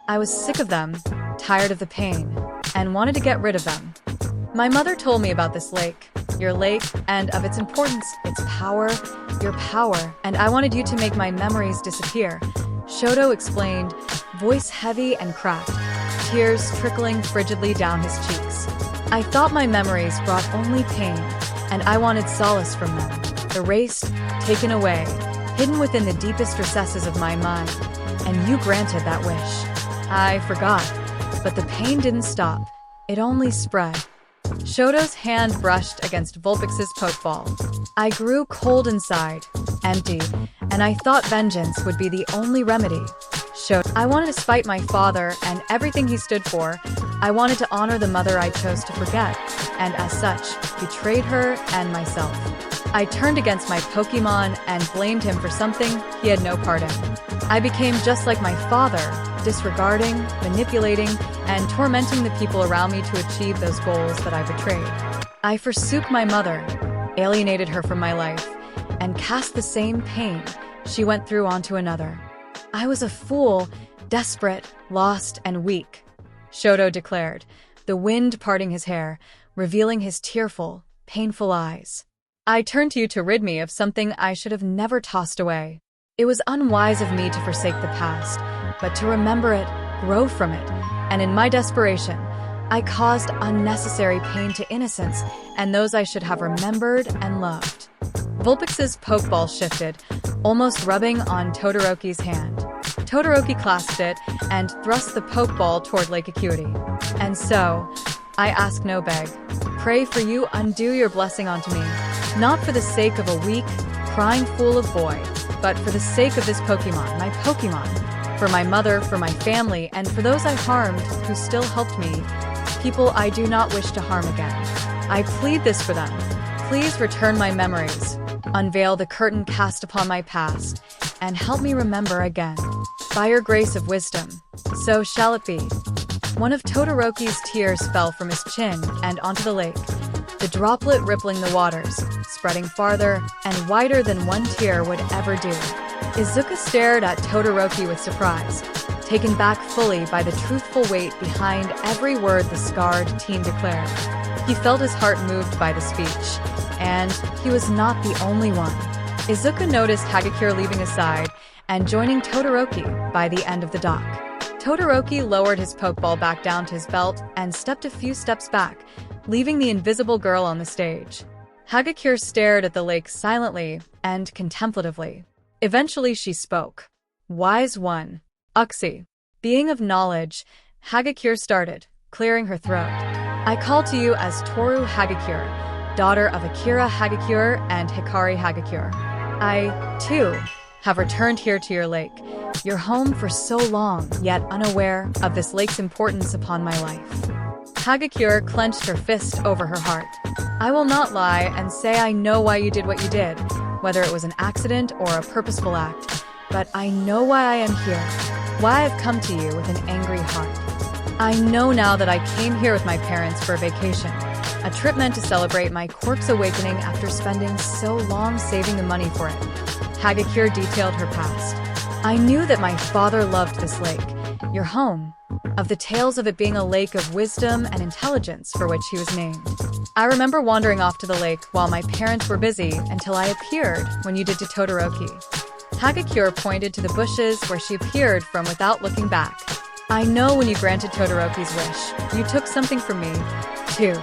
I was sick of them, tired of the pain, and wanted to get rid of them. My mother told me about this lake, your lake, and of its importance, its power, your power, and I wanted you to make my memories disappear. Shoto explained, voice heavy and cracked, tears trickling frigidly down his cheeks. I thought my memories brought only pain, and I wanted solace from them, erased, taken away, hidden within the deepest recesses of my mind, and you granted that wish. I forgot, but the pain didn't stop. It only spread. Shoto's hand brushed against Vulpix's pokeball. I grew cold inside, empty, and I thought vengeance would be the only remedy. I wanted to spite my father and everything he stood for. I wanted to honor the mother I chose to forget, and as such, betrayed her and myself. I turned against my Pokemon and blamed him for something he had no part in. I became just like my father, disregarding, manipulating, and tormenting the people around me to achieve those goals that I betrayed. I forsook my mother, alienated her from my life, and cast the same pain she went through onto another. I was a fool, desperate, lost, and weak, Shoto declared, the wind parting his hair, revealing his tearful, painful eyes. I turned to you to rid me of something I should have never tossed away. It was unwise of me to forsake the past, but to remember it, grow from it, and in my desperation, I caused unnecessary pain to innocence and those I should have remembered and loved. Vulpix's pokeball shifted, almost rubbing on Todoroki's hand. Todoroki clasped it and thrust the pokeball toward Lake Acuity. And so, I ask no beg. Pray for you undo your blessing onto me, not for the sake of a weak, crying fool of boy, but for the sake of this Pokemon, my Pokemon, for my mother, for my family, and for those I harmed who still helped me, people I do not wish to harm again. I plead this for them. Please return my memories, unveil the curtain cast upon my past, and help me remember again. By your grace of wisdom, so shall it be. One of Todoroki's tears fell from his chin and onto the lake, the droplet rippling the waters, spreading farther and wider than one tear would ever do. Izuku stared at Todoroki with surprise, taken back fully by the truthful weight behind every word the scarred teen declared. He felt his heart moved by the speech, and he was not the only one. Izuku noticed Hagakure leaving his side and joining Todoroki by the end of the dock. Todoroki lowered his pokeball back down to his belt and stepped a few steps back, leaving the invisible girl on the stage. Hagakure stared at the lake silently and contemplatively. Eventually she spoke. Wise one. Uxie. Being of knowledge, Hagakure started, clearing her throat. I call to you as Toru Hagakure, daughter of Akira Hagakure and Hikari Hagakure. I, too, have returned here to your lake, your home for so long, yet unaware of this lake's importance upon my life. Hagakure clenched her fist over her heart. I will not lie and say I know why you did what you did, whether it was an accident or a purposeful act, but I know why I am here, why I've come to you with an angry heart. I know now that I came here with my parents for a vacation, a trip meant to celebrate my Quirks awakening after spending so long saving the money for it. Hagakure detailed her past. I knew that my father loved this lake, your home, of the tales of it being a lake of wisdom and intelligence for which he was named. I remember wandering off to the lake while my parents were busy until I appeared when you did to Todoroki. Hagakure pointed to the bushes where she appeared from without looking back. I know when you granted Todoroki's wish, you took something from me, too.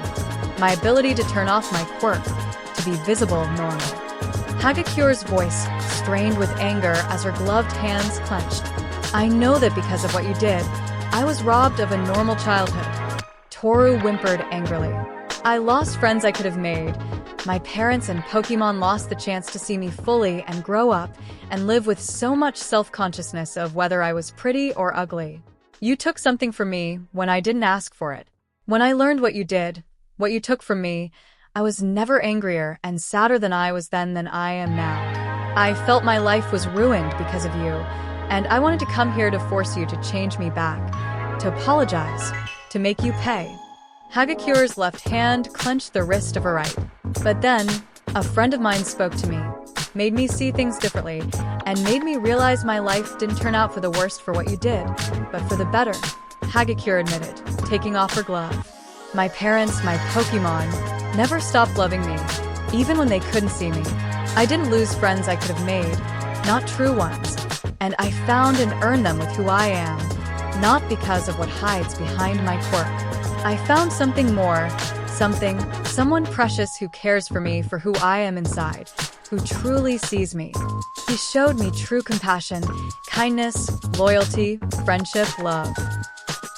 My ability to turn off my quirk, to be visible normal. Hagakure's voice strained with anger as her gloved hands clenched. I know that because of what you did, I was robbed of a normal childhood. Toru whimpered angrily. I lost friends I could have made. My parents and Pokemon lost the chance to see me fully and grow up and live with so much self-consciousness of whether I was pretty or ugly. You took something from me when I didn't ask for it. When I learned what you did, what you took from me, I was never angrier and sadder than I was then than I am now. I felt my life was ruined because of you, and I wanted to come here to force you to change me back, to apologize, to make you pay. Hagakure's left hand clenched the wrist of her right. But then, a friend of mine spoke to me, made me see things differently, and made me realize my life didn't turn out for the worst for what you did, but for the better, Hagakure admitted, taking off her glove. My parents, my Pokemon, never stopped loving me, even when they couldn't see me. I didn't lose friends I could have made, not true ones, and I found and earned them with who I am, not because of what hides behind my quirk. I found something more, someone precious who cares for me for who I am inside, who truly sees me. He showed me true compassion, kindness, loyalty, friendship, love.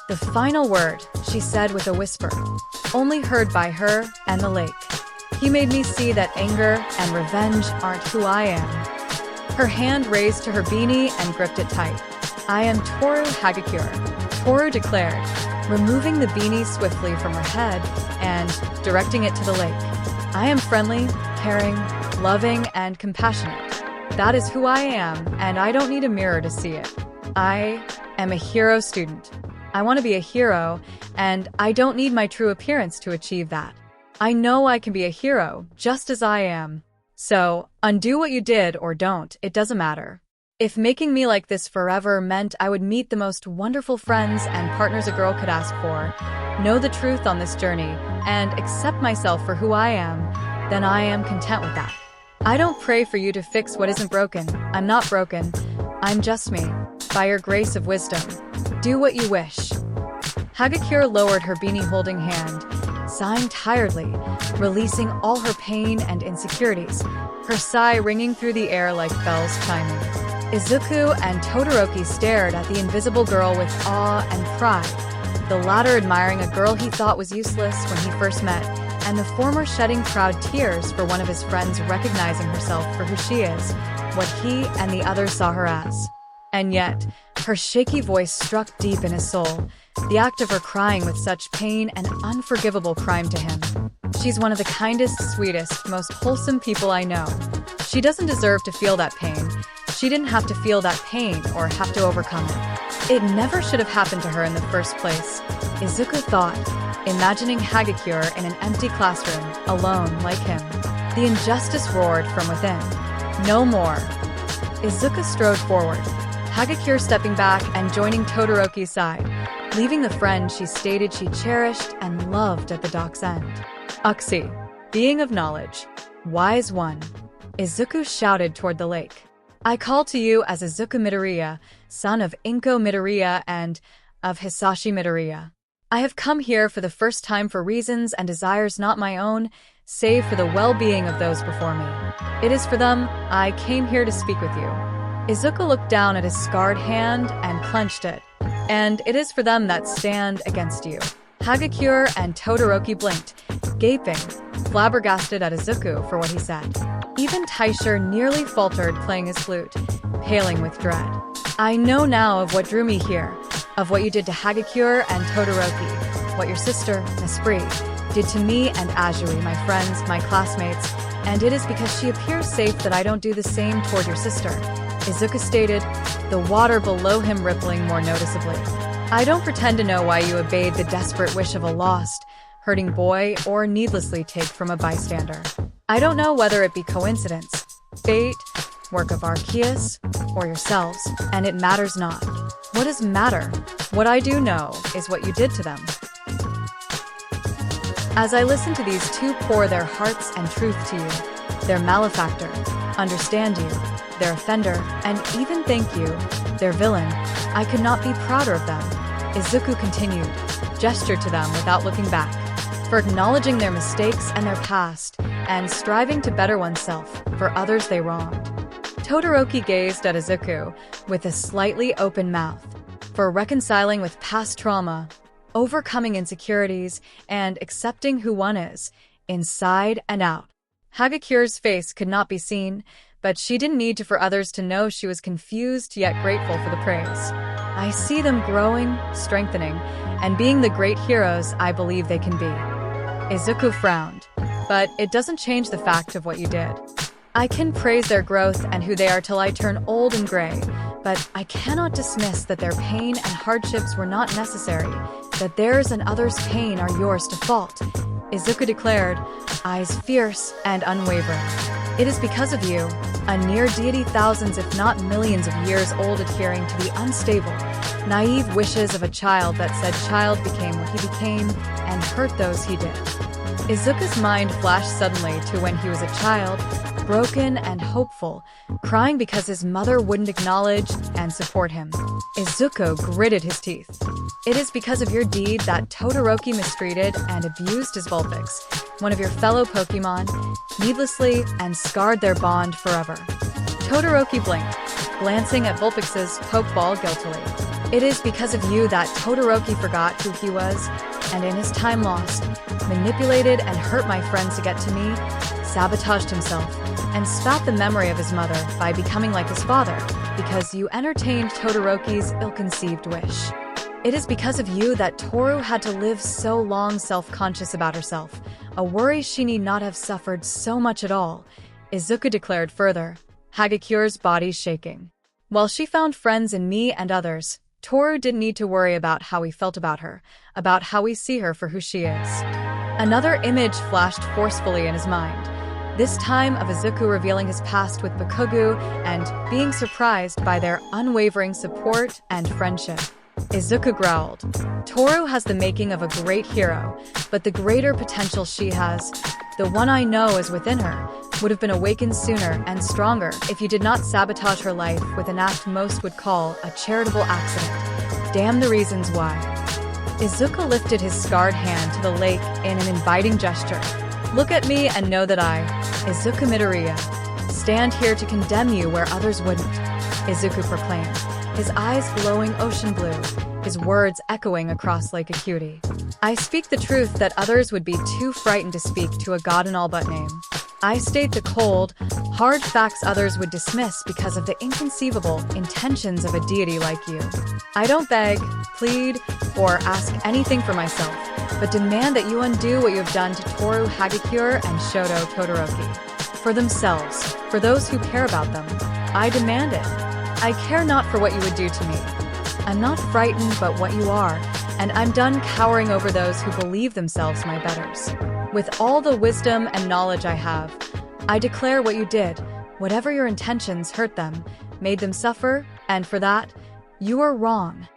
The final word, she said with a whisper, only heard by her and the lake. He made me see that anger and revenge aren't who I am. Her hand raised to her beanie and gripped it tight. I am Toru Hagakure, Toru declared, removing the beanie swiftly from her head and directing it to the lake. I am friendly, caring, loving, and compassionate. That is who I am, and I don't need a mirror to see it. I am a hero student. I want to be a hero, and I don't need my true appearance to achieve that. I know I can be a hero, just as I am. So, undo what you did or don't, it doesn't matter. If making me like this forever meant I would meet the most wonderful friends and partners a girl could ask for, know the truth on this journey, and accept myself for who I am, then I am content with that. I don't pray for you to fix what isn't broken. I'm not broken. I'm just me. By your grace of wisdom, do what you wish. Hagakure lowered her beanie-holding hand, sighing tiredly, releasing all her pain and insecurities, her sigh ringing through the air like bells chiming. Izuku and Todoroki stared at the invisible girl with awe and pride, the latter admiring a girl he thought was useless when he first met, and the former shedding proud tears for one of his friends recognizing herself for who she is, what he and the others saw her as. And yet, her shaky voice struck deep in his soul, the act of her crying with such pain an unforgivable crime to him. She's one of the kindest, sweetest, most wholesome people I know. She doesn't deserve to feel that pain. She didn't have to feel that pain or have to overcome it. It never should have happened to her in the first place, Izuku thought, imagining Hagakure in an empty classroom, alone like him. The injustice roared from within. No more. Izuku strode forward, Hagakure stepping back and joining Todoroki's side, leaving the friend she stated she cherished and loved at the dock's end. Uxie, being of knowledge, wise one, Izuku shouted toward the lake. I call to you as Izuku Midoriya, son of Inko Midoriya and of Hisashi Midoriya. I have come here for the first time for reasons and desires not my own, save for the well-being of those before me. It is for them I came here to speak with you. Izuku looked down at his scarred hand and clenched it. And it is for them that stand against you. Hagakure and Todoroki blinked, gaping, flabbergasted at Izuku for what he said. Even Taisher nearly faltered playing his flute, paling with dread. I know now of what drew me here, of what you did to Hagakure and Todoroki, what your sister, Miss Bree, did to me and Azui, my friends, my classmates, and it is because she appears safe that I don't do the same toward your sister, Izuku stated, the water below him rippling more noticeably. I don't pretend to know why you obeyed the desperate wish of a lost, hurting boy or needlessly take from a bystander. I don't know whether it be coincidence, fate, work of Arceus, or yourselves, and it matters not. What does matter? What I do know is what you did to them. As I listen to these two pour their hearts and truth to you, their malefactor, understand you, their offender, and even thank you, their villain, I could not be prouder of them. Izuku continued, gestured to them without looking back, for acknowledging their mistakes and their past, and striving to better oneself for others they wronged. Todoroki gazed at Izuku with a slightly open mouth, for reconciling with past trauma, overcoming insecurities, and accepting who one is, inside and out. Hagakure's face could not be seen, but she didn't need for others to know she was confused yet grateful for the praise. I see them growing, strengthening, and being the great heroes I believe they can be. Izuku frowned, but it doesn't change the fact of what you did. I can praise their growth and who they are till I turn old and gray, but I cannot dismiss that their pain and hardships were not necessary, that theirs and others' pain are yours to fault. Izuku declared, eyes fierce and unwavering. It is because of you, a near deity thousands if not millions of years old adhering to the unstable, naive wishes of a child that said child became what he became and hurt those he did. Izuku's mind flashed suddenly to when he was a child, broken and hopeful, crying because his mother wouldn't acknowledge and support him. Izuku gritted his teeth. It is because of your deed that Todoroki mistreated and abused his Vulpix, one of your fellow Pokemon, needlessly and scarred their bond forever. Todoroki blinked, glancing at Vulpix's Pokeball guiltily. It is because of you that Todoroki forgot who he was, and in his time lost, manipulated and hurt my friends to get to me, sabotaged himself, and spat the memory of his mother by becoming like his father, because you entertained Todoroki's ill-conceived wish. It is because of you that Toru had to live so long self-conscious about herself, a worry she need not have suffered so much at all, Izuku declared further, Hagakure's body shaking. While she found friends in me and others, Toru didn't need to worry about how we felt about her, about how we see her for who she is. Another image flashed forcefully in his mind, this time of Izuku revealing his past with Bakugo and being surprised by their unwavering support and friendship. Izuku growled, Toru has the making of a great hero, but the greater potential she has, the one I know is within her, would have been awakened sooner and stronger if you did not sabotage her life with an act most would call a charitable accident. Damn the reasons why. Izuku lifted his scarred hand to the lake in an inviting gesture. Look at me and know that I, Izuku Midoriya, stand here to condemn you where others wouldn't, Izuku proclaimed, his eyes glowing ocean blue, his words echoing across Lake Acuity. I speak the truth that others would be too frightened to speak to a god in all but name. I state the cold, hard facts others would dismiss because of the inconceivable intentions of a deity like you. I don't beg, plead, or ask anything for myself, but demand that you undo what you have done to Toru Hagakure and Shoto Todoroki. For themselves, for those who care about them, I demand it. I care not for what you would do to me. I'm not frightened but what you are, and I'm done cowering over those who believe themselves my betters. With all the wisdom and knowledge I have, I declare what you did, whatever your intentions hurt them, made them suffer, and for that, you are wrong.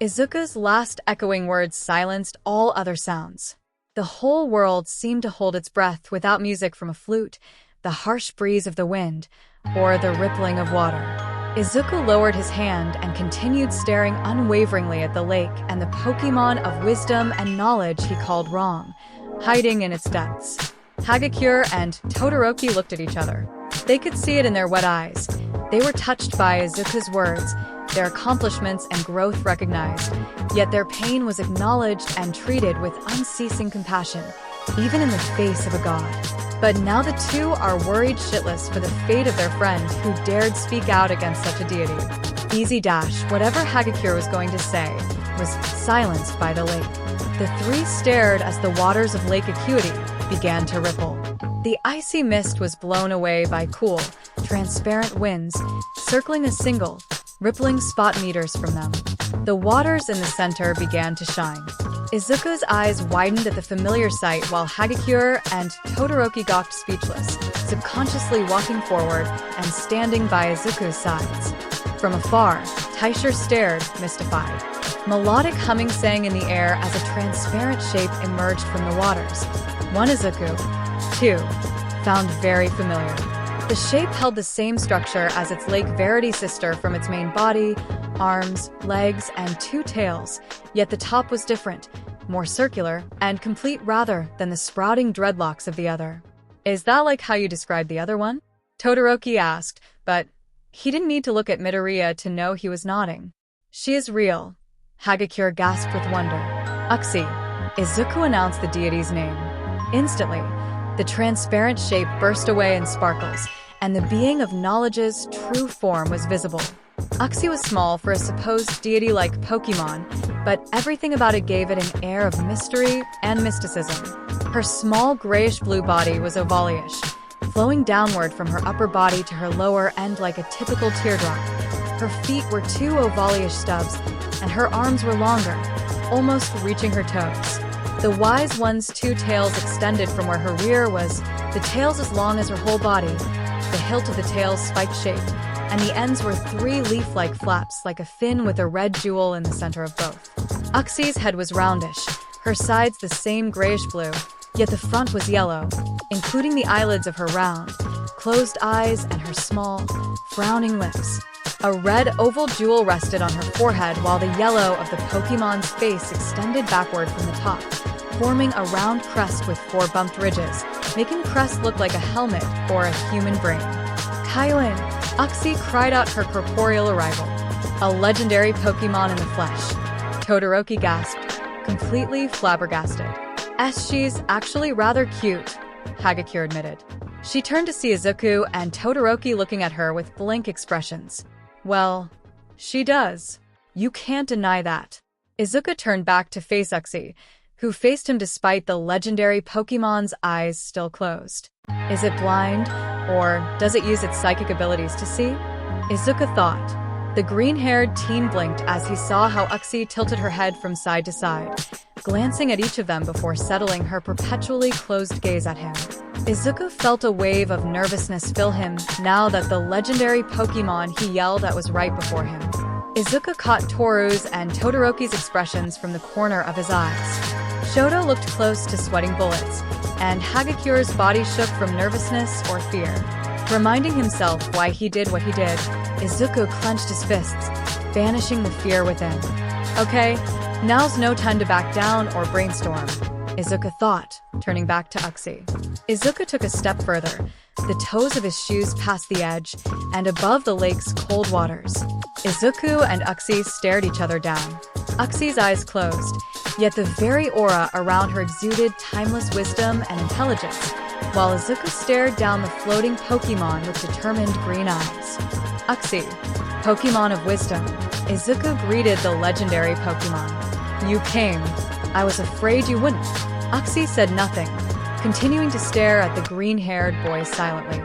Izuku's last echoing words silenced all other sounds. The whole world seemed to hold its breath without music from a flute, the harsh breeze of the wind, or the rippling of water. Izuku lowered his hand and continued staring unwaveringly at the lake and the Pokemon of wisdom and knowledge he called wrong, hiding in its depths. Hagakure and Todoroki looked at each other. They could see it in their wet eyes. They were touched by Izuku's words, their accomplishments and growth recognized, yet their pain was acknowledged and treated with unceasing compassion, even in the face of a god. But now the two are worried shitless for the fate of their friend who dared speak out against such a deity. Easy dash, whatever Hagakure was going to say, was silenced by the lake. The three stared as the waters of Lake Acuity began to ripple. The icy mist was blown away by cool, transparent winds, circling a single, rippling spot meters from them. The waters in the center began to shine. Izuku's eyes widened at the familiar sight while Hagakure and Todoroki gawked speechless, subconsciously walking forward and standing by Izuku's sides. From afar, Taisher stared, mystified. Melodic humming sang in the air as a transparent shape emerged from the waters. One Izuku, two, found very familiar. The shape held the same structure as its Lake Verity sister from its main body, arms, legs, and two tails, yet the top was different, more circular, and complete rather than the sprouting dreadlocks of the other. Is that like how you described the other one? Todoroki asked, but he didn't need to look at Midoriya to know he was nodding. She is real. Hagakure gasped with wonder. Uxie, Izuku announced the deity's name. Instantly, the transparent shape burst away in sparkles, and the being of knowledge's true form was visible. Uxie was small for a supposed deity-like Pokemon, but everything about it gave it an air of mystery and mysticism. Her small grayish-blue body was ovalish, flowing downward from her upper body to her lower end like a typical teardrop. Her feet were two ovalish stubs, and her arms were longer, almost reaching her toes. The wise one's two tails extended from where her rear was, the tails as long as her whole body, the hilt of the tails spike-shaped, and the ends were three leaf-like flaps like a fin with a red jewel in the center of both. Uxie's head was roundish, her sides the same grayish-blue, yet the front was yellow, including the eyelids of her round, closed eyes and her small, frowning lips. A red oval jewel rested on her forehead while the yellow of the Pokemon's face extended backward from the top, forming a round crest with four bumped ridges, making the crest look like a helmet or a human brain. Kylan! Uxie cried out her corporeal arrival. A legendary Pokemon in the flesh. Todoroki gasped, completely flabbergasted. She's actually rather cute, Hagakure admitted. She turned to see Izuku and Todoroki looking at her with blank expressions. Well, she does. You can't deny that. Izuku turned back to face Uxie, who faced him despite the legendary Pokemon's eyes still closed. Is it blind, or does it use its psychic abilities to see? Izuku thought. The green-haired teen blinked as he saw how Uxie tilted her head from side to side, glancing at each of them before settling her perpetually closed gaze at him. Izuku felt a wave of nervousness fill him now that the legendary Pokemon he yelled at was right before him. Izuku caught Toru's and Todoroki's expressions from the corner of his eyes. Shoto looked close to sweating bullets, and Hagakure's body shook from nervousness or fear. Reminding himself why he did what he did, Izuku clenched his fists, banishing the fear within. Okay, now's no time to back down or brainstorm, Izuku thought, turning back to Uxie. Izuku took a step further, the toes of his shoes past the edge, and above the lake's cold waters. Izuku and Uxie stared each other down. Uxie's eyes closed, yet the very aura around her exuded timeless wisdom and intelligence, while Izuku stared down the floating Pokemon with determined green eyes. Uxie, Pokemon of wisdom. Izuku greeted the legendary Pokemon. You came. I was afraid you wouldn't. Uxie said nothing, continuing to stare at the green-haired boy silently.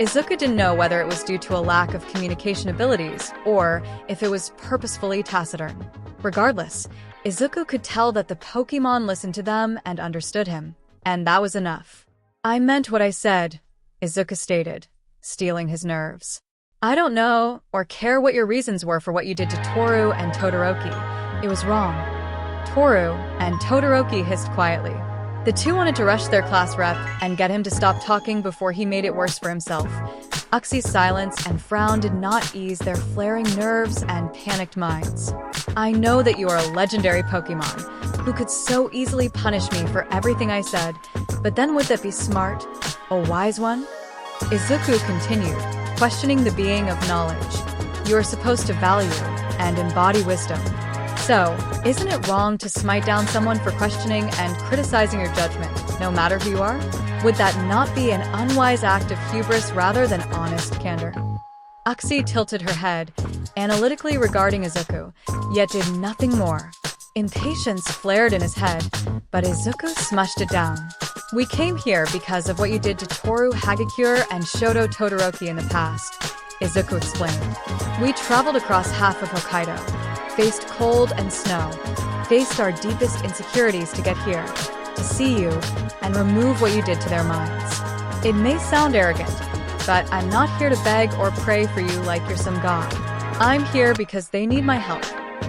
Izuku didn't know whether it was due to a lack of communication abilities or if it was purposefully taciturn. Regardless, Izuku could tell that the Pokemon listened to them and understood him, and that was enough. I meant what I said, Izuku stated, steeling his nerves. I don't know or care what your reasons were for what you did to Toru and Todoroki. It was wrong. Toru and Todoroki hissed quietly. The two wanted to rush their class rep and get him to stop talking before he made it worse for himself. Uxie's silence and frown did not ease their flaring nerves and panicked minds. I know that you are a legendary Pokemon who could so easily punish me for everything I said, but then would that be smart? A wise one? Izuku continued, questioning the being of knowledge. You are supposed to value and embody wisdom. So, isn't it wrong to smite down someone for questioning and criticizing your judgment, no matter who you are? Would that not be an unwise act of hubris rather than honest candor? Uxie tilted her head, analytically regarding Izuku, yet did nothing more. Impatience flared in his head, but Izuku smushed it down. We came here because of what you did to Toru Hagakure and Shoto Todoroki in the past, Izuku explained. We traveled across half of Hokkaido, faced cold and snow, faced our deepest insecurities to get here, to see you, and remove what you did to their minds. It may sound arrogant, but I'm not here to beg or pray for you like you're some god. I'm here because they need my help,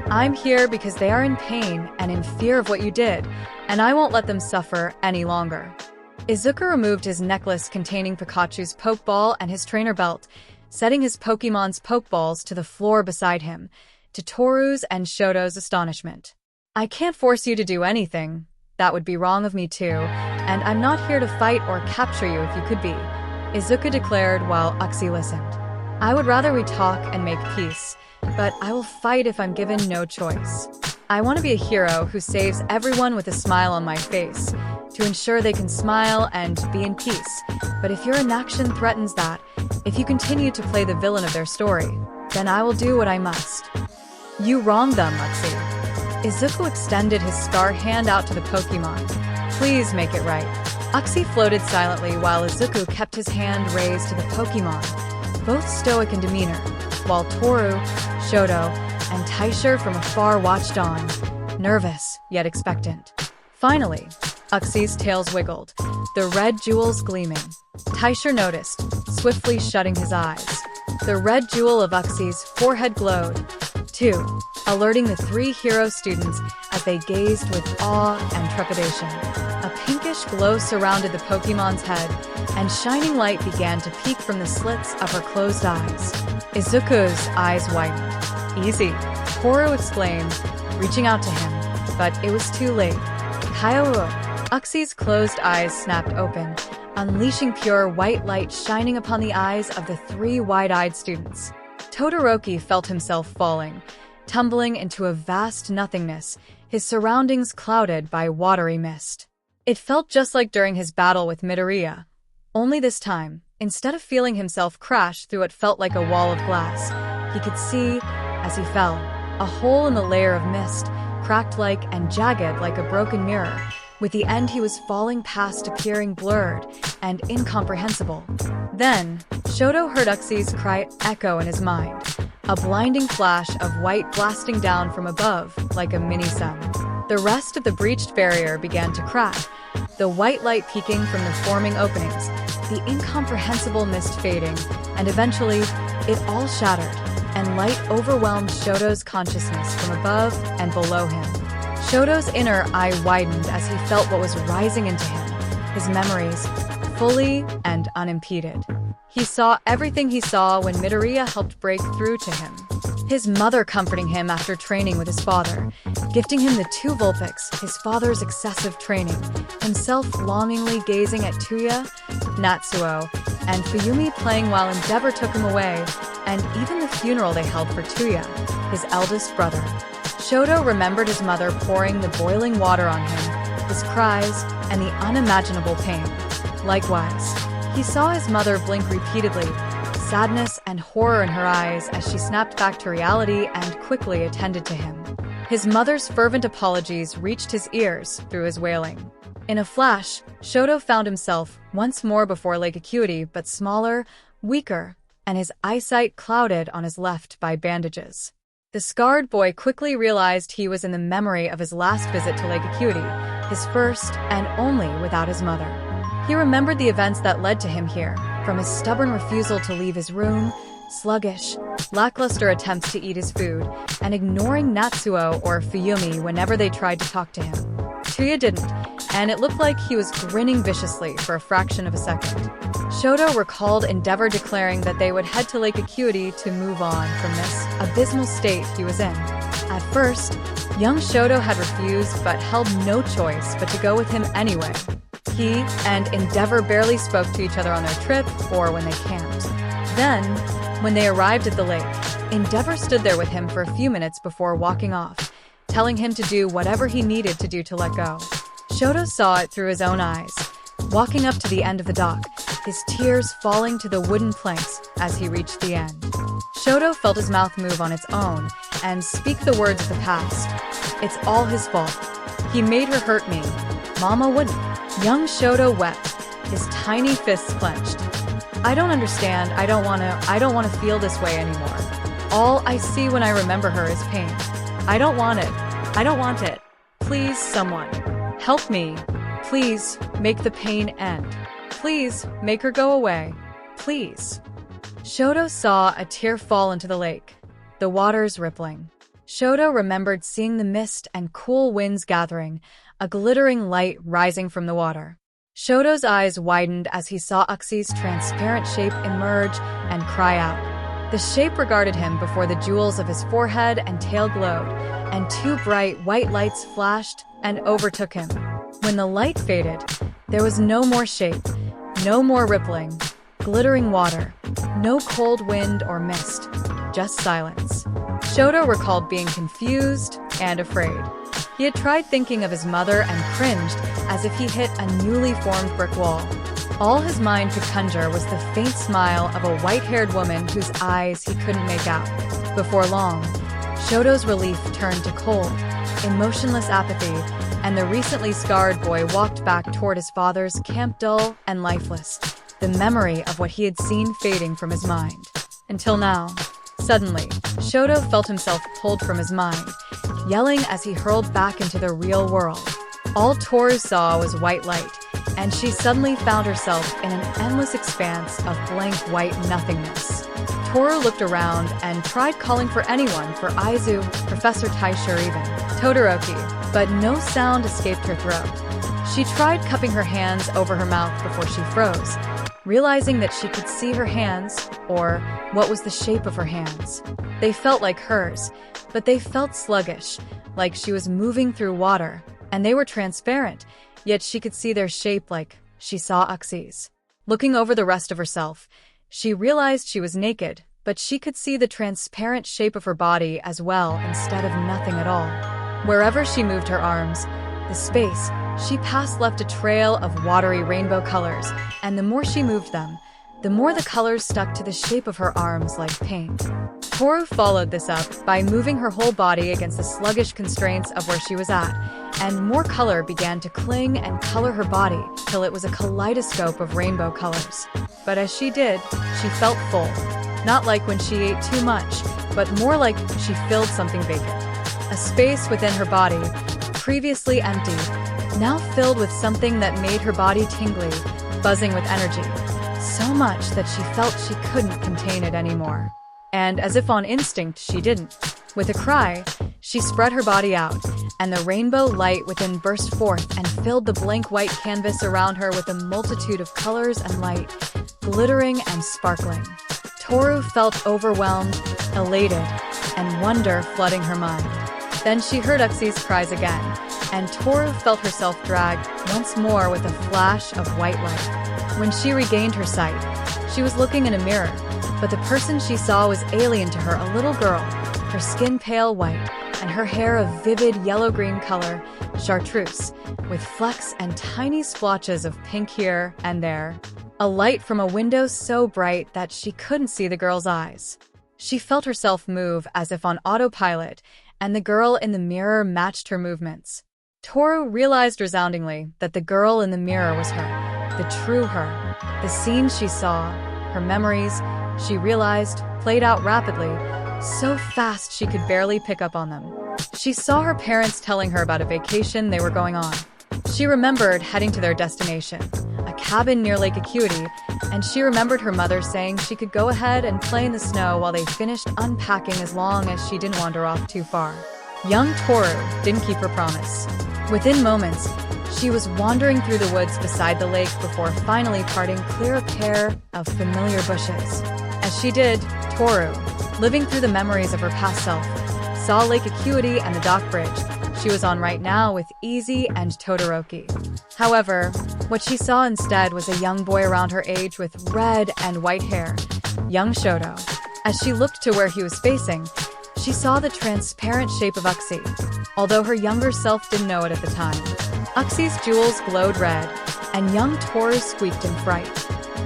I'm here because they are in pain and in fear of what you did, and I won't let them suffer any longer. Izuku removed his necklace containing Pikachu's Pokeball and his trainer belt, setting his Pokemon's Pokeballs to the floor beside him, to Toru's and Shoto's astonishment. I can't force you to do anything. That would be wrong of me too, and I'm not here to fight or capture you if you could be, Izuku declared while Uxie listened. I would rather we talk and make peace, but I will fight if I'm given no choice. I want to be a hero who saves everyone with a smile on my face, to ensure they can smile and be in peace. But if your inaction threatens that, if you continue to play the villain of their story, then I will do what I must. You wronged them, Uxie. Izuku extended his scarred hand out to the Pokemon. Please make it right. Uxie floated silently while Izuku kept his hand raised to the Pokemon, both stoic in demeanor, while Toru, Shoto, and Taisha from afar watched on, nervous yet expectant. Finally, Uxie's tails wiggled, the red jewels gleaming. Taisha noticed, swiftly shutting his eyes. The red jewel of Uxie's forehead glowed, too, alerting the three hero students as they gazed with awe and trepidation. A pinkish glow surrounded the Pokemon's head, and shining light began to peek from the slits of her closed eyes. Izuku's eyes widened. Easy, Toru exclaimed, reaching out to him, but it was too late. Kaiou. Uxie's closed eyes snapped open, unleashing pure white light shining upon the eyes of the three wide-eyed students. Todoroki felt himself falling, tumbling into a vast nothingness, his surroundings clouded by watery mist. It felt just like during his battle with Midoriya. Only this time, instead of feeling himself crash through what felt like a wall of glass, he could see, as he fell, a hole in the layer of mist, cracked like and jagged like a broken mirror, with the end he was falling past appearing blurred and incomprehensible. Then, Shoto heard Uxie's cry echo in his mind, a blinding flash of white blasting down from above like a mini-sun. The rest of the breached barrier began to crack, the white light peeking from the forming openings, the incomprehensible mist fading, and eventually, it all shattered, and light overwhelmed Shoto's consciousness from above and below him. Shoto's inner eye widened as he felt what was rising into him, his memories, fully and unimpeded. He saw everything he saw when Midoriya helped break through to him. His mother comforting him after training with his father, gifting him the 2 Vulpix, his father's excessive training, himself longingly gazing at Tuya, Natsuo, and Fuyumi playing while Endeavor took him away, and even the funeral they held for Tuya, his eldest brother. Shoto remembered his mother pouring the boiling water on him, his cries, and the unimaginable pain. Likewise, he saw his mother blink repeatedly, sadness and horror in her eyes as she snapped back to reality and quickly attended to him. His mother's fervent apologies reached his ears through his wailing. In a flash, Shoto found himself once more before Lake Acuity, but smaller, weaker, and his eyesight clouded on his left by bandages. The scarred boy quickly realized he was in the memory of his last visit to Lake Acuity, his first and only without his mother. He remembered the events that led to him here, from his stubborn refusal to leave his room, sluggish, lackluster attempts to eat his food, and ignoring Natsuo or Fuyumi whenever they tried to talk to him. Tuya didn't, and it looked like he was grinning viciously for a fraction of a second. Shoto recalled Endeavor declaring that they would head to Lake Acuity to move on from this abysmal state he was in. At first, young Shoto had refused but held no choice but to go with him anyway. He and Endeavor barely spoke to each other on their trip or when they camped. Then, when they arrived at the lake, Endeavor stood there with him for a few minutes before walking off, telling him to do whatever he needed to do to let go. Shoto saw it through his own eyes, walking up to the end of the dock, his tears falling to the wooden planks as he reached the end. Shoto felt his mouth move on its own and speak the words of the past. It's all his fault. He made her hurt me. Mama wouldn't. Young Shoto wept, his tiny fists clenched. I don't understand. I don't want to feel this way anymore. All I see when I remember her is pain. I don't want it. I don't want it. Please, someone. Help me. Please, make the pain end. Please, make her go away. Please. Shoto saw a tear fall into the lake, the waters rippling. Shoto remembered seeing the mist and cool winds gathering, a glittering light rising from the water. Shoto's eyes widened as he saw Uxie's transparent shape emerge and cry out. The shape regarded him before the jewels of his forehead and tail glowed, and two bright white lights flashed and overtook him. When the light faded, there was no more shape, no more rippling, glittering water, no cold wind or mist, just silence. Shoto recalled being confused and afraid. He had tried thinking of his mother and cringed as if he hit a newly formed brick wall. All his mind could conjure was the faint smile of a white-haired woman whose eyes he couldn't make out. Before long, Shoto's relief turned to cold, emotionless apathy, and the recently scarred boy walked back toward his father's camp, dull and lifeless, the memory of what he had seen fading from his mind. Until now. Suddenly, Shoto felt himself pulled from his mind, yelling as he hurled back into the real world. All Toru saw was white light, and she suddenly found herself in an endless expanse of blank white nothingness. Toru looked around and tried calling for anyone, for Aizu, Professor Taisha, or even Todoroki, but no sound escaped her throat. She tried cupping her hands over her mouth before she froze, realizing that she could see her hands, or what was the shape of her hands. They felt like hers, but they felt sluggish, like she was moving through water, and they were transparent, yet she could see their shape like she saw Uxie's. Looking over the rest of herself, she realized she was naked, but she could see the transparent shape of her body as well instead of nothing at all. Wherever she moved her arms, the space she passed left a trail of watery rainbow colors, and the more she moved them, the more the colors stuck to the shape of her arms like paint. Toru followed this up by moving her whole body against the sluggish constraints of where she was at, and more color began to cling and color her body till it was a kaleidoscope of rainbow colors. But as she did, she felt full. Not like when she ate too much, but more like she filled something vacant. A space within her body, previously empty, now filled with something that made her body tingly, buzzing with energy. So much that she felt she couldn't contain it anymore. And as if on instinct, she didn't. With a cry, she spread her body out, and the rainbow light within burst forth and filled the blank white canvas around her with a multitude of colors and light, glittering and sparkling. Toru felt overwhelmed, elated, and wonder flooding her mind. Then she heard Uxie's cries again, and Toru felt herself dragged once more with a flash of white light. When she regained her sight, she was looking in a mirror, but the person she saw was alien to her, a little girl, her skin pale white, and her hair of vivid yellow-green color, chartreuse, with flecks and tiny splotches of pink here and there. A light from a window so bright that she couldn't see the girl's eyes. She felt herself move as if on autopilot, and the girl in the mirror matched her movements. Toru realized resoundingly that the girl in the mirror was her, the true her. The scenes she saw, her memories, she realized, played out rapidly, so fast she could barely pick up on them. She saw her parents telling her about a vacation they were going on. She remembered heading to their destination, a cabin near Lake Acuity, and she remembered her mother saying she could go ahead and play in the snow while they finished unpacking as long as she didn't wander off too far. Young Toru didn't keep her promise. Within moments, she was wandering through the woods beside the lake before finally parting clear a pair of familiar bushes. As she did, Toru, living through the memories of her past self, saw Lake Acuity and the dock bridge she was on right now with Easy and Todoroki. However, what she saw instead was a young boy around her age with red and white hair, young Shoto. As she looked to where he was facing, she saw the transparent shape of Uxie, although her younger self didn't know it at the time. Uxie's jewels glowed red, and young Toru squeaked in fright,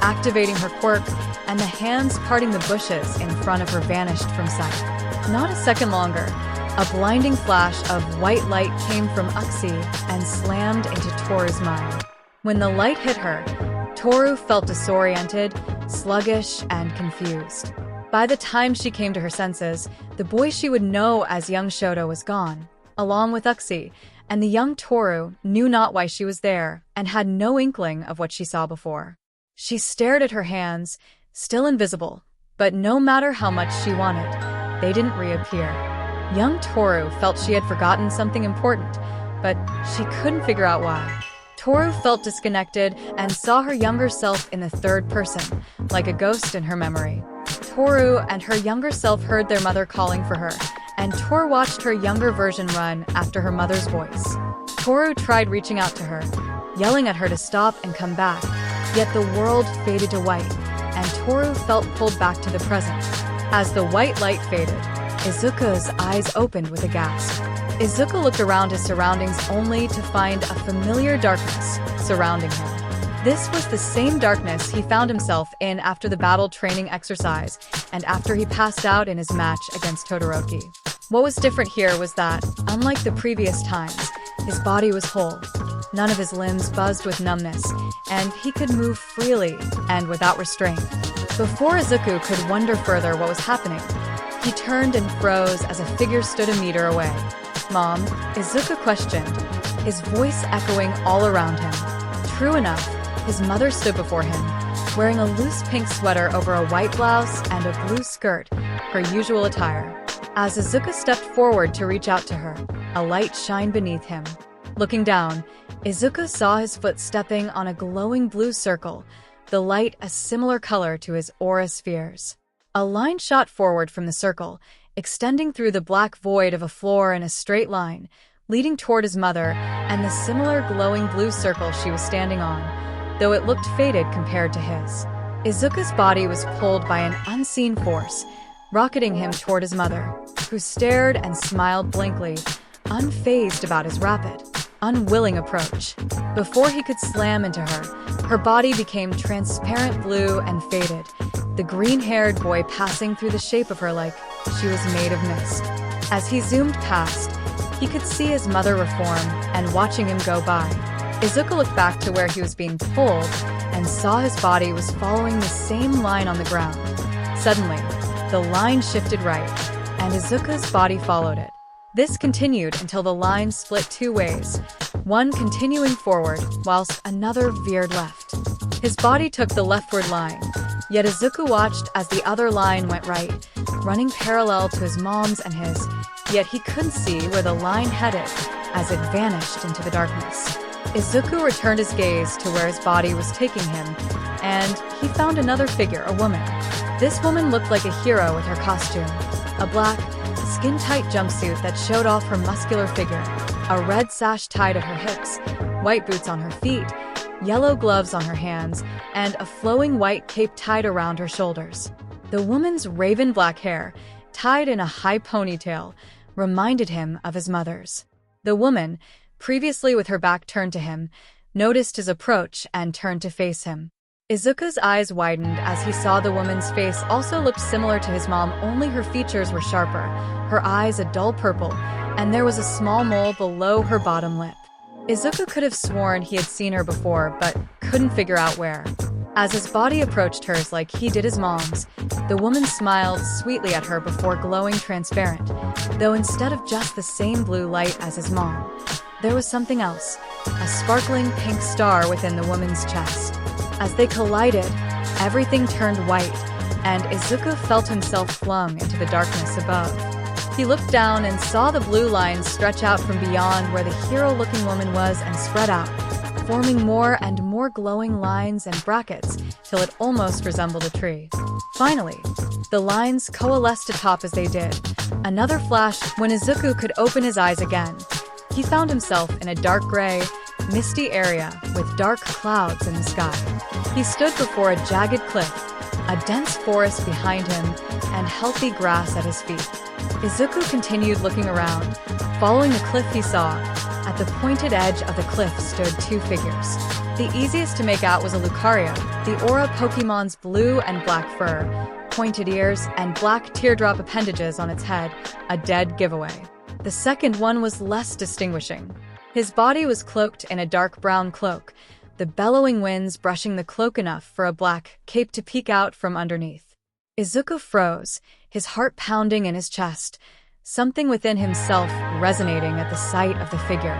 activating her quirk, and the hands parting the bushes in front of her vanished from sight. Not a second longer, a blinding flash of white light came from Uxie and slammed into Toru's mind. When the light hit her, Toru felt disoriented, sluggish, and confused. By the time she came to her senses, the boy she would know as young Shoto was gone, along with Uxie, and the young Toru knew not why she was there and had no inkling of what she saw before. She stared at her hands, still invisible, but no matter how much she wanted, they didn't reappear. Young Toru felt she had forgotten something important, but she couldn't figure out why. Toru felt disconnected and saw her younger self in the third person, like a ghost in her memory. Toru and her younger self heard their mother calling for her, and Toru watched her younger version run after her mother's voice. Toru tried reaching out to her, yelling at her to stop and come back, yet the world faded to white, and Toru felt pulled back to the present. As the white light faded, Izuku's eyes opened with a gasp. Izuku looked around his surroundings only to find a familiar darkness surrounding him. This was the same darkness he found himself in after the battle training exercise and after he passed out in his match against Todoroki. What was different here was that, unlike the previous times, his body was whole. None of his limbs buzzed with numbness, and he could move freely and without restraint. Before Izuku could wonder further what was happening, he turned and froze as a figure stood a meter away. "Mom?" Izuku questioned, his voice echoing all around him. True enough, his mother stood before him, wearing a loose pink sweater over a white blouse and a blue skirt, her usual attire. As Izuku stepped forward to reach out to her, a light shined beneath him. Looking down, Izuku saw his foot stepping on a glowing blue circle, the light a similar color to his aura spheres. A line shot forward from the circle, extending through the black void of a floor in a straight line, leading toward his mother and the similar glowing blue circle she was standing on, though it looked faded compared to his. Izuku's body was pulled by an unseen force, rocketing him toward his mother, who stared and smiled blankly, unfazed about his rapid, unwilling approach. Before he could slam into her, her body became transparent blue and faded, the green-haired boy passing through the shape of her like she was made of mist. As he zoomed past, he could see his mother reform and watching him go by. Izuku looked back to where he was being pulled and saw his body was following the same line on the ground. Suddenly, the line shifted right, and Izuku's body followed it. This continued until the line split two ways, one continuing forward whilst another veered left. His body took the leftward line, yet Izuku watched as the other line went right, running parallel to his mom's and his, yet he couldn't see where the line headed as it vanished into the darkness. Izuku returned his gaze to where his body was taking him, and he found another figure, a woman. This woman looked like a hero with her costume, a black, skin-tight jumpsuit that showed off her muscular figure, a red sash tied at her hips, white boots on her feet, yellow gloves on her hands, and a flowing white cape tied around her shoulders. The woman's raven black hair, tied in a high ponytail, reminded him of his mother's. The woman, previously with her back turned to him, noticed his approach and turned to face him. Izuku's eyes widened as he saw the woman's face also looked similar to his mom, only her features were sharper, her eyes a dull purple, and there was a small mole below her bottom lip. Izuku could have sworn he had seen her before, but couldn't figure out where. As his body approached hers like he did his mom's, the woman smiled sweetly at her before glowing transparent, though instead of just the same blue light as his mom, there was something else, a sparkling pink star within the woman's chest. As they collided, everything turned white, and Izuku felt himself flung into the darkness above. He looked down and saw the blue lines stretch out from beyond where the hero-looking woman was and spread out, forming more and more glowing lines and brackets till it almost resembled a tree. Finally, the lines coalesced atop as they did. Another flash when Izuku could open his eyes again. He found himself in a dark gray, misty area with dark clouds in the sky. He stood before a jagged cliff, a dense forest behind him, and healthy grass at his feet. Izuku continued looking around. Following the cliff he saw, at the pointed edge of the cliff stood two figures. The easiest to make out was a Lucario, the aura Pokemon's blue and black fur, pointed ears, and black teardrop appendages on its head, a dead giveaway. The second one was less distinguishing. His body was cloaked in a dark brown cloak, the bellowing winds brushing the cloak enough for a black cape to peek out from underneath. Izuku froze, his heart pounding in his chest, something within himself resonating at the sight of the figure.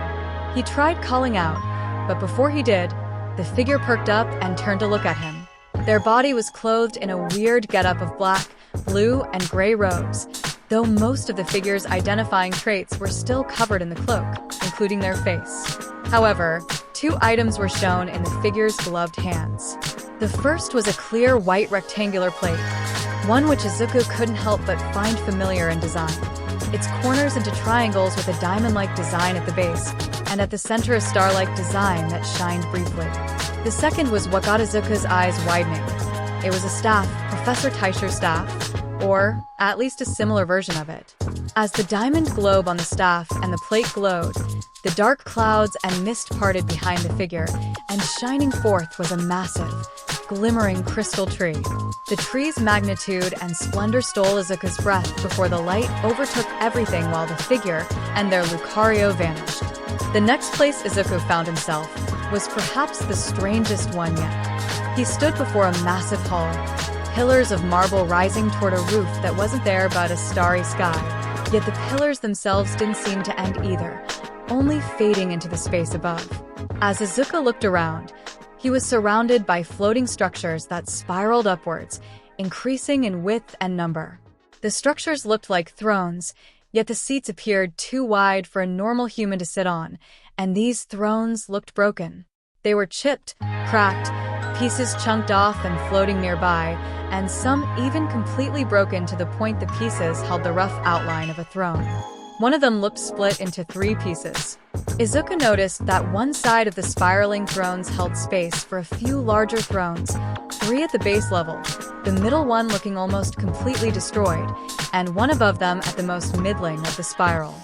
He tried calling out, but before he did, the figure perked up and turned to look at him. Their body was clothed in a weird getup of black, blue, and gray robes, though most of the figure's identifying traits were still covered in the cloak, including their face. However, two items were shown in the figure's gloved hands. The first was a clear white rectangular plate, one which Izuku couldn't help but find familiar in design. Its corners into triangles with a diamond-like design at the base, and at the center a star-like design that shined briefly. The second was what got Izuku's eyes widening. It was a staff, Professor Taisher's staff, or at least a similar version of it. As the diamond globe on the staff and the plate glowed, the dark clouds and mist parted behind the figure, and shining forth was a massive, glimmering crystal tree. The tree's magnitude and splendor stole Izuku's breath before the light overtook everything while the figure and their Lucario vanished. The next place Izuku found himself was perhaps the strangest one yet. He stood before a massive hall, pillars of marble rising toward a roof that wasn't there but a starry sky. Yet the pillars themselves didn't seem to end either, only fading into the space above. As Izuku looked around, he was surrounded by floating structures that spiraled upwards, increasing in width and number. The structures looked like thrones, yet the seats appeared too wide for a normal human to sit on, and these thrones looked broken. They were chipped, cracked, pieces chunked off and floating nearby, and some even completely broken to the point the pieces held the rough outline of a throne. One of them looked split into 3 pieces. Izuku noticed that one side of the spiraling thrones held space for a few larger thrones, 3 at the base level, the middle one looking almost completely destroyed, and one above them at the most middling of the spiral.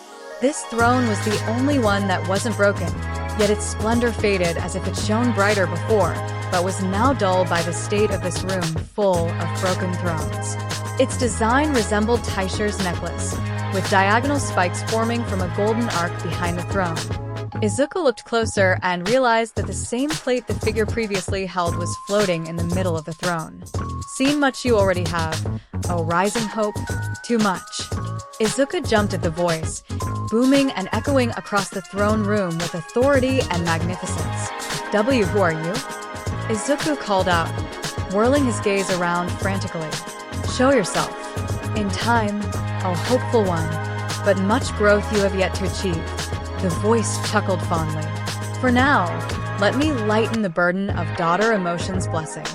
This throne was the only one that wasn't broken, yet its splendor faded as if it shone brighter before, but was now dulled by the state of this room full of broken thrones. Its design resembled Taisher's necklace, with diagonal spikes forming from a golden arc behind the throne. Izuku looked closer and realized that the same plate the figure previously held was floating in the middle of the throne. Seen much you already have. Oh, rising hope, too much. Izuku jumped at the voice, booming and echoing across the throne room with authority and magnificence. Who are you? Izuku called out, whirling his gaze around frantically. Show yourself. In time, oh hopeful one, but much growth you have yet to achieve. The voice chuckled fondly. For now, let me lighten the burden of daughter emotion's blessing.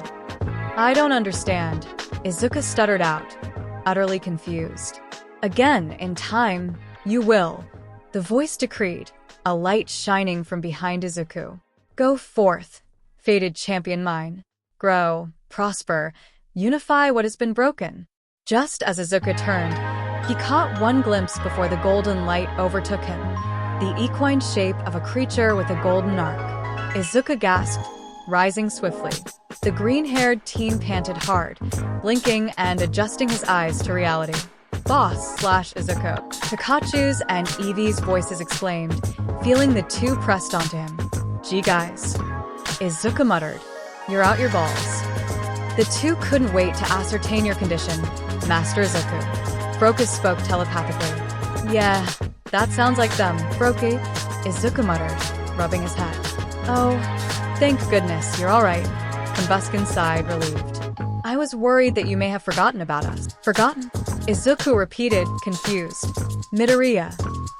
I don't understand, Izuku stuttered out, utterly confused. Again, in time, you will, the voice decreed, a light shining from behind Izuku. Go forth, fated champion mine. Grow, prosper, unify what has been broken. Just as Izuku turned, he caught one glimpse before the golden light overtook him, the equine shape of a creature with a golden arc. Izuku gasped, rising swiftly. The green-haired teen panted hard, blinking and adjusting his eyes to reality. Boss/Izuku. Pikachu's and Eevee's voices exclaimed, feeling the two pressed onto him. Gee guys. Izuku muttered, you're out your balls. The two couldn't wait to ascertain your condition, Master Izuku. Frokus spoke telepathically. Yeah, that sounds like them, Froki, Izuku muttered, rubbing his head. Oh, thank goodness, you're alright. Combuskin sighed, relieved. I was worried that you may have forgotten about us. Forgotten? Izuku repeated, confused. Midoriya.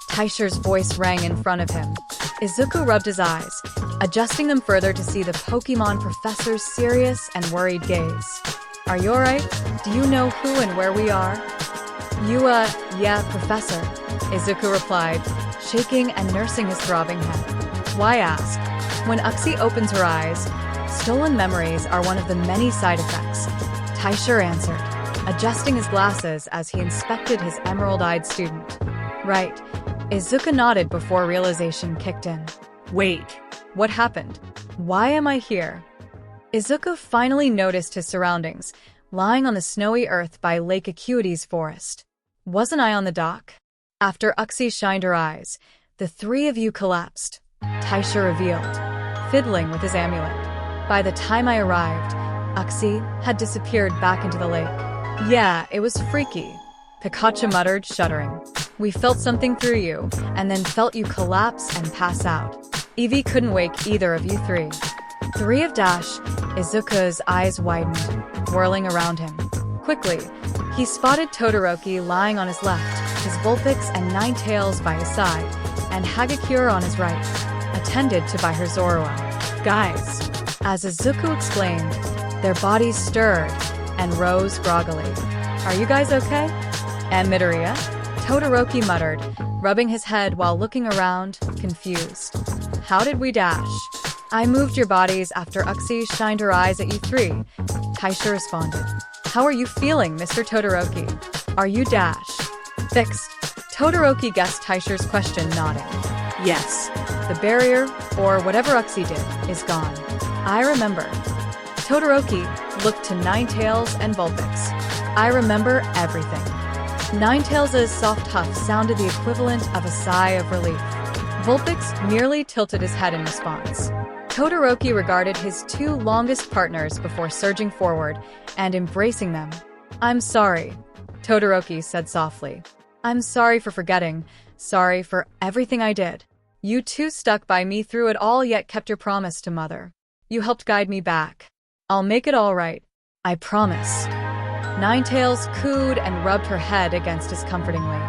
Taisher's voice rang in front of him. Izuku rubbed his eyes, adjusting them further to see the Pokemon professor's serious and worried gaze. Are you alright? Do you know who and where we are? Yeah, Professor, Izuku replied, shaking and nursing his throbbing head. Why ask? When Uxie opens her eyes, stolen memories are one of the many side effects, Taisher answered, adjusting his glasses as he inspected his emerald-eyed student. Right. Izuku nodded before realization kicked in. Wait, what happened? Why am I here? Izuku finally noticed his surroundings, lying on the snowy earth by Lake Acuity's forest. Wasn't I on the dock? After Uxie shined her eyes, the 3 of you collapsed, Taisha revealed, fiddling with his amulet. By the time I arrived, Uxie had disappeared back into the lake. Yeah, it was freaky, Pikachu muttered, shuddering. We felt something through you, and then felt you collapse and pass out. Eevee couldn't wake either of you 3. 3 of Dash, Izuku's eyes widened, whirling around him. Quickly, he spotted Todoroki lying on his left, his Vulpix and Ninetales by his side, and Hagakure on his right, attended to by her Zorua. Guys, As Izuku explained, their bodies stirred and rose groggily. Are you guys okay? And Midoriya? Todoroki muttered, rubbing his head while looking around, confused. How did we dash? I moved your bodies after Uxie shined her eyes at you three. Taisha responded. How are you feeling, Mr. Todoroki? Are you dash? Fixed. Todoroki guessed Taisha's question, nodding. yes. The barrier, or whatever Uxie did, is gone. I remember. Todoroki looked to Ninetales and Vulpix. I remember everything. Ninetales' soft huff sounded the equivalent of a sigh of relief. Vulpix merely tilted his head in response. Todoroki regarded his two longest partners before surging forward and embracing them. I'm sorry, Todoroki said softly. I'm sorry for forgetting. Sorry for everything I did. You two stuck by me through it all yet kept your promise to Mother. You helped guide me back. I'll make it all right. I promise. Ninetales cooed and rubbed her head against his comfortingly.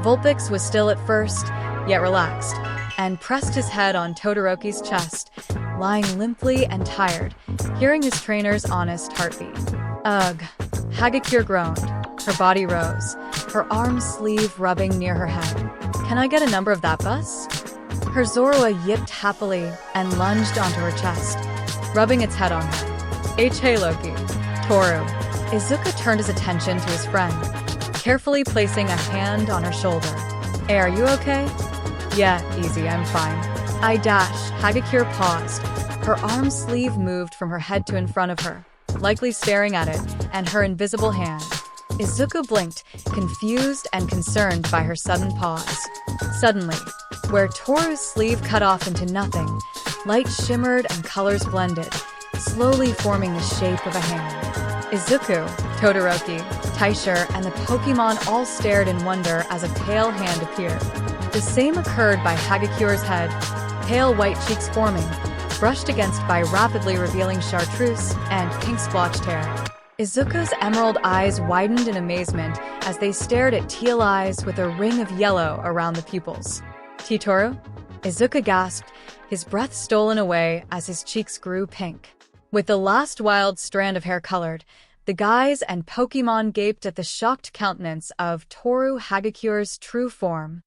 Vulpix was still at first, yet relaxed, and pressed his head on Todoroki's chest, lying limply and tired, hearing his trainer's honest heartbeat. Ugh. Hagakure groaned. Her body rose, her arm sleeve rubbing near her head. Can I get a number of that bus? Her Zorua yipped happily and lunged onto her chest, rubbing its head on her. Hey Loki. Toru. Izuku turned his attention to his friend, carefully placing a hand on her shoulder. Hey, are you okay? Yeah, easy, I'm fine. I dash. Hagakure paused. Her arm sleeve moved from her head to in front of her, likely staring at it, and her invisible hand. Izuku blinked, confused and concerned by her sudden pause. Suddenly, where Toru's sleeve cut off into nothing, light shimmered and colors blended, slowly forming the shape of a hand. Izuku, Todoroki, Taisha, and the Pokemon all stared in wonder as a pale hand appeared. The same occurred by Hagakure's head, pale white cheeks forming, brushed against by rapidly revealing chartreuse and pink-splotched hair. Izuku's emerald eyes widened in amazement as they stared at teal eyes with a ring of yellow around the pupils. Toru? Izuku gasped, his breath stolen away as his cheeks grew pink. With the last wild strand of hair colored, the guys and Pokemon gaped at the shocked countenance of Toru Hagakure's true form.